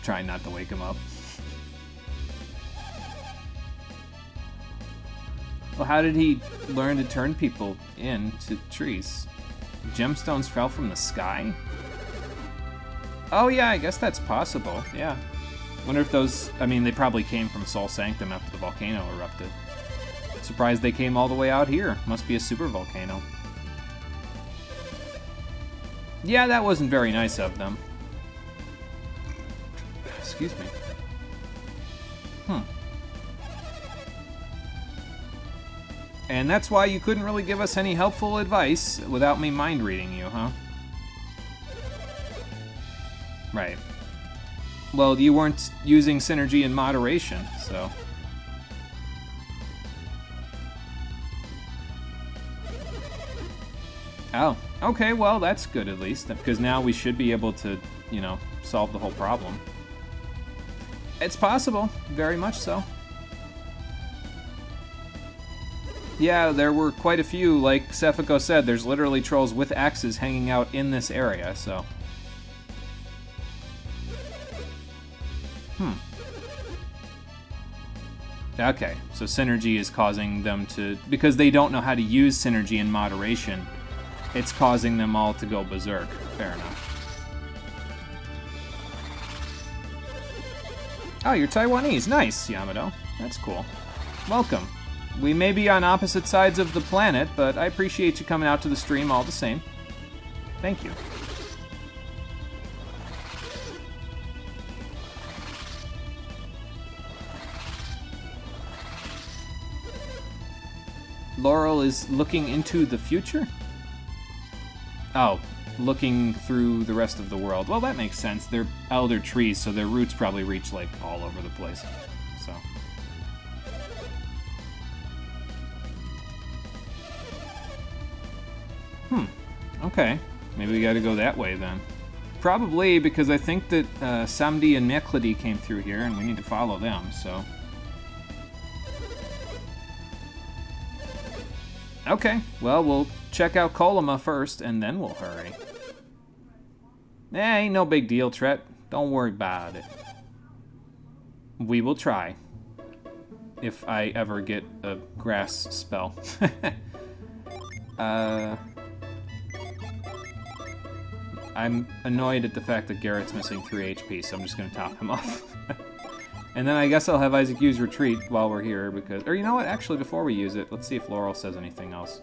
trying not to wake him up. Well, how did he learn to turn people into trees? Gemstones fell from the sky? Oh yeah, I guess that's possible, yeah. Wonder if those, I mean, they probably came from Sol Sanctum after the volcano erupted. Surprised they came all the way out here. Must be a super volcano. Yeah, that wasn't very nice of them. Excuse me. And that's why you couldn't really give us any helpful advice without me mind reading you, huh? Right. Well, you weren't using synergy in moderation, so... Oh, okay, well, that's good at least, because now we should be able to, you know, solve the whole problem. It's possible, very much so. Yeah, there were quite a few, like Cephiko said, there's literally trolls with axes hanging out in this area, so... Okay, so synergy is causing them to... Because they don't know how to use synergy in moderation, it's causing them all to go berserk. Fair enough. Oh, you're Taiwanese. Nice, Yamato. That's cool. Welcome. We may be on opposite sides of the planet, but I appreciate you coming out to the stream all the same. Thank you. Laurel is looking into the future? Oh, looking through the rest of the world. Well, that makes sense. They're elder trees, so their roots probably reach, like, all over the place. So... Okay. Maybe we gotta go that way then. Probably because I think that Samdi and Meklidi came through here and we need to follow them, so. Okay, well, we'll check out Kolima first and then we'll hurry. Ain't no big deal, Tret. Don't worry about it. We will try. If I ever get a grass spell. I'm annoyed at the fact that Garrett's missing 3 HP, so I'm just going to top him off. And then I guess I'll have Isaac use Retreat while we're here, because... Or you know what? Actually, before we use it, let's see if Laurel says anything else.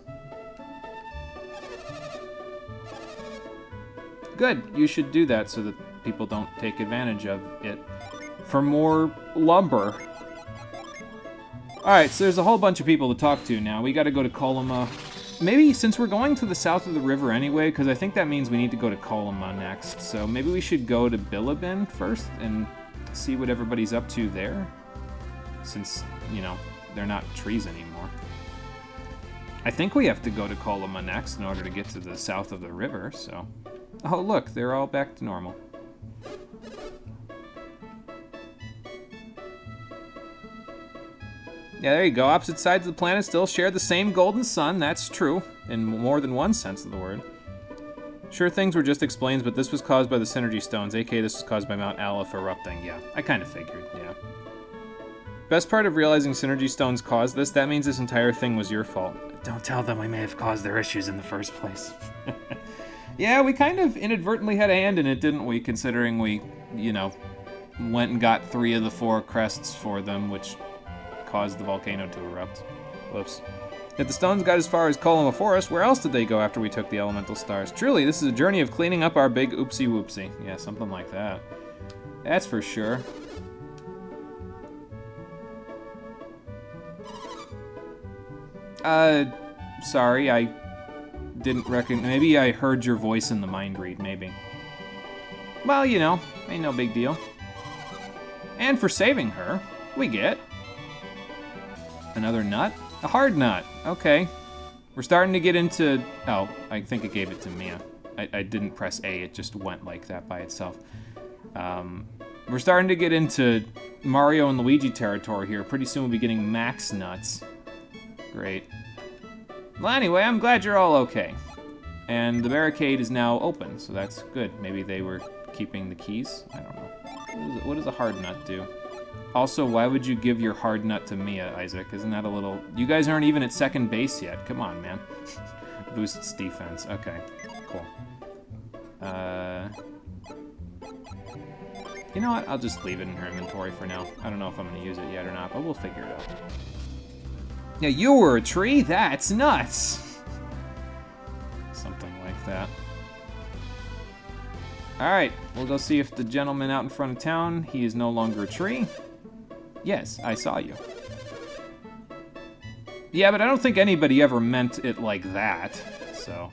Good. You should do that so that people don't take advantage of it for more lumber. Alright, so there's a whole bunch of people to talk to now. We gotta go to Kolima. Maybe, since we're going to the south of the river anyway, because I think that means we need to go to Kolima next, so maybe we should go to Bilibin first and see what everybody's up to there. Since, you know, they're not trees anymore. I think we have to go to Kolima next in order to get to the south of the river, so... Oh, look, they're all back to normal. Yeah, there you go. Opposite sides of the planet still share the same golden sun. That's true, in more than one sense of the word. Sure, things were just explained, but this was caused by the Synergy Stones, aka this was caused by Mount Aleph erupting. Yeah, I kind of figured, yeah. Best part of realizing Synergy Stones caused this, that means this entire thing was your fault. Don't tell them we may have caused their issues in the first place. Yeah, we kind of inadvertently had a hand in it, didn't we? Considering we, you know, went and got 3 of the 4 crests for them, which caused the volcano to erupt. Whoops. If the stones got as far as Kolima Forest, where else did they go after we took the elemental stars? Truly, this is a journey of cleaning up our big oopsie whoopsie. Yeah, something like that. That's for sure. Sorry, I didn't reckon. Maybe I heard your voice in the mind read, maybe. Well, you know, ain't no big deal. And for saving her, we get another nut? A hard nut. Okay. We're starting to get into... Oh, I think it gave it to Mia. I didn't press A, it just went like that by itself. We're starting to get into Mario and Luigi territory here. Pretty soon we'll be getting max nuts. Great. Well, anyway, I'm glad you're all okay. And the barricade is now open, so that's good. Maybe they were keeping the keys? I don't know. What does a hard nut do? Also, why would you give your hard nut to Mia, Isaac? Isn't that a little... You guys aren't even at second base yet. Come on, man. Boosts defense. Okay, cool. You know what? I'll just leave it in her inventory for now. I don't know if I'm going to use it yet or not, but we'll figure it out. Yeah, you were a tree? That's nuts! Something like that. Alright, we'll go see if the gentleman out in front of town, he is no longer a tree. Yes, I saw you. Yeah, but I don't think anybody ever meant it like that, so...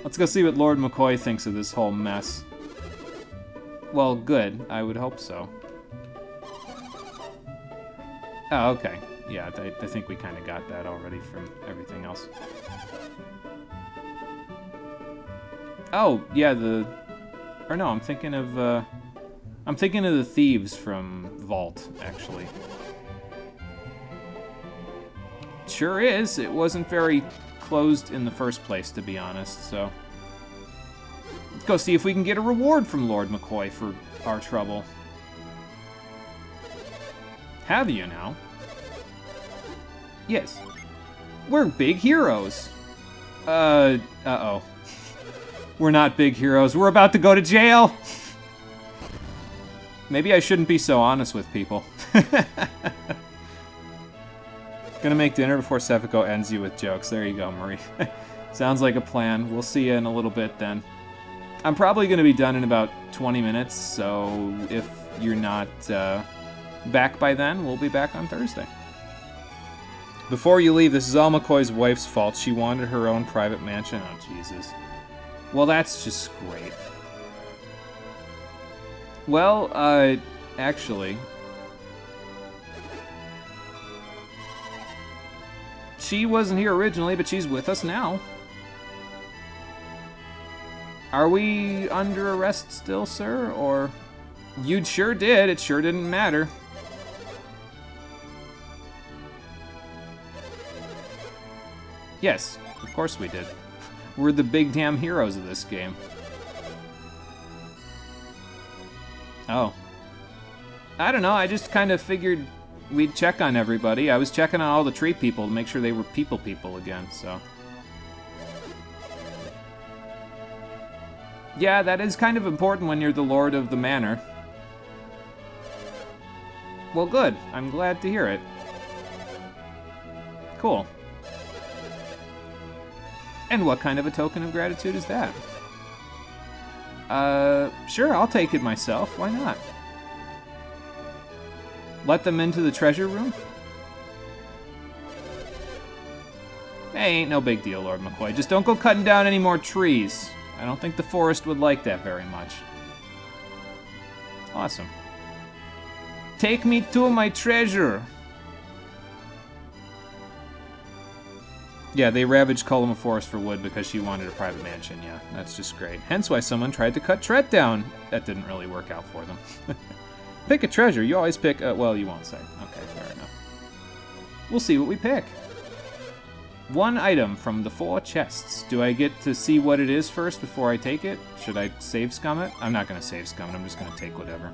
Let's go see what Lord McCoy thinks of this whole mess. Well, good. I would hope so. Oh, okay. Yeah, I think we kind of got that already from everything else. Oh, yeah, or no, I'm thinking of the thieves from Vault, actually. Sure is. It wasn't very closed in the first place, to be honest, so... Let's go see if we can get a reward from Lord McCoy for our trouble. Have you now? Yes. We're big heroes. Uh-oh. We're not big heroes. We're about to go to jail. Maybe I shouldn't be so honest with people. Gonna make dinner before Sefiko ends you with jokes. There you go, Marie. Sounds like a plan. We'll see you in a little bit then. I'm probably gonna be done in about 20 minutes, so if you're not back by then, we'll be back on Thursday. Before you leave, this is all McCoy's wife's fault. She wanted her own private mansion. Oh, Jesus. Well, that's just great. Well, actually... She wasn't here originally, but she's with us now. Are we under arrest still, sir? Or you sure did. It sure didn't matter. Yes, of course we did. We're the big damn heroes of this game. Oh. I don't know, I just kind of figured we'd check on everybody. I was checking on all the tree people to make sure they were people again, so. Yeah, that is kind of important when you're the lord of the manor. Well, good. I'm glad to hear it. Cool. And what kind of a token of gratitude is that? Sure, I'll take it myself. Why not? Let them into the treasure room? Hey, ain't no big deal, Lord McCoy. Just don't go cutting down any more trees. I don't think the forest would like that very much. Awesome. Take me to my treasure. Yeah, they ravaged Colima Forest for wood because she wanted a private mansion. Yeah, that's just great. Hence why someone tried to cut Tret down. That didn't really work out for them. Pick a treasure. You always pick... well, you won't say. Okay, fair enough. We'll see what we pick. One item from the 4 chests. Do I get to see what it is first before I take it? Should I save scum it? I'm not going to save scum it. I'm just going to take whatever.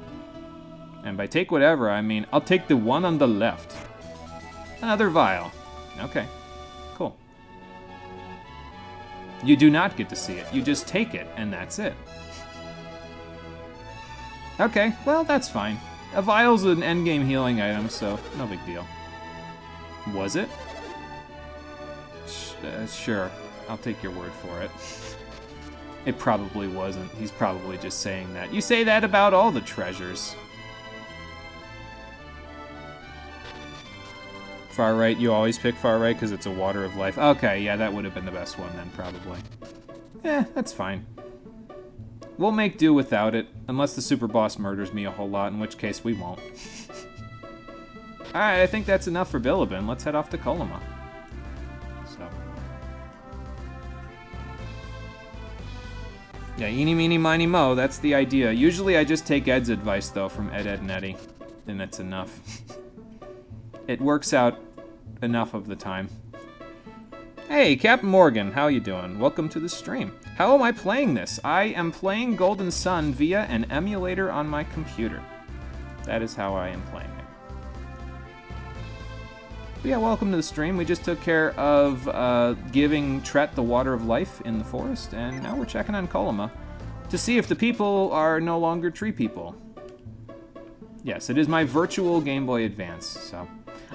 And by take whatever, I mean I'll take the one on the left. Another vial. Okay. Cool. You do not get to see it. You just take it, and that's it. Okay, well, that's fine. A vial's an endgame healing item, so no big deal. Was it? Sure. I'll take your word for it. It probably wasn't. He's probably just saying that. You say that about all the treasures. Far right, you always pick far right because it's a water of life. Okay, yeah, that would have been the best one then, probably. That's fine. We'll make do without it, unless the super boss murders me a whole lot, in which case we won't. Alright, I think that's enough for Bilibin. Let's head off to Colima. So. Yeah, eeny, meeny, miny, mo, that's the idea. Usually I just take Ed's advice, though, from Ed, and Eddie. And that's enough. It works out enough of the time. Hey, Captain Morgan, how you doing? Welcome to the stream. How am I playing this? I am playing Golden Sun via an emulator on my computer. That is how I am playing it. But yeah, welcome to the stream. We just took care of giving Tret the water of life in the forest, and now we're checking on Colima to see if the people are no longer tree people. Yes, it is my virtual Game Boy Advance, so...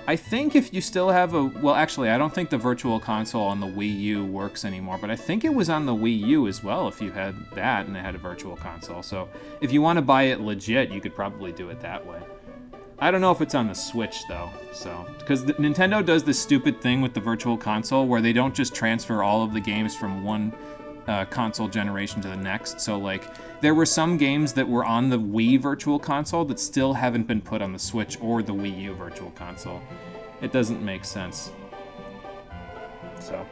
I think if you still have a... Well, actually, I don't think the Virtual Console on the Wii U works anymore, but I think it was on the Wii U as well if you had that and it had a Virtual Console. So if you want to buy it legit, you could probably do it that way. I don't know if it's on the Switch, though, so... Because Nintendo does this stupid thing with the Virtual Console where they don't just transfer all of the games from one console generation to the next. So, like, there were some games that were on the Wii Virtual Console that still haven't been put on the Switch or the Wii U Virtual Console. It doesn't make sense. So.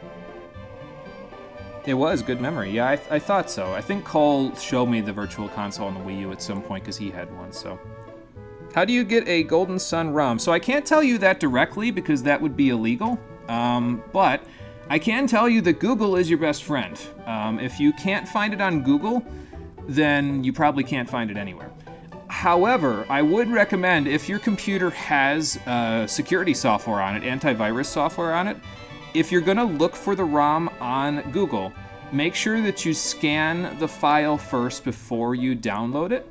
It was good memory. Yeah, I thought so. I think Cole showed me the Virtual Console on the Wii U at some point because he had one, so. How do you get a Golden Sun ROM? So I can't tell you that directly because that would be illegal, but I can tell you that Google is your best friend. If you can't find it on Google, then you probably can't find it anywhere. However, I would recommend if your computer has security software on it, antivirus software on it, if you're gonna look for the ROM on Google, make sure that you scan the file first before you download it,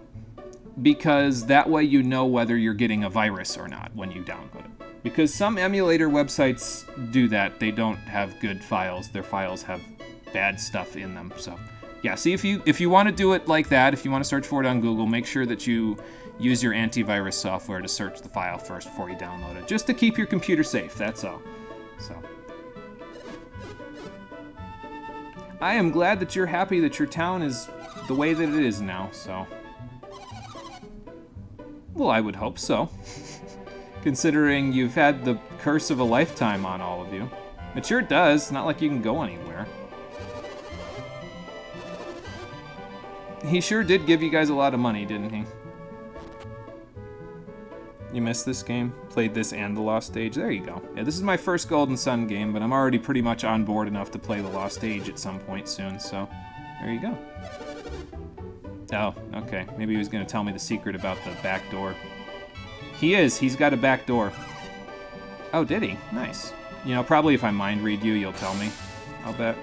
because that way you know whether you're getting a virus or not when you download it. Because some emulator websites do that. They don't have good files. Their files have bad stuff in them. So, yeah, see if you want to do it like that, if you want to search for it on Google, make sure that you use your antivirus software to search the file first before you download it. Just to keep your computer safe, that's all. So, I am glad that you're happy that your town is the way that it is now, so. Well, I would hope so. Considering you've had the curse of a lifetime on all of you. It sure does. Not like you can go anywhere. He sure did give you guys a lot of money, didn't he? You missed this game? Played this and the Lost Age? There you go. Yeah, this is my first Golden Sun game, but I'm already pretty much on board enough to play the Lost Age at some point soon, so there you go. Oh, okay. Maybe he was going to tell me the secret about the back door. He is. He's got a back door. Oh, did he? Nice. You know, probably if I mind read you, you'll tell me. I'll bet.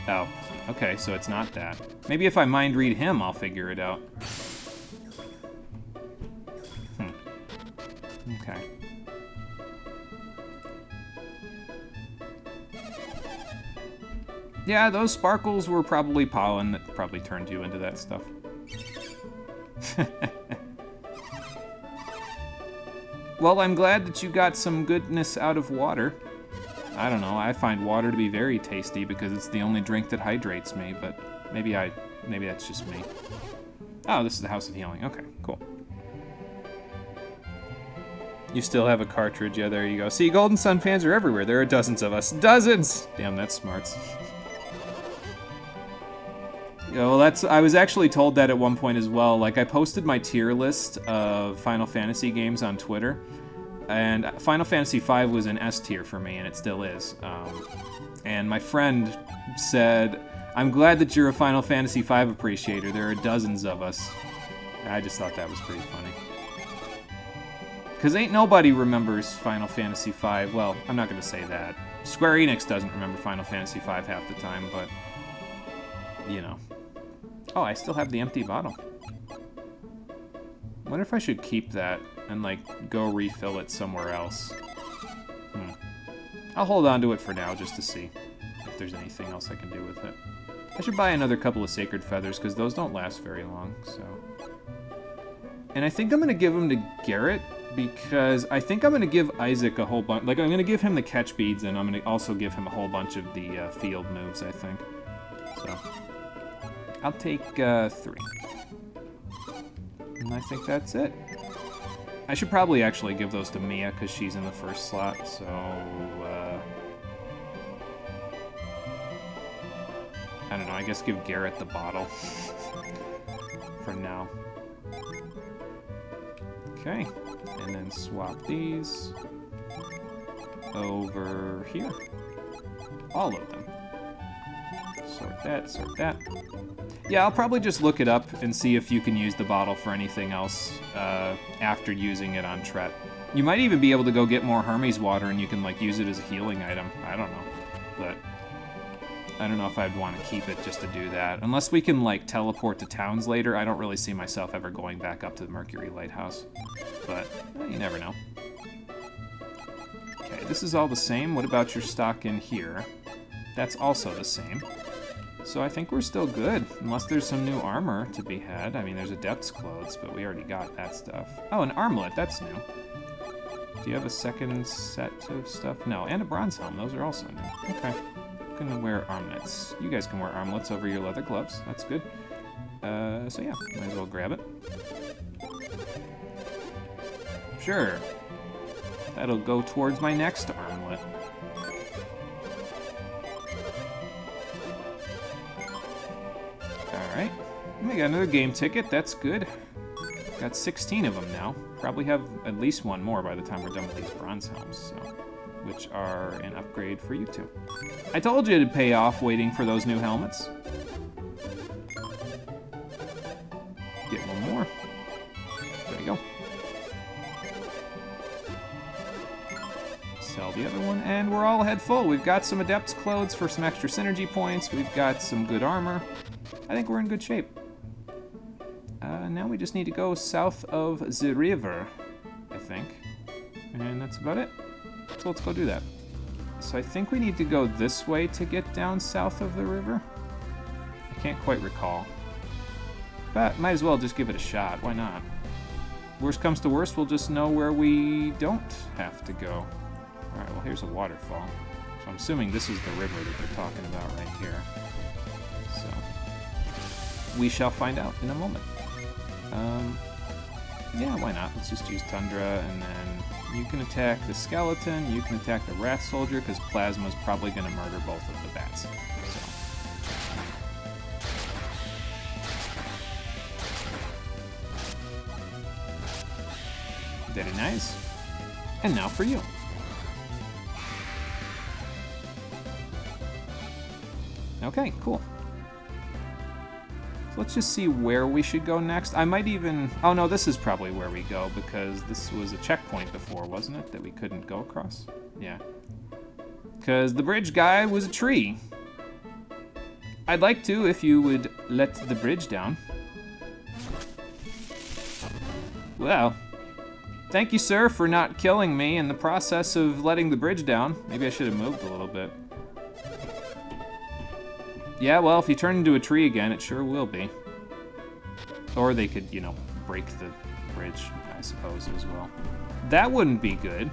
Oh, okay, so it's not that. Maybe if I mind read him, I'll figure it out. Okay. Yeah, those sparkles were probably pollen that probably turned you into that stuff. Well, I'm glad that you got some goodness out of water. I don't know, I find water to be very tasty because it's the only drink that hydrates me, but maybe that's just me. Oh, this is the House of Healing. Okay, cool. You still have a cartridge. Yeah, there you go. See, Golden Sun fans are everywhere. There are dozens of us. Dozens! Damn, that's smarts. Yeah, well, I was actually told that at one point as well. Like, I posted my tier list of Final Fantasy games on Twitter, and Final Fantasy V was an S tier for me, and it still is. And my friend said, I'm glad that you're a Final Fantasy V appreciator. There are dozens of us. I just thought that was pretty funny. Because ain't nobody remembers Final Fantasy V. Well, I'm not going to say that. Square Enix doesn't remember Final Fantasy V half the time, but, you know. Oh, I still have the empty bottle. I wonder if I should keep that and, like, go refill it somewhere else. I'll hold on to it for now just to see if there's anything else I can do with it. I should buy another couple of Sacred Feathers, because those don't last very long, so. And I think I'm going to give them to Garrett, because I think I'm going to give Isaac a whole bunch. Like, I'm going to give him the catch beads, and I'm going to also give him a whole bunch of the field moves, I think. So, I'll take 3. And I think that's it. I should probably actually give those to Mia, because she's in the first slot, so, I don't know, I guess give Garrett the bottle for now. Okay, and then swap these over here. All of them. Sort that, sort that. Yeah, I'll probably just look it up and see if you can use the bottle for anything else after using it on Tret. You might even be able to go get more Hermes water and you can, like, use it as a healing item. I don't know, but I don't know if I'd want to keep it just to do that. Unless we can, like, teleport to towns later, I don't really see myself ever going back up to the Mercury Lighthouse. But, you never know. Okay, this is all the same. What about your stock in here? That's also the same. So I think we're still good, unless there's some new armor to be had. I mean, there's Adept's Clothes, but we already got that stuff. Oh, an armlet, that's new. Do you have a second set of stuff? No, and a bronze helm. Those are also new. Okay. I'm gonna wear armlets. You guys can wear armlets over your leather gloves. That's good. So yeah, might as well grab it. Sure. That'll go towards my next armlet. Alright. We got another game ticket. That's good. Got 16 of them now. Probably have at least one more by the time we're done with these bronze helms, so, which are an upgrade for you two. I told you it'd pay off waiting for those new helmets. Get one more. There you go. Sell the other one, and we're all head full. We've got some Adept's Clothes for some extra synergy points. We've got some good armor. I think we're in good shape. Now we just need to go south of the river, I think. And that's about it. So let's go do that. So I think we need to go this way to get down south of the river. I can't quite recall. But might as well just give it a shot. Why not? Worst comes to worst, we'll just know where we don't have to go. Alright, well here's a waterfall. So I'm assuming this is the river that they're talking about right here. So we shall find out in a moment. Yeah, why not? Let's just use Tundra, and then you can attack the skeleton, you can attack the Wrath Soldier, because Plasma's probably going to murder both of the bats. So. Very nice. And now for you. Okay, cool. So let's just see where we should go next. I might even... Oh no, this is probably where we go, because this was a checkpoint before, wasn't it? That we couldn't go across? Yeah. Because the bridge guy was a tree. I'd like to, if you would let the bridge down. Well, thank you, sir, for not killing me in the process of letting the bridge down. Maybe I should have moved a little bit. Yeah, well, if you turn into a tree again, it sure will be. Or they could, you know, break the bridge, I suppose, as well. That wouldn't be good.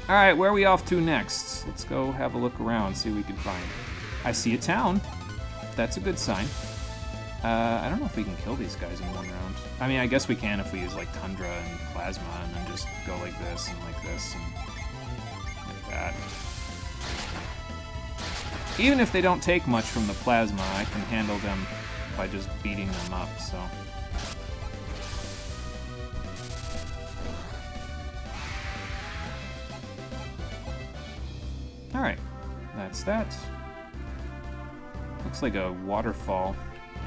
All right, where are we off to next? Let's go have a look around, see what we can find. I see a town. That's a good sign. I don't know if we can kill these guys in one round. I mean, I guess we can if we use, like, Tundra and Plasma and then just go like this and like this and like that. Even if they don't take much from the Plasma, I can handle them by just beating them up, so... Alright, that's that. Looks like a waterfall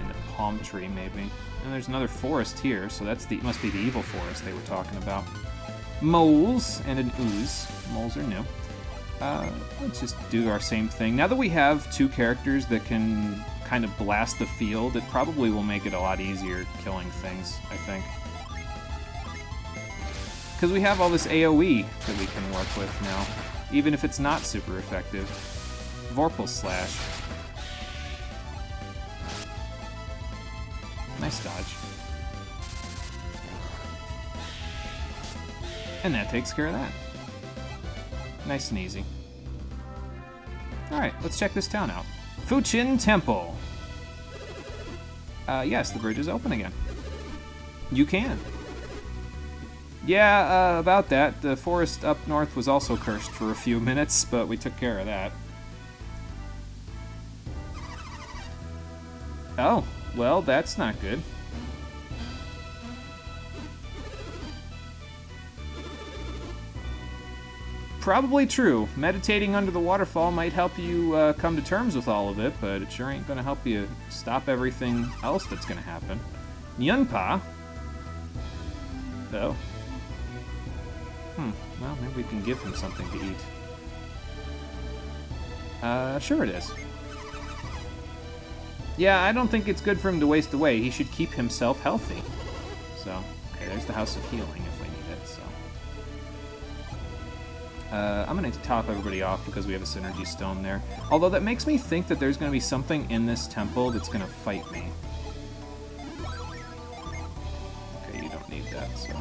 and a palm tree, maybe. And there's another forest here, so that's the must be the evil forest they were talking about. Moles and an ooze. Moles are new. Let's just do our same thing. Now that we have two characters that can kind of blast the field, it probably will make it a lot easier killing things, I think. Because we have all this AoE that we can work with now, even if it's not super effective. Vorpal Slash. Nice dodge. And that takes care of that. Nice and easy. Alright, let's check this town out. Fuchin Temple. Yes, the bridge is open again. You can. Yeah, about that. The forest up north was also cursed for a few minutes, but we took care of that. Oh, well, that's not good. Probably true. Meditating under the waterfall might help you come to terms with all of it, but it sure ain't gonna help you stop everything else that's gonna happen. Nyunpa? Oh. Well, maybe we can give him something to eat. Sure it is. Yeah, I don't think it's good for him to waste away. He should keep himself healthy. So, okay, there's the House of Healing if we need it, so. I'm gonna top everybody off because we have a Synergy Stone there. Although that makes me think that there's gonna be something in this temple that's gonna fight me. Okay, you don't need that, so.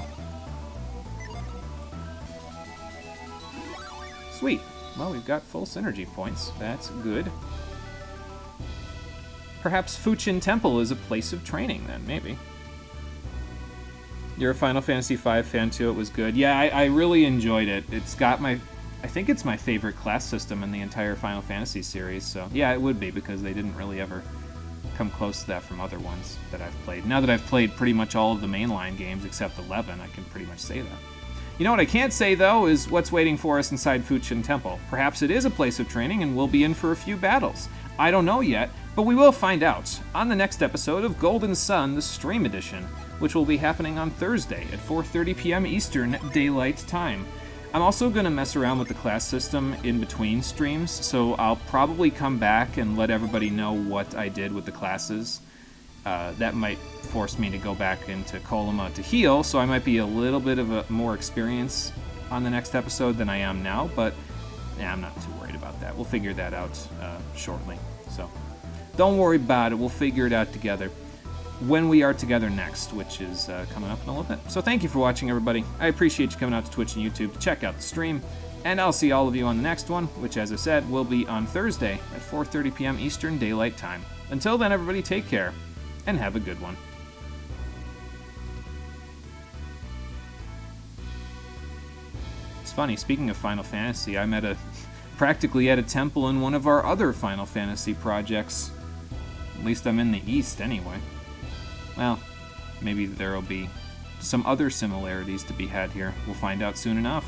Sweet. Well, we've got full synergy points. That's good. Perhaps Fuchin Temple is a place of training, then, maybe. You're a Final Fantasy V fan, too. It was good. Yeah, I really enjoyed it. It's got my... I think it's my favorite class system in the entire Final Fantasy series, so... Yeah, it would be, because they didn't really ever come close to that from other ones that I've played. Now that I've played pretty much all of the mainline games except 11, I can pretty much say that. You know what I can't say, though, is what's waiting for us inside Fuchin Temple. Perhaps it is a place of training and we'll be in for a few battles. I don't know yet, but we will find out on the next episode of Golden Sun, the Stream Edition, which will be happening on Thursday at 4:30 p.m. Eastern Daylight Time. I'm also going to mess around with the class system in between streams, so I'll probably come back and let everybody know what I did with the classes. That might force me to go back into Kolima to heal, so I might be a little bit of a more experience on the next episode than I am now, but yeah, I'm not too worried about that. We'll figure that out shortly, so don't worry about it. We'll figure it out together when we are together next, which is coming up in a little bit. So thank you for watching, everybody. I appreciate you coming out to Twitch and YouTube to check out the stream, and I'll see all of you on the next one, which, as I said, will be on Thursday at 4:30 p.m. Eastern Daylight Time. Until then, everybody, take care and have a good one. It's funny, speaking of Final Fantasy, I'm practically at a temple in one of our other Final Fantasy projects. At least I'm in the East, anyway. Well, maybe there'll be some other similarities to be had here? We'll find out soon enough.